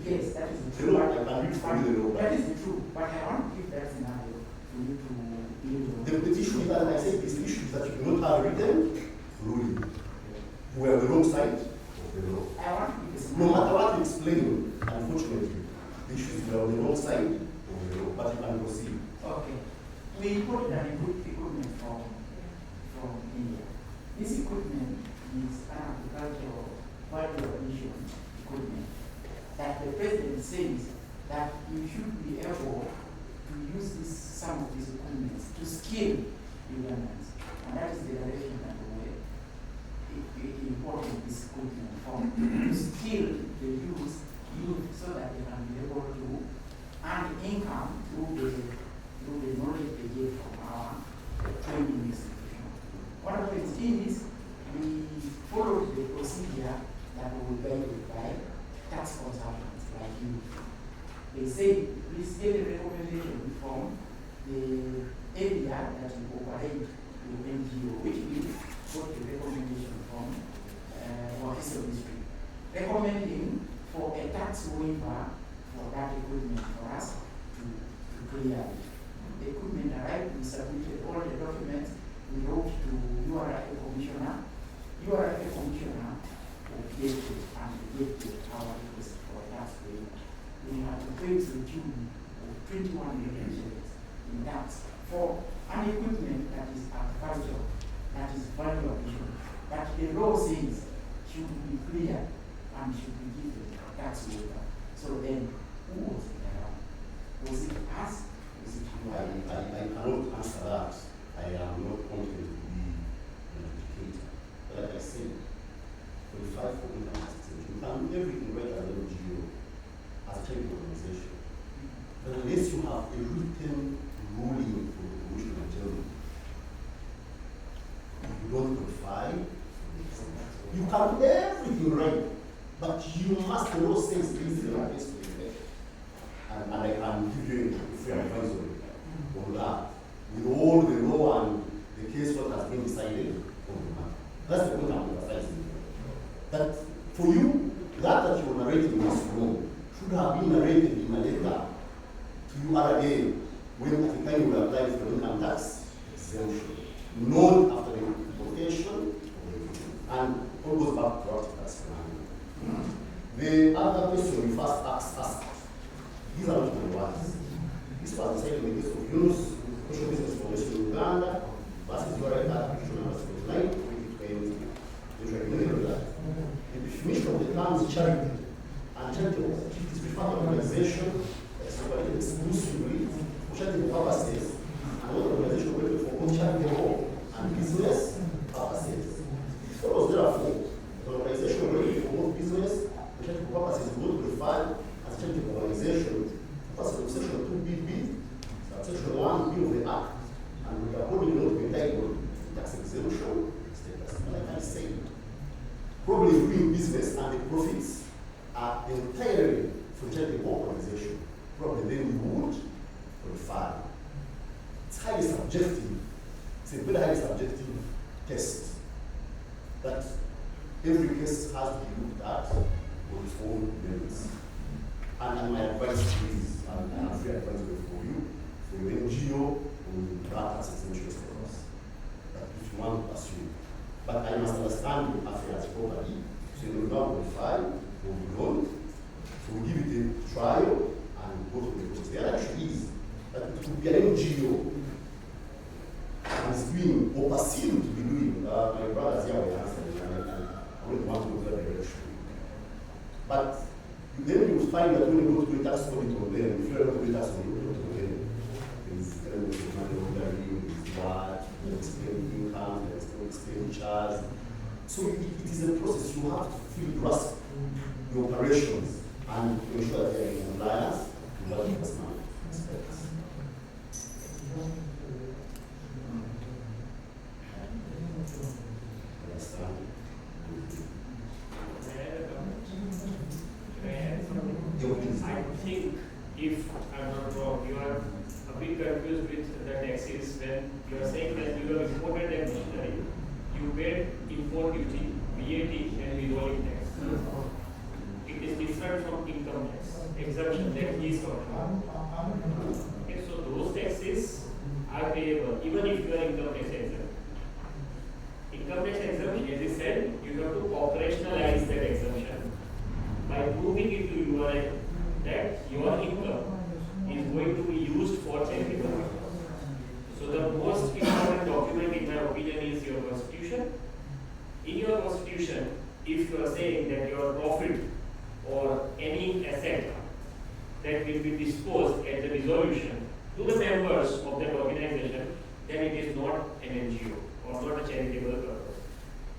Yes, that is you true. know, I can read for you the law. That is true, but I want to give that scenario for you to be able to. The issue is that, like I said, this issue is that you do not have a written ruling. You are on the wrong side of the law. I want to give a No scenario. matter what you explain, unfortunately, the issue is you are on the wrong side of the law, but you can proceed. Okay. We imported an equipment from India. This equipment is an agricultural value addition equipment that the president says that you should be able to use some of these equipments to skill Ugandans. And that is the direction that we're importing this equipment from, to skill the youth so that they can be able to earn income through the knowledge they get from our training institution. One of the things is we followed the procedure that we were guided by tax consultants like you. They say, please get a recommendation from the area that you operate with NGO, which we got the recommendation from Wakiso district, recommending for a tax waiver for that equipment for us to clear it. The equipment arrived, we submitted all the documents, we wrote to URA commissioner. URA commissioner objected and rejected our request for a tax waiver. We had to pay to the tune of 21 million shillings in tax for an equipment that is agricultural, that is value addition, that the law says should be clear and should be given a tax waiver. So then, who was it around? Was it us? Was it you? I cannot answer that. I am not competent to be an educator. But like I said, for the fight for income assistance, you can do everything right as an NGO, as a charity organization. But unless you have a written ruling from the Commission of Germany, you don't qualify. You can do everything right, but you must know says this is the right place to invest. And I can give you a free advisory on that, with all the law and the case what has been decided on the matter. That's the point I'm emphasizing. That for you, that you are narrating this wrong should have been narrated in a letter to URA when at the time you were applying for income tax exemption, not after the importation, and all goes back to our tax plan. The other question we first asked us, these are not the ones. This was decided in the case of Yunus, Social Business Foundation in Uganda, versus URA application number 79, 2020. The definition of the term is charity, and charity is preferred organization operated exclusively for charitable purposes, and not organization operated for both charitable and business purposes. It follows therefore, the organization operated for both business and charitable purposes is not referred as a charitable organization. First of section 2BB, section 1B of the Act, and we are holding not entitled tax exemption status. Like I said, probably doing business and the profits are entirely from charitable organization. Probably then we would qualify. It's highly subjective. It's a very highly subjective test that every case has to be looked at on its own merits. And my advice is, and I have free advice for you, for your NGO, on that tax exemption status, that if you want to pursue. But I must understand your affairs properly, so you will not qualify, or you don't. So we give it a trial and go to the court. The other issue is that it could be an NGO and is doing or perceived to be doing, my brothers here will answer, and I don't want to go that direction. But then you find that when you go to do a tax audit on them, if you are not doing tax audit on them, there's elements of money laundering, there's what, there's explaining income, there's expenditures. So So it is a process. You have to fully grasp the operations and ensure that they are in compliance with what the customer expects. I think, if I'm not wrong, you are a bit confused with the taxes when you are saying that you have imported a machinery, you paid import duty, VAT, and withholding tax. It is different from income tax exemption that he is talking about. Okay, so those taxes are payable even if you are income tax exempt. Income tax exemption, as I said, you have to operationalize that exemption by proving it to URA that your income is going to be used for charitable purpose. So the most important document in my opinion is your constitution. In your constitution, if you are saying that your profit or any asset that will be disposed at the resolution to the members of that organization, then it is not an NGO or not a charitable purpose.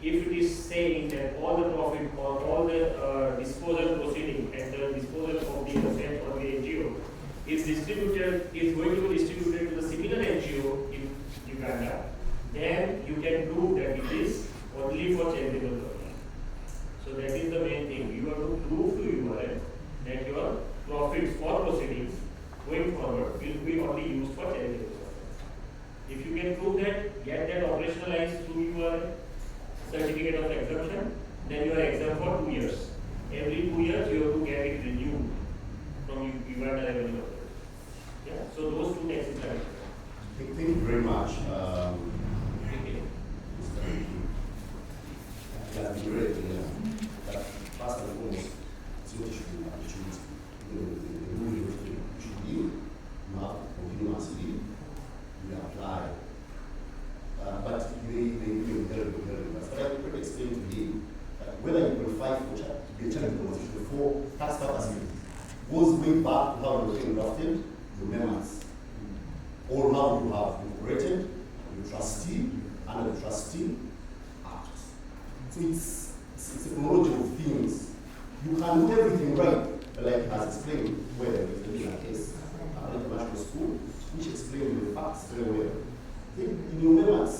If it is saying that all the profit or all the disposal proceeding at the disposal of the asset or the NGO is going to be distributed to the similar NGO in Uganda, then you can prove that it is only for charitable purpose. So that is the main thing. You have to prove to URA that your profits for proceedings going forward will be only used for charitable purpose. If you can prove that, get that operationalized through your certificate of exemption, then you are exempt for 2 years. Every 2 years you have to get it renewed from Uganda Revenue Authority. Yeah, so those two taxes are. Thank you very much. It has been very clear that first and foremost, it's not issue of opportunity. The rule should be, you have continuously, you apply. But they but I could explain to him that whether you qualify to be a charitable organization for tax purposes goes way back to how you were drafted, your members, or how you have incorporated your trustee under the Trustee Act. So it's a chronology of things. You can do everything right, like he has explained, where there is a case at the international school, which explains the facts very well. In your members,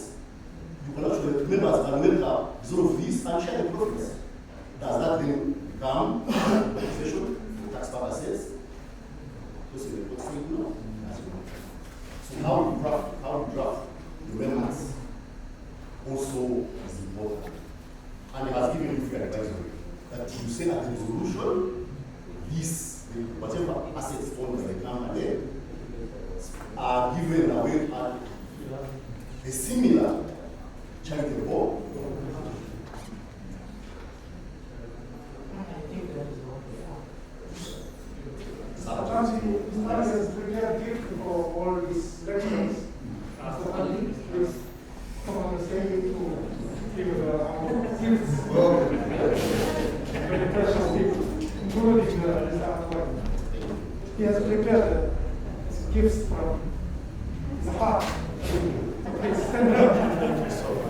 you can actually, members can make up sort of this and share the profits. Does that then become compensation for tax purposes? Just in the report, no. So how you draft the members also is important. And it has given you free advisory that you say at the resolution, this, whatever assets owned by the company are given away at a similar charitable. Sometimes is prepared gift for all these lectures. So please come on the stage to give our gifts for the personal people, including this artwork. He has prepared gifts from his heart. Please stand up. Thank you so much.